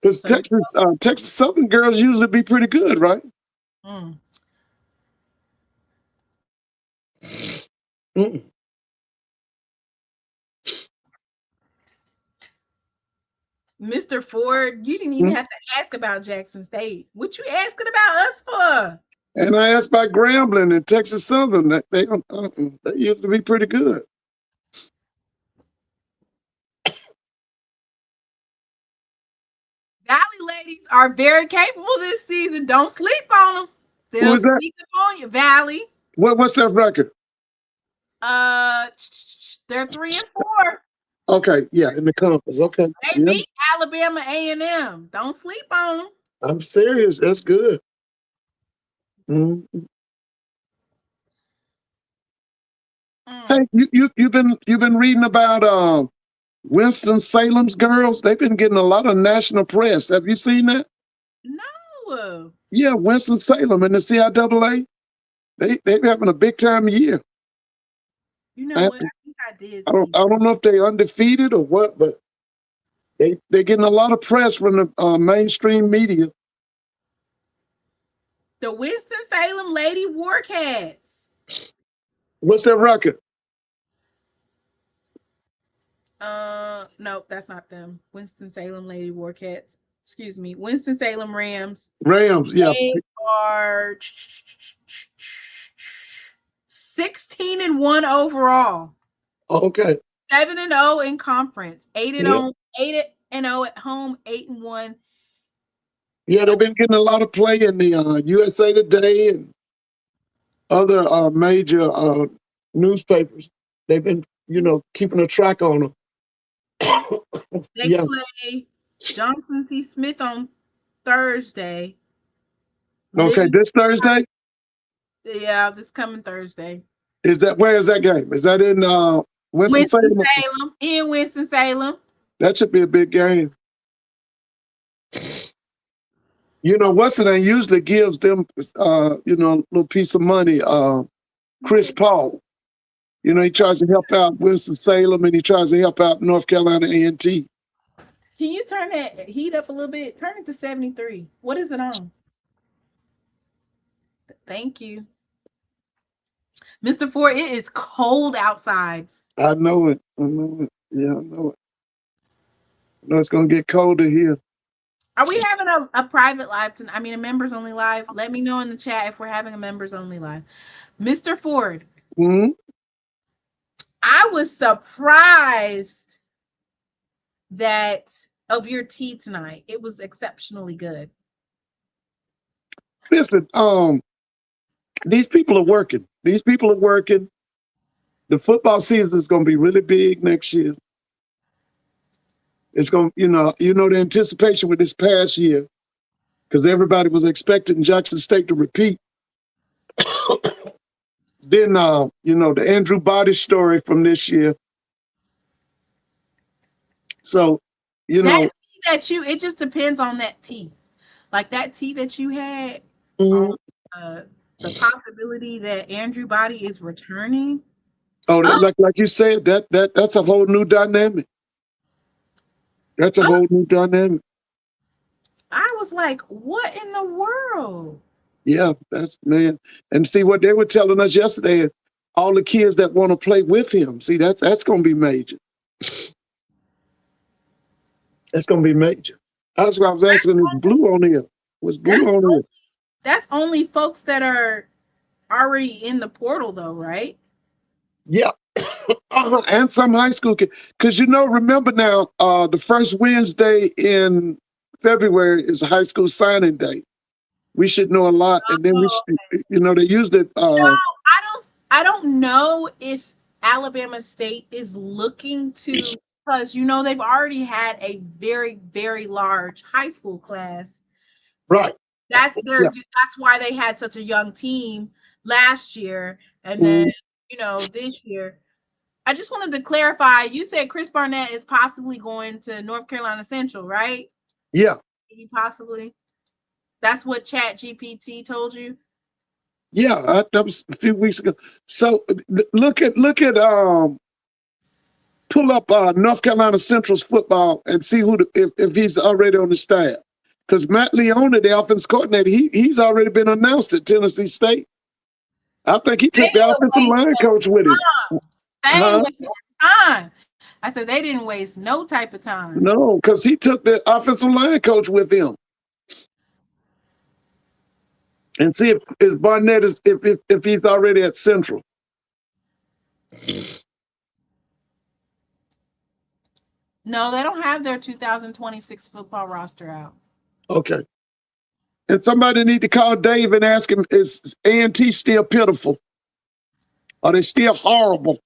Because So, Texas Southern girls usually be pretty good, right? mm. Mm. Mr. Ford, you didn't even have to ask about Jackson State. What you asking about us for? And I asked about Grambling and Texas Southern. They used to be pretty good. Valley ladies are very capable this season. Don't sleep on them. Who They'll is that? sneak up on you, Valley. What's their record? They're 3-4. Okay, yeah, in the conference. Okay. They Yeah. beat Alabama A&M. Don't sleep on them. I'm serious. That's good. Mhm. Hey, you've been reading about Winston Salem's girls? They've been getting a lot of national press. Have you seen that? No. Yeah, Winston Salem in the CIAA. They're having a big time year. You know what? I think I did I see. don't know if they're undefeated or what, but they're getting a lot of press from the mainstream media. The Winston-Salem Lady Warcats. What's their record? Nope, that's not them. Winston-Salem Lady Warcats. Excuse me. Winston-Salem Rams. Rams, yeah. They are 16-1 overall. Okay. 7-0 in conference. 8-0, Yeah. 8-0 at home, 8-1. Yeah, they've been getting a lot of play in the USA Today and other major newspapers. They've been, keeping a track on them. They play Johnson C. Smith on Thursday. Okay, this Thursday? Yeah, this coming Thursday. Where is that game? Is that in Winston-Salem? Winston-Salem. In Winston-Salem. That should be a big game. What's the name usually gives them, a little piece of money. Chris Paul. He tries to help out Winston-Salem and he tries to help out North Carolina A&T. Can you turn that heat up a little bit? Turn it to 73. What is it on? Thank you. Mr. Ford, it is cold outside. I know it. Yeah, I know it. I know it's going to get colder here. Are we having a private live tonight? I mean, a members only live? Let me know in the chat if we're having a members only live. Mr. Ford. Mm-hmm. I was surprised of your tea tonight. It was exceptionally good. Listen, these people are working. The football season is going to be really big next year. It's going to, the anticipation with this past year, because everybody was expecting Jackson State to repeat. Then, the Andrew Body story from this year. So, that tea it just depends on that tea. Like that tea that you had, mm-hmm. The possibility that Andrew Body is returning. Like you said, that's a whole new dynamic. That's a whole new dynamic. I was like, what in the world? Yeah, man. And see what they were telling us yesterday is all the kids that want to play with him. See, that's going to be major. That's going to be major. That's why I was asking, is Blue on here? Was Blue on here? That's only folks that are already in the portal, though, right? Yeah. And some high school kids. Because, remember now, the first Wednesday in February is a high school signing day. We should know a lot. And then they used it. I don't know if Alabama State is looking to, because, they've already had a very, very large high school class. Right. That's why they had such a young team last year. And then, this year. I just wanted to clarify, you said Chris Barnett is possibly going to North Carolina Central, right? Yeah. Maybe possibly. That's what ChatGPT told you? Yeah, that was a few weeks ago. So look at pull up North Carolina Central's football and see if he's already on the staff. Because Matt Leone, the offense coordinator, he's already been announced at Tennessee State. I think he took the offensive line coach with him. They didn't waste no time. I said they didn't waste no type of time. No, because he took the offensive line coach with him. And see if Barnett is if he's already at Central. No, they don't have their 2026 football roster out. Okay. And somebody need to call Dave and ask him, is A&T still pitiful? Are they still horrible?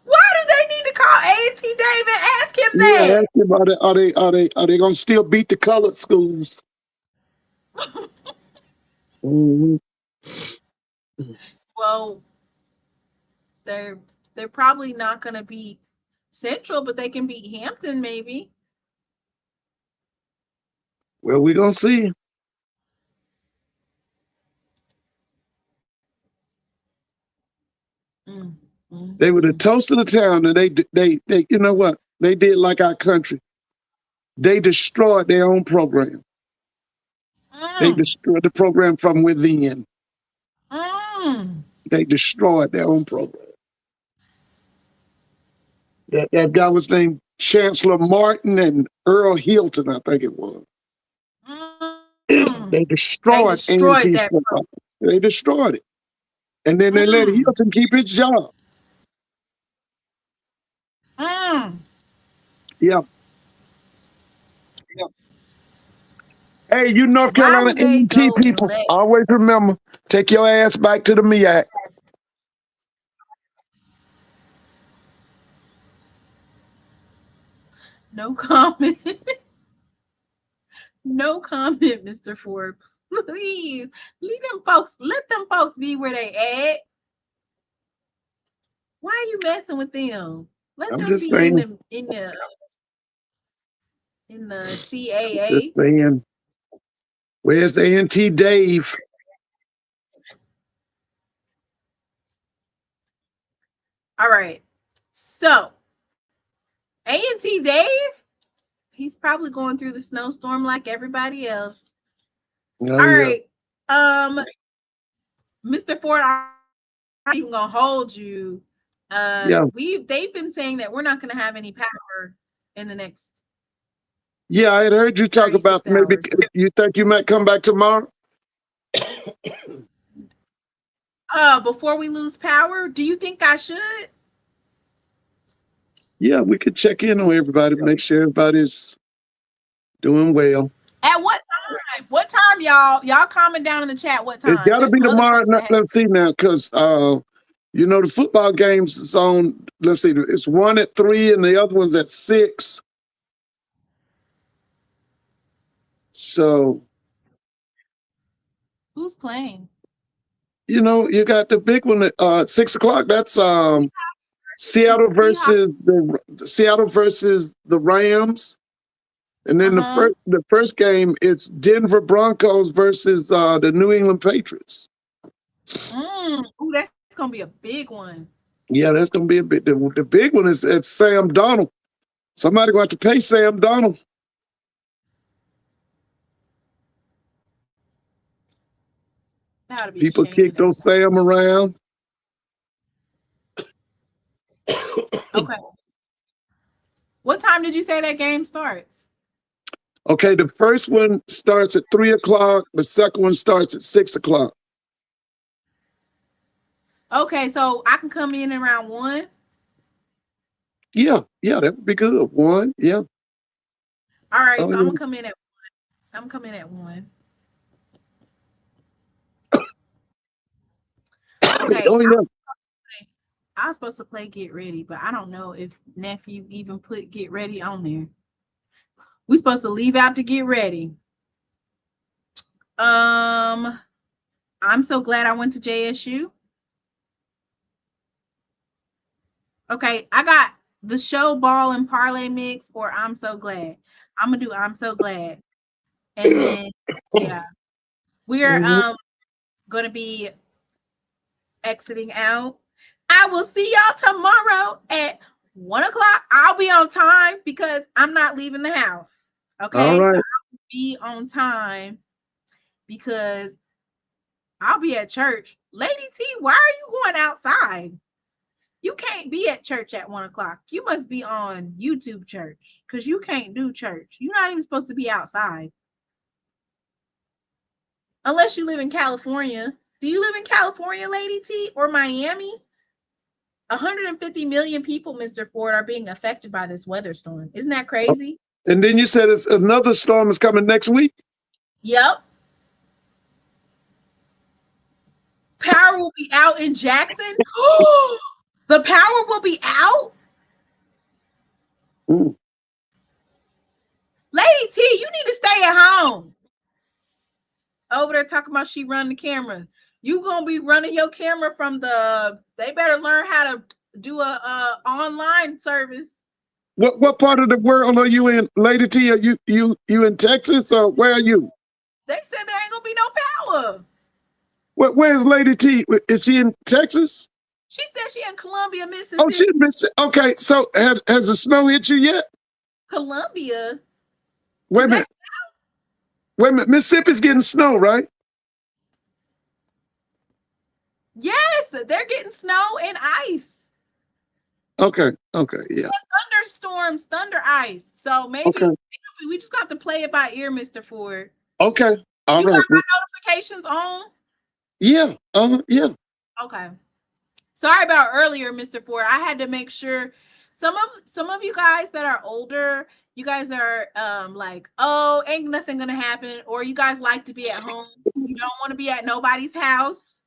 Why do they need to call A&T Dave and ask him that? Yeah, ask him, are they going to still beat the colored schools? Mm-hmm. Well, they're probably not going to beat Central, but they can beat Hampton maybe. Well, we're going to see. Mm-hmm. They were the toast of the town, and they you know what? They did like our country. They destroyed their own program. They destroyed the program from within. They destroyed their own program. That guy was named Chancellor Martin and Earl Hilton, I think it was. They destroyed A&T's that. football. They destroyed it. And then they let Hilton keep his job. Yeah. Hey, you North Carolina A&T people, always remember, take your ass back to the MEAC. No comment. No comment, Mr. Forbes. Please leave them folks. Let them folks be where they at. Why are you messing with them? Let them be in the CAA. Just saying. Where's A&T Dave? All right. So A&T Dave, he's probably going through the snowstorm like everybody else. Oh, all right. Mr. Ford, I'm not even gonna hold you. They've been saying that we're not gonna have any power in the next. Yeah, I had heard you talk about maybe you think you might come back tomorrow. Before we lose power, do you think I should? Yeah, we could check in on everybody, make sure everybody's doing well. At what time? What time, y'all? Y'all comment down in the chat what time. It's got to be tomorrow. Let's see now, because you know the football games is on. Let's see, it's one at 3 and the other one's at 6. So, who's playing? You know, you got the big one at 6 o'clock. That's Seattle versus the Rams. And then the first game, it's Denver Broncos versus the New England Patriots. Ooh, that's gonna be a big one. Yeah, that's gonna be a big. The big one is at Sam Darnold. Somebody going to pay Sam Darnold. People kick those Sam around. Okay. What time did you say that game starts? Okay, the first one starts at 3 o'clock. The second one starts at 6 o'clock. Okay, so I can come in around 1? Yeah, that would be good. 1, yeah. All right, so I'm gonna come in at 1. I'm coming at 1. Okay. I was supposed to play Get Ready, but I don't know if nephew even put Get Ready on there. We're supposed to leave out to Get Ready. I'm so glad I went to JSU. Okay, I got the show ball and parlay mix, or I'm so glad. I'm gonna do I'm so glad. And then yeah, we're gonna be exiting out. I will see y'all tomorrow at 1 o'clock. I'll be on time because I'm not leaving the house. Okay, all right. So I'll be on time because I'll be at church. Lady T, why are you going outside? You can't be at church at 1 o'clock. You must be on YouTube church because you can't do church. You're not even supposed to be outside. Unless you live in California. Do you live in California, Lady T, or Miami? 150 million people, Mr. Ford, are being affected by this weather storm. Isn't that crazy? And then you said it's another storm is coming next week? Yep. Power will be out in Jackson. The power will be out? Ooh. Lady T, you need to stay at home. Over there talking about she run the camera. You gonna be running your camera from they better learn how to do a online service. What part of the world are you in, Lady T? Are you in Texas or where are you? They said there ain't gonna be no power. Where's Lady T? Is she in Texas? She said she in Columbia, Mississippi. Oh, she in Mississippi. Okay, so has the snow hit you yet? Columbia. Wait a minute. Wait a minute. Mississippi's getting snow, right? Yes, they're getting snow and ice. Okay, yeah. Thunderstorms, thunder ice. So maybe we just got to play it by ear, Mr. Ford. Okay, all you right. got my notifications on? Yeah, yeah. Okay. Sorry about earlier, Mr. Ford. I had to make sure some of you guys that are older, you guys are like, oh, ain't nothing gonna happen, or you guys like to be at home. You don't want to be at nobody's house.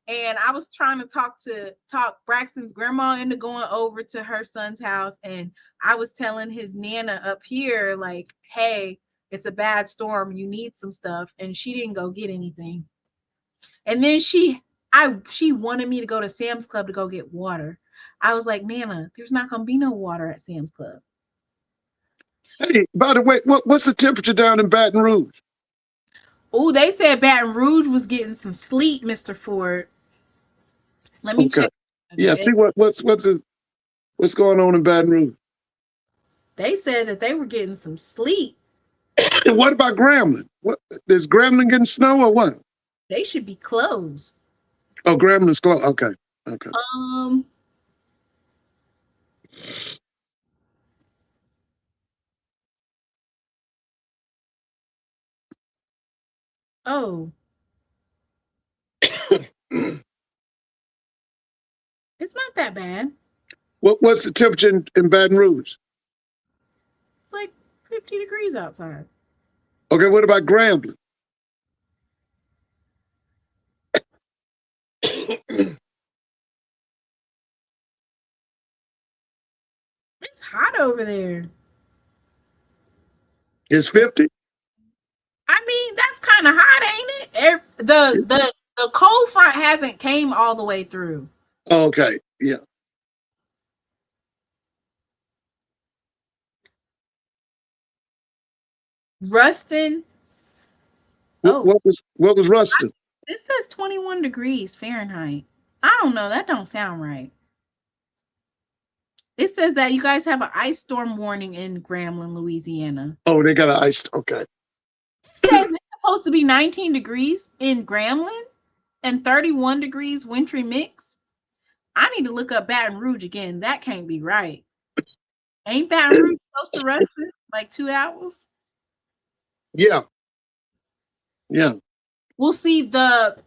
And I was trying to talk Braxton's grandma into going over to her son's house, and I was telling his nana up here, like, hey, it's a bad storm, you need some stuff, and she didn't go get anything. And then she wanted me to go to Sam's Club to go get water. I was like, Nana, there's not gonna be no water at Sam's Club. Hey, by the way, what's the temperature down in Baton Rouge? Oh, they said Baton Rouge was getting some sleet, Mr. Ford. Let me check. Yeah, see what's going on in Baton Rouge. They said that they were getting some sleet. What about Grambling? What is Grambling getting snow or what? They should be closed. Oh, Grambling's closed. Okay. Oh. It's not that bad. What's the temperature in Baton Rouge? It's like 50 degrees outside. Okay, what about Grambling? It's hot over there. It's 50? I mean, that's kind of hot, ain't it? The cold front hasn't came all the way through. Okay, yeah. Ruston. What was Ruston? It says 21 degrees Fahrenheit. I don't know. That don't sound right. It says that you guys have an ice storm warning in Grambling, Louisiana. Oh, they got an ice. Okay. It says it's supposed to be 19 degrees in Grambling and 31 degrees wintry mix. I need to look up Baton Rouge again. That can't be right. Ain't Baton Rouge close to Ruston? Like 2 hours? Yeah. Yeah. We'll see the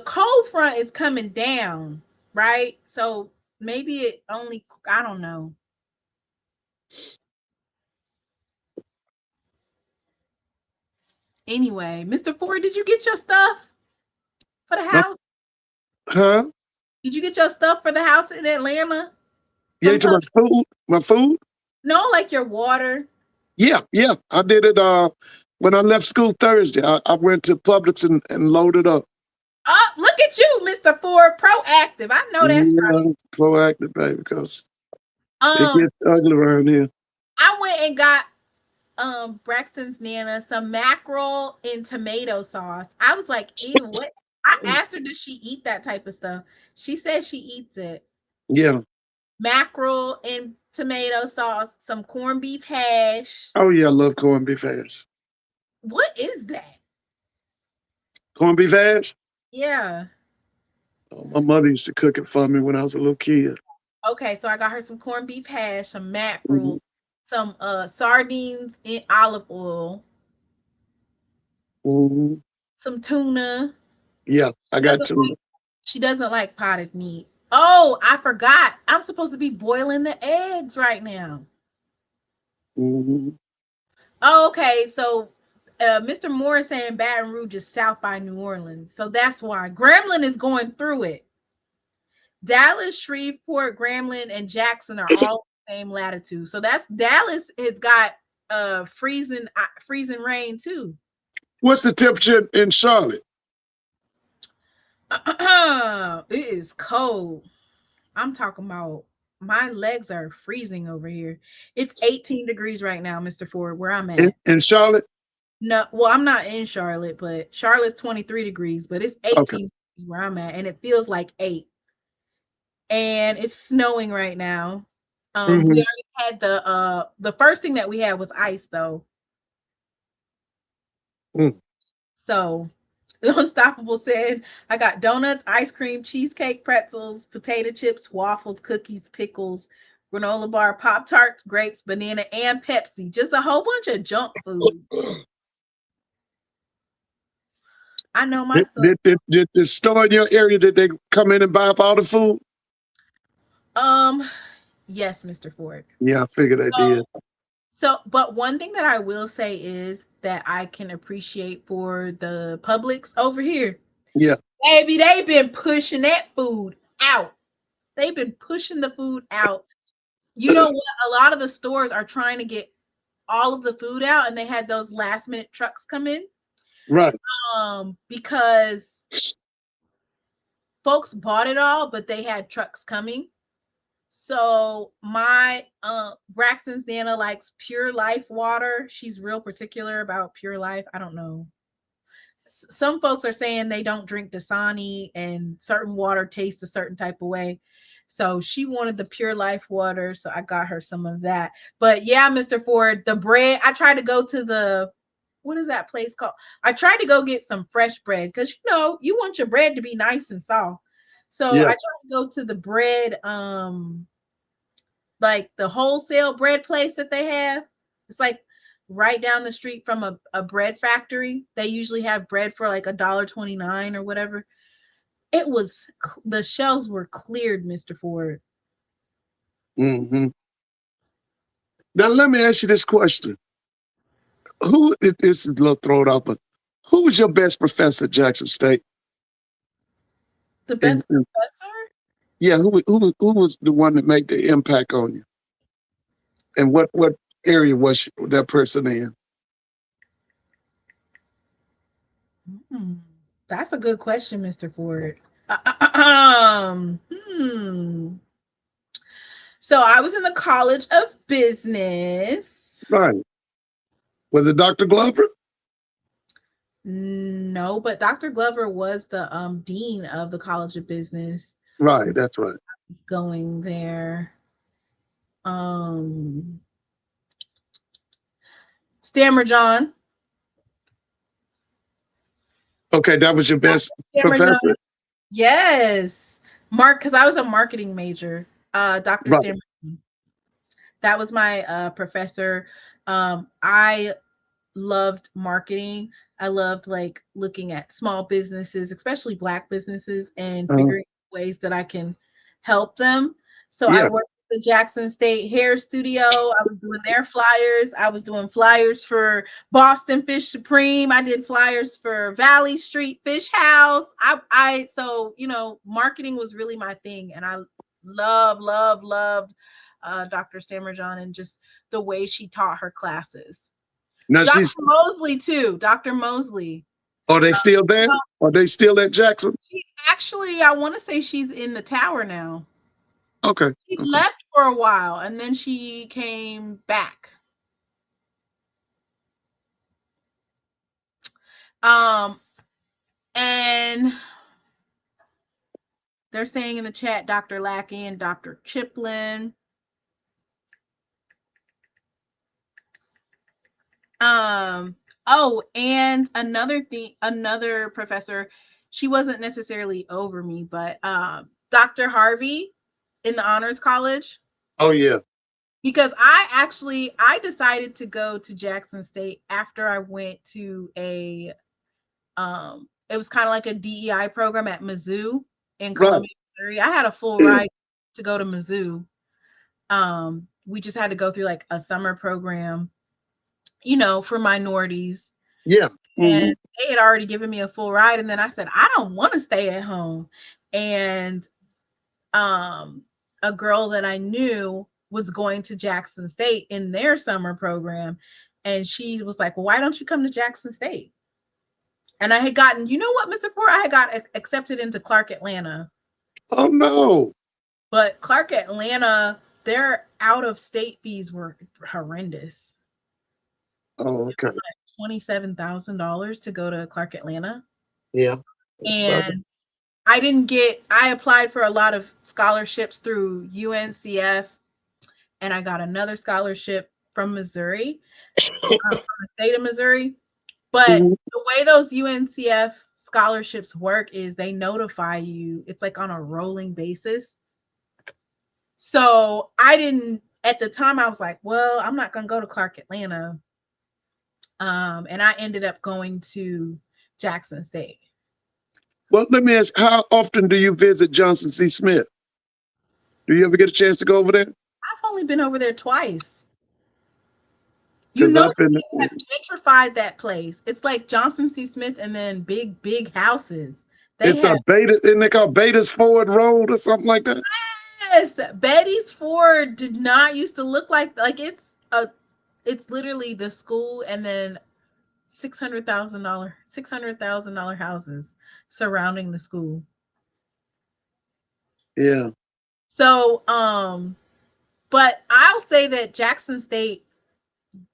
cold front is coming down, right? So maybe it only, I don't know. Anyway, Mr. Ford, did you get your stuff for the house? Huh? Did you get your stuff for the house in Atlanta? Yeah, you talking about food? My food? No, like your water. Yeah. I did it when I left school Thursday. I went to Publix and loaded up. Oh, look at you, Mr. Ford, proactive. I know that's right. Proactive, baby, because it gets ugly around here. I went and got Braxton's nana some mackerel in tomato sauce. I was like, ew, what? I asked her, does she eat that type of stuff? She said she eats it. Yeah. Mackerel in tomato sauce, some corned beef hash. Oh yeah, I love corned beef hash. What is that? Corned beef hash? Yeah. Oh, my mother used to cook it for me when I was a little kid. Okay, so I got her some corned beef hash, some mackerel, some sardines in olive oil, some tuna. Yeah, I got tuna. She doesn't like potted meat. Oh, I forgot. I'm supposed to be boiling the eggs right now. Oh, okay, so Mr. Moore is saying Baton Rouge is south by New Orleans. So that's why. Grambling is going through it. Dallas, Shreveport, Grambling, and Jackson are all the same latitude. So that's Dallas has got freezing rain too. What's the temperature in Charlotte? It is cold. I'm talking about my legs are freezing over here. It's 18 degrees right now, Mr. Ford, where I'm at. In Charlotte? No, well, I'm not in Charlotte, but Charlotte's 23 degrees, but it's 18 degrees where I'm at, and it feels like 8. And it's snowing right now. We already had the first thing that we had was ice though. So The Unstoppable said, I got donuts, ice cream, cheesecake, pretzels, potato chips, waffles, cookies, pickles, granola bar, Pop Tarts, grapes, banana, and Pepsi. Just a whole bunch of junk food. I know my son. Did the store in your area, did they come in and buy up all the food? Yes, Mr. Ford. Yeah, I figured they did. So, but one thing that I will say is that I can appreciate for the Publix over here. Yeah. Baby, they've been pushing that food out. They've been pushing the food out. You know what? A lot of the stores are trying to get all of the food out, and they had those last minute trucks come in. Right. Because folks bought it all, but they had trucks coming. So my Braxton's Nana likes Pure Life water. She's real particular about Pure Life. I don't know. Some folks are saying they don't drink Dasani and certain water tastes a certain type of way. So she wanted the Pure Life water, so I got her some of that. But yeah, Mr. Ford, the bread, I tried to go to the, what is that place called? I tried to go get some fresh bread because you know you want your bread to be nice and soft. So Yeah. I tried to go to the bread, like the wholesale bread place that they have. It's like right down the street from a bread factory. They usually have bread for like $1.29 or whatever. It was, the shelves were cleared, Mr. Ford. Mm-hmm. Now let me ask you this question: Who? This is a little thrown out, but who was your best professor at Jackson State? The best And professor? yeah, who was the one that made the impact on you? And what area was that person in? That's a good question, Mr. Ford. Hmm. So I was in the College of Business. Right. Was it Dr. Glover? No, but Dr. Glover was the dean of the College of Business. Right, that's right. I was going there. Stammer John. Okay, that was your best Stammer John. professor? Yes. Because I was a marketing major. Dr. Right. Stammer. That was my professor. I loved marketing. I loved like looking at small businesses, especially Black businesses, and figuring ways that I can help them. So I Yeah. worked at the Jackson State Hair Studio. I was doing their flyers. I was doing flyers for Boston Fish Supreme. I did flyers for Valley Street Fish House. So you know, marketing was really my thing, and I loved Dr. Stammerjohn and just the way she taught her classes. Now Dr. she's. Mosley too. Dr. Mosley. Are they still there? Are they still at Jackson? She's actually, I want to say she's in the tower now. Okay. She left for a while and then she came back. And they're saying in the chat, Dr. Lackey and Dr. Chiplin. Oh, and another professor, she wasn't necessarily over me, but Dr. Harvey in the Honors College. Oh yeah. Because I decided to go to Jackson State after I went to a it was kind of like a DEI program at Mizzou in Columbia, Missouri. I had a full ride to go to Mizzou. We just had to go through like a summer program, you know, for minorities. Yeah. And they had already given me a full ride. And then I said, I don't want to stay at home. And a girl that I knew was going to Jackson State in their summer program. And she was like, well, why don't you come to Jackson State? And I had gotten, you know what, Mr. Ford? I had got accepted into Clark Atlanta. Oh no. But Clark Atlanta, their out-of-state fees were horrendous. Oh, okay. Like $27,000 to go to Clark Atlanta. Yeah. And I applied for a lot of scholarships through UNCF, and I got another scholarship from Missouri, from the state of Missouri. But the way those UNCF scholarships work is they notify you. It's like on a rolling basis. So I didn't, at the time I was like, well, I'm not gonna go to Clark Atlanta. And I ended up going to Jackson State. Well, let me ask, how often do you visit Johnson C. Smith? Do you ever get a chance to go over there? I've only been over there twice. You Because know, I've been. they have gentrified that place. It's like Johnson C. Smith and then big houses. They It's have a Beta, isn't it called Beta's Ford Road or something like that? yes, Betty's Ford did not used to look like it's literally the school and then $600,000 houses surrounding the school. Yeah. So but I'll say that Jackson State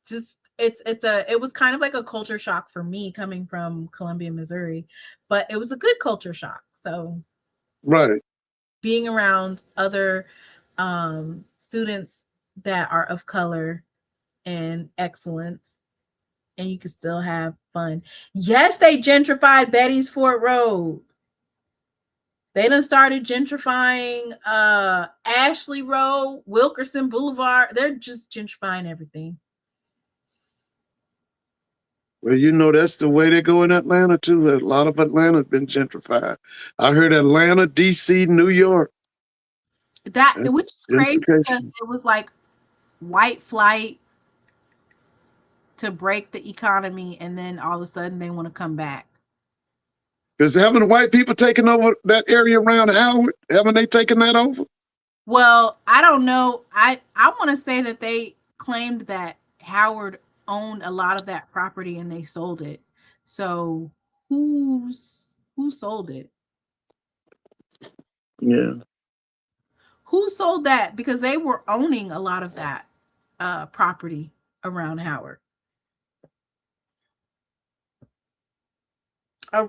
just it was kind of like a culture shock for me coming from Columbia, Missouri, but it was a good culture shock. So Right. being around other students that are of color and excellence, and you can still have fun. Yes, they gentrified Betty's Ford Road. They done started gentrifying Ashley Road, Wilkerson Boulevard. They're just gentrifying everything. Well, you know, that's the way they go in Atlanta, too. A lot of Atlanta's been gentrified. I heard Atlanta, D.C., New York. That, That's which is crazy because gentrification. it was like white flight to break the economy, and then all of a sudden they want to come back. Because haven't white people taken over that area around Howard? Haven't they taken that over? Well, I don't know. I want to say that they claimed that Howard owned a lot of that property and they sold it. So who sold it? Yeah. Who sold that? Because they were owning a lot of that property around Howard.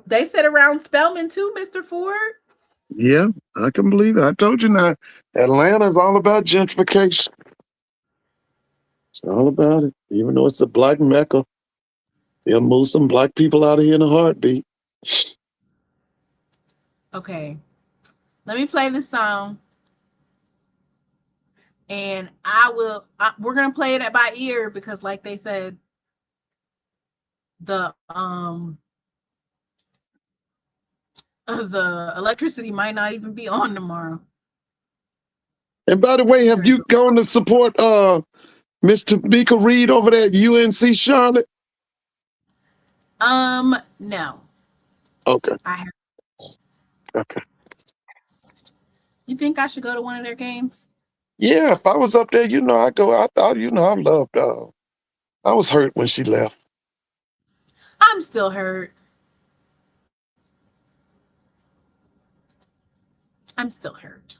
They said around Spelman too, Mr. Ford. Yeah, I can believe it. I told you now, Atlanta's all about gentrification. It's all about it. Even though it's a black mecca, they'll move some black people out of here in a heartbeat. Okay, let me play this song, and we're gonna play it by ear because, like they said, the the electricity might not even be on tomorrow. And by the way, have you gone to support Miss Tamika Reed over there at UNC Charlotte? No. Okay. I have. Okay. You think I should go to one of their games? Yeah, if I was up there, I'd go. I thought, I loved I was hurt when she left. I'm still hurt. I'm still hurt.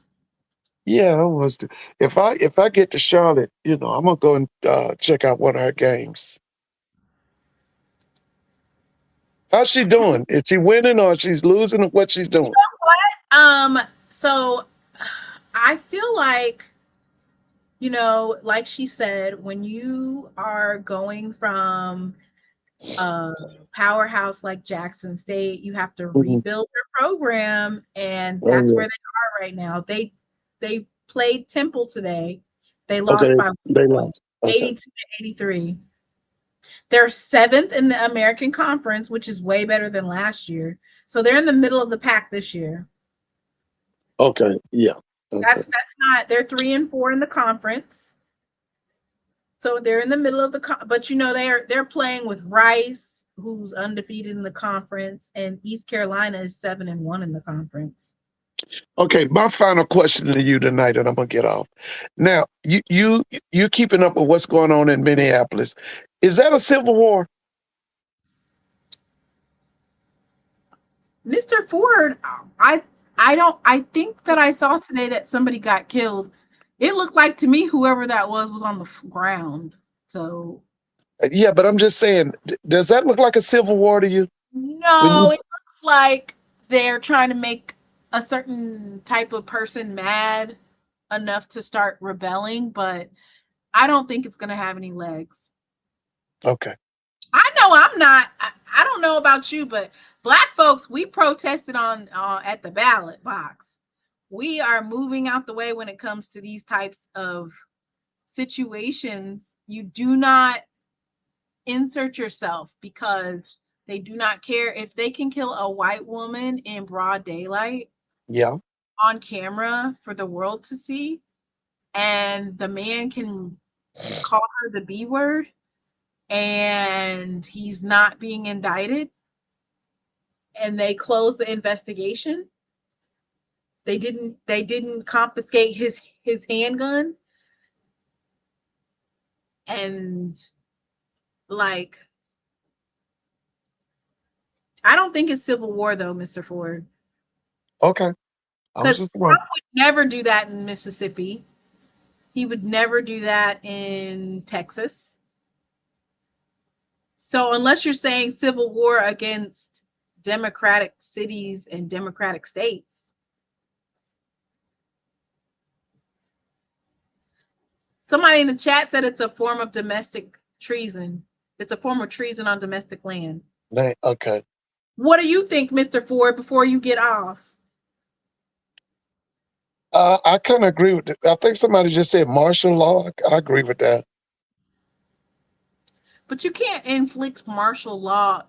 Yeah, I was. If I get to Charlotte, I'm gonna go and check out one of her games. How's she doing? Is she winning or she's losing? Or what she's doing? You know what? So I feel like, like she said, when you are going from a powerhouse like Jackson State, you have to rebuild your program, and that's where they are right now. They played Temple today. They lost by they lost. 82 to 83. They're 7th in the American Conference, which is way better than last year. So they're in the middle of the pack this year. Okay, yeah. Okay. That's not. They're 3 and 4 in the conference. So they're in the middle of but they're playing with Rice, who's undefeated in the conference, and East Carolina is 7 and 1 in the conference. Okay, my final question to you tonight, and I'm gonna get off. Now, you're keeping up with what's going on in Minneapolis. Is that a civil war? Mr. Ford, I think that I saw today that somebody got killed. It looked like to me whoever that was on the ground. So yeah, but I'm just saying, does that look like a civil war to you? No, it looks like they're trying to make a certain type of person mad enough to start rebelling, but I don't think it's going to have any legs. Okay. I know I'm not. I don't know about you, but Black folks, we protested on at the ballot box. We are moving out the way when it comes to these types of situations. You do not insert yourself because they do not care if they can kill a white woman in broad daylight Yeah. on camera for the world to see, and the man can call her the B word and he's not being indicted, and they closed the investigation. They didn't confiscate his handgun, and like, I don't think it's civil war though, Mr. Ford. Okay. I was Because just Trump wondering. would never do that in Mississippi. He would never do that in Texas. So unless you're saying civil war against democratic cities and democratic states. Somebody in the chat said it's a form of domestic treason. It's a form of treason on domestic land. Okay. What do you think, Mr. Ford, before you get off? I kind of agree with it. I think somebody just said martial law. I agree with that. But you can't inflict martial law.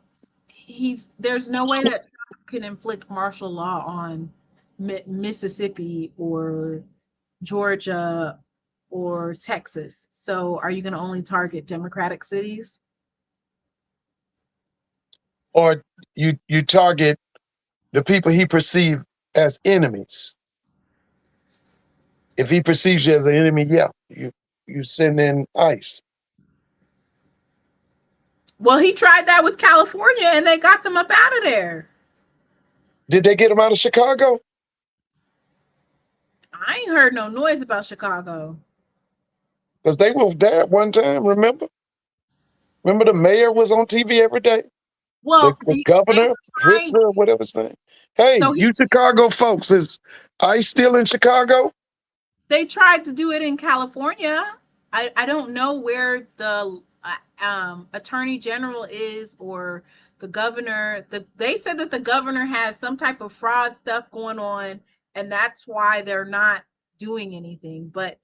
There's no way that Trump can inflict martial law on Mississippi or Georgia or Texas. So are you going to only target Democratic cities? Or you target the people he perceived as enemies. If he perceives you as an enemy, yeah, you send in ICE. Well, he tried that with California and they got them up out of there. Did they get him out of Chicago? I ain't heard no noise about Chicago. Because they were there at one time, remember? Remember the mayor was on TV every day? Well, The governor, Pritzker, whatever his name. Hey, So you Chicago folks, is ICE still in Chicago? they tried to do it in California. I don't know where the attorney general is or the governor. They said that the governor has some type of fraud stuff going on, and that's why they're not doing anything. But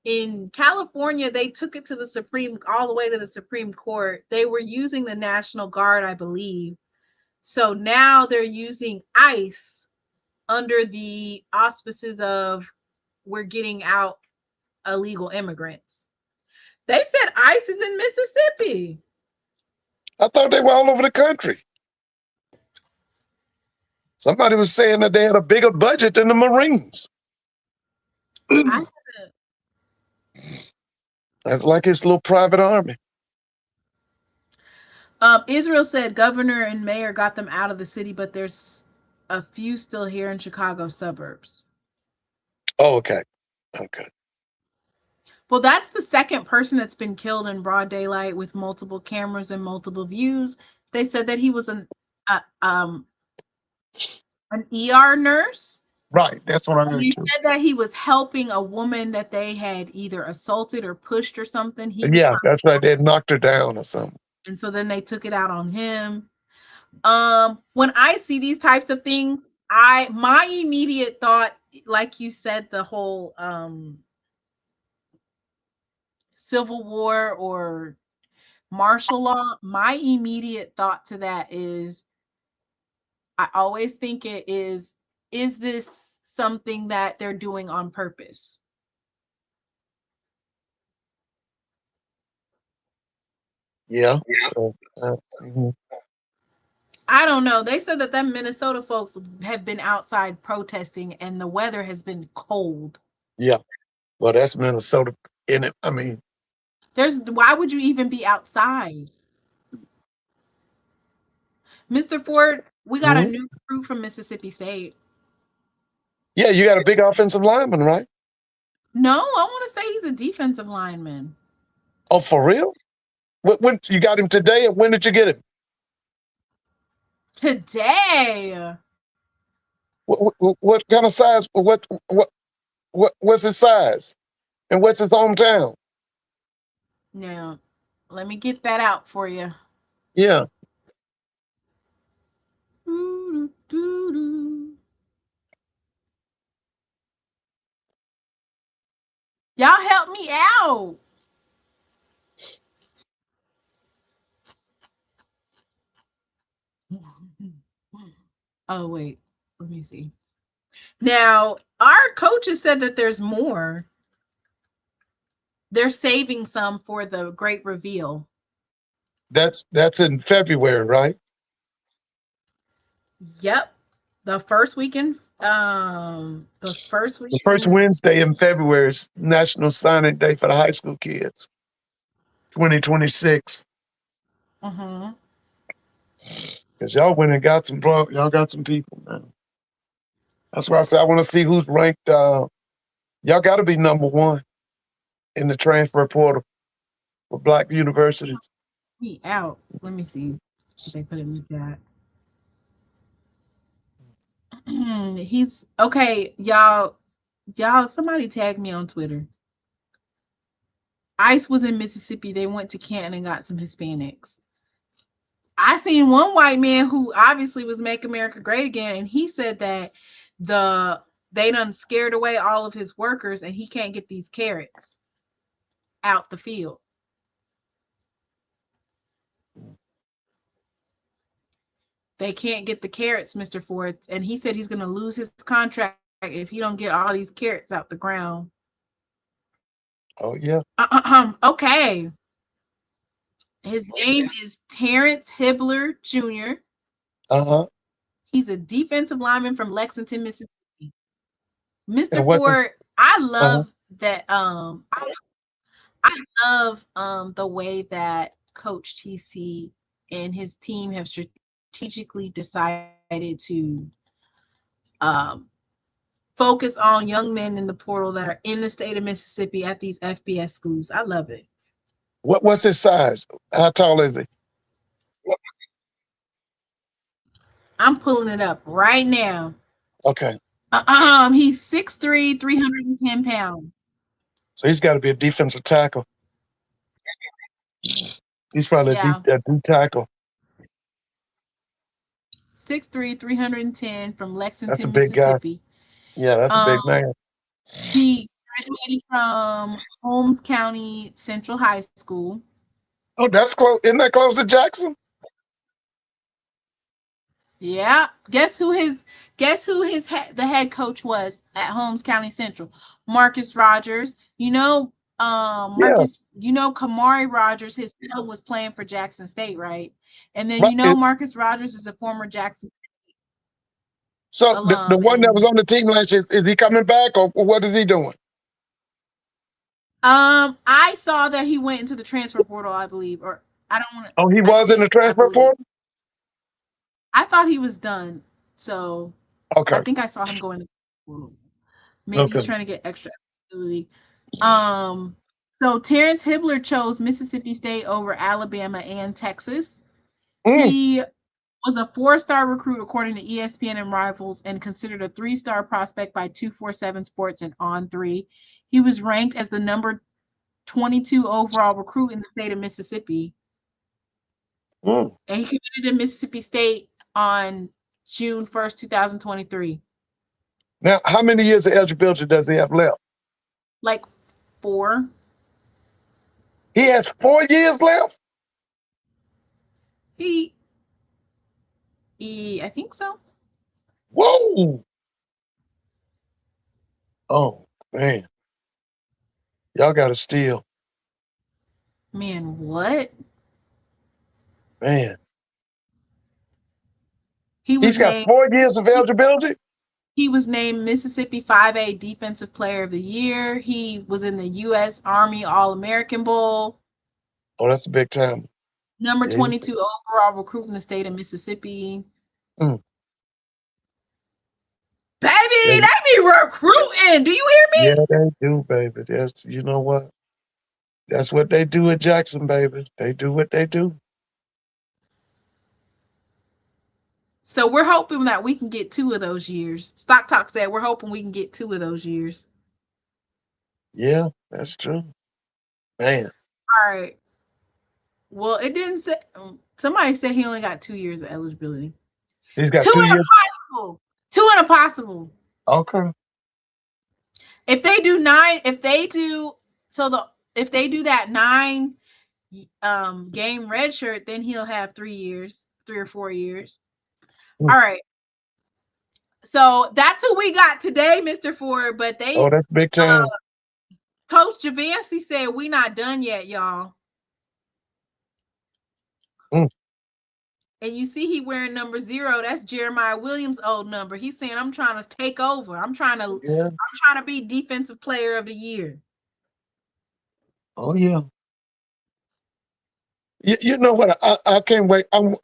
in California, they took it to all the way to the Supreme Court. They were using the National Guard, I believe. So now they're using ICE under the auspices of we're getting out illegal immigrants. They said ICE is in Mississippi. I thought they were all over the country. Somebody was saying that they had a bigger budget than the Marines. That's like his little private army. Israel said governor and mayor got them out of the city, but there's a few still here in Chicago suburbs. Oh, okay. Okay. Well, that's the second person that's been killed in broad daylight with multiple cameras and multiple views. They said that he was an ER nurse. Right. That's what I heard. He said that he was helping a woman that they had either assaulted or pushed or something. Yeah, that's right. They knocked her down or something. And so then they took it out on him. When I see these types of things, my immediate thought, like you said, the whole civil war or martial law, my immediate thought to that is, I always think it is this something that they're doing on purpose? Yeah. I don't know. They said that them Minnesota folks have been outside protesting and the weather has been cold. Yeah. Well, that's Minnesota in it. I mean, why would you even be outside? Mr. Ford, we got a new recruit from Mississippi State. Yeah, you got a big offensive lineman, right? No, I want to say he's a defensive lineman. Oh, for real? When you got him today, and when did you get him? Today. What kind of size? What's his size? And what's his hometown? Now, let me get that out for you. Yeah. Y'all help me out. Oh, wait. Let me see. Now, our coaches said that there's more. They're saving some for the great reveal. That's in February, right? Yep. The first weekend, The first Wednesday in February is National Signing Day for the high school kids. 2026. Mm-hmm. Because y'all went and got some y'all got some people, man. That's why I said I want to see who's ranked. Y'all got to be number one in the transfer portal for Black universities. Me out. Let me see what they put in the chat. He's okay, y'all. Y'all, somebody tagged me on Twitter. ICE was in Mississippi. They went to Canton and got some Hispanics. I seen one white man who obviously was Make America Great Again, and he said that they done scared away all of his workers, and he can't get these carrots out the field. They can't get the carrots, Mr. Ford, and he said he's going to lose his contract if he don't get all these carrots out the ground. Oh yeah. Okay. His name is Terrence Hibbler Jr. Uh-huh. He's a defensive lineman from Lexington, Mississippi. Mr. What's Ford, I uh-huh. love that. I love the way that Coach TC and his team have strategically decided to focus on young men in the portal that are in the state of Mississippi at these FBS schools. I love it. What's his size? How tall is he? I'm pulling it up right now. Okay. He's 6'3", 310 pounds. So he's got to be a defensive tackle. He's probably a D tackle. 6'3", 310 from That's a Lexington, big guy. Mississippi. Yeah, that's a big man. He graduated from Holmes County Central High School. Oh, that's close. Isn't that close to Jackson? Yeah. Guess who the head coach was at Holmes County Central? Marcus Rogers. Yeah. Kamari Rogers, his son was playing for Jackson State, right? And then Right. Marcus Rogers is a former Jackson State So alum. the one that was on the team last year, is he coming back or what is he doing? I saw that he went into the transfer portal, I believe, or I don't want to. Oh, he was in the transfer portal? I thought he was done. So okay. I think I saw him go in the portal. Maybe Okay. he's trying to get extra flexibility. So Terrence Hibbler chose Mississippi State over Alabama and Texas. He was a 4-star recruit according to ESPN and Rivals and considered a 3-star prospect by 247 Sports and On3. He was ranked as the number 22 overall recruit in the state of Mississippi. And he committed to Mississippi State on June 1st, 2023. Now, how many years of eligibility does he have left? Like 4. He has 4 years left? I think so. Whoa. Oh, man. Y'all got to steal. Man, what? Man. He's got 4 years of eligibility? He was named Mississippi 5A Defensive Player of the Year. He was in the U.S. Army All-American Bowl. Oh, that's a big time. Number 22 overall recruit in the state of Mississippi. Baby, they be recruiting. Do you hear me? Yeah, they do, baby. You know what? That's what they do at Jackson, baby. They do what they do. So we're hoping that we can get 2 of those years. Stock Talk said we're hoping we can get 2 of those years. Yeah, that's true. Man. All right. Well, it didn't say. Somebody said he only got 2 years of eligibility. He's got Two 2 and years. impossible. Two and impossible. Okay. If they do 9, if they do that 9 game red shirt, then he'll have 3 years, 3 or 4 years. All right. So that's who we got today, Mr. Ford. But That's big time. Coach Javancy said we not done yet, y'all. And you see he wearing number 0. That's Jeremiah Williams' old number. He's saying, I'm trying to take over. I'm trying to be defensive player of the year. Oh yeah. You know what? I can't wait. I'm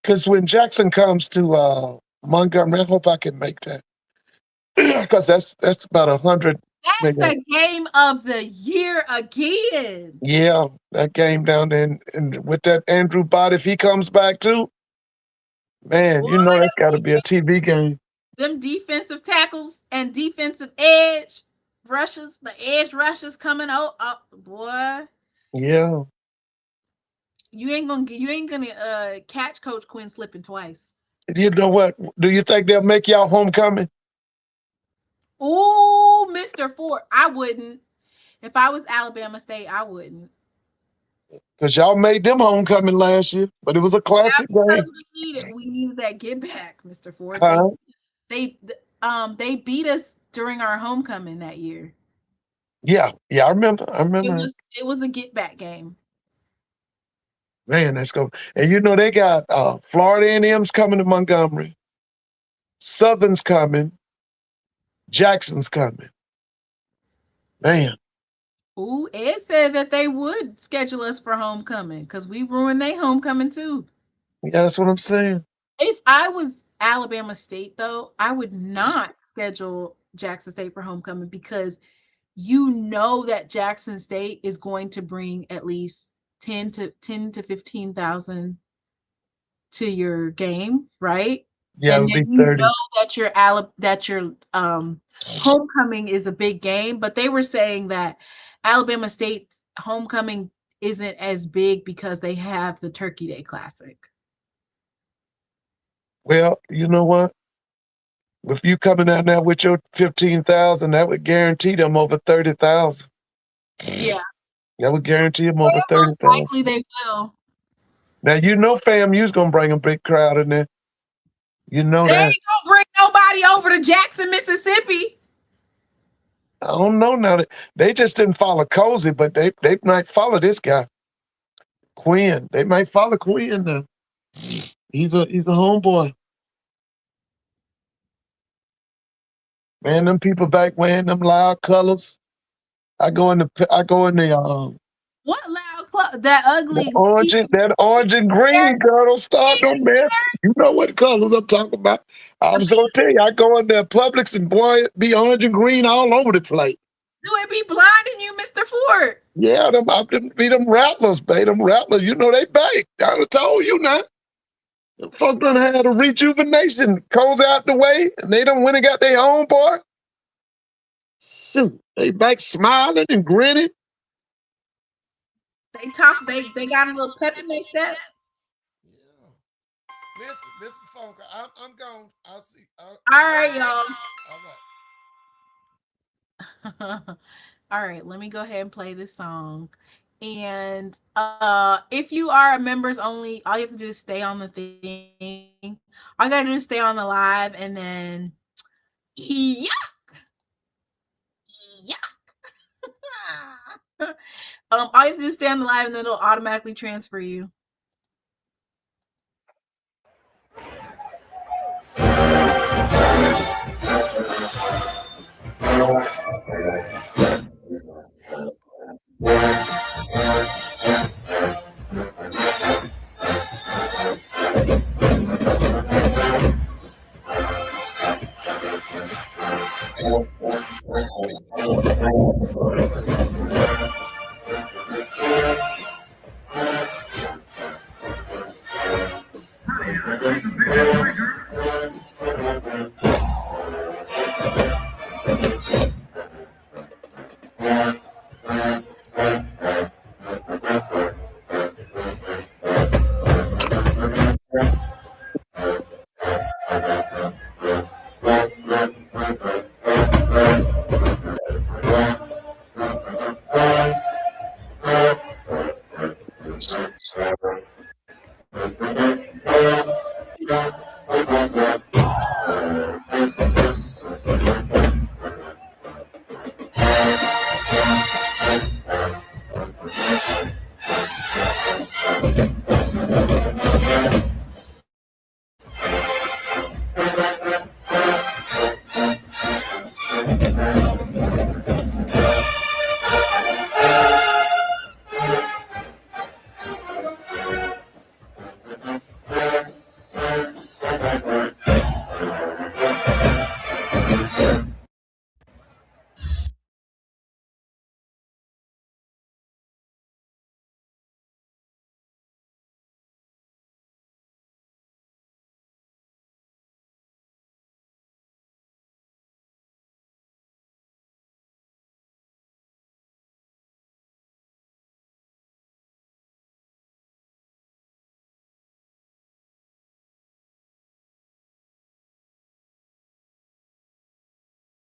because when Jackson comes to Montgomery, I hope I can make that. Because that's about 100. That's the game of the year again. Yeah, that game down there, and with that Andrew Bott, if he comes back too, man, you know that's got to be a TV game. Them defensive tackles and defensive edge rushes, the edge rushes coming out, boy. Yeah. You ain't gonna catch Coach Quinn slipping twice. You know what? Do you think they'll make y'all homecoming? Oh, Mr. Ford, I wouldn't. If I was Alabama State, I wouldn't. Because y'all made them homecoming last year, but it was a classic game. We needed that get back, Mr. Ford. They beat us during our homecoming that year. Yeah, I remember. It was a get back game. Man, let's go. And you know they got Florida A&M's coming to Montgomery, Southern's coming, Jackson's coming. Man. Ooh, Ed said that they would schedule us for homecoming because we ruined their homecoming too. Yeah, that's what I'm saying. If I was Alabama State, though, I would not schedule Jackson State for homecoming because you know that Jackson State is going to bring at least 10 to 15,000 to your game, right? Yeah, and it'll be you 30. know that your homecoming is a big game, but they were saying that Alabama State's homecoming isn't as big because they have the Turkey Day Classic. Well, you know what? If you coming out now with your 15,000, that would guarantee them over 30,000. Yeah. That would guarantee them over 30,000. Likely they will. Now, you know FAMU's going to bring a big crowd in there. You know they that. They ain't going to bring nobody over to Jackson, Mississippi. I don't know now. They just didn't follow Cozy, but they might follow this guy, Quinn. They might follow Quinn now. He's a homeboy. Man, them people back wearing them loud colors. I go in the what loud club? That ugly that orange and green, girl. Don't start no mess. You know what colors I'm talking about. I was gonna tell you, I go in there Publix and boy, it be orange and green all over the place. Do it be blinding you, Mr. Ford? Yeah, them be them rattlers, babe. Them rattlers, you know they bake. I done told you now. Them folks done had a rejuvenation. Co's out the way, and they done went and got their own boy. Shoot, they back smiling and grinning. They talk. They got a little pep in their step. Yeah. Listen, folks. I'm gone. I'll see. All right, y'all. All right. All right. Let me go ahead and play this song. And if you are a members only, all you have to do is stay on the thing. All you gotta do is stay on the live, and then yuck. All you have to do is stay on the live, and then it'll automatically transfer you.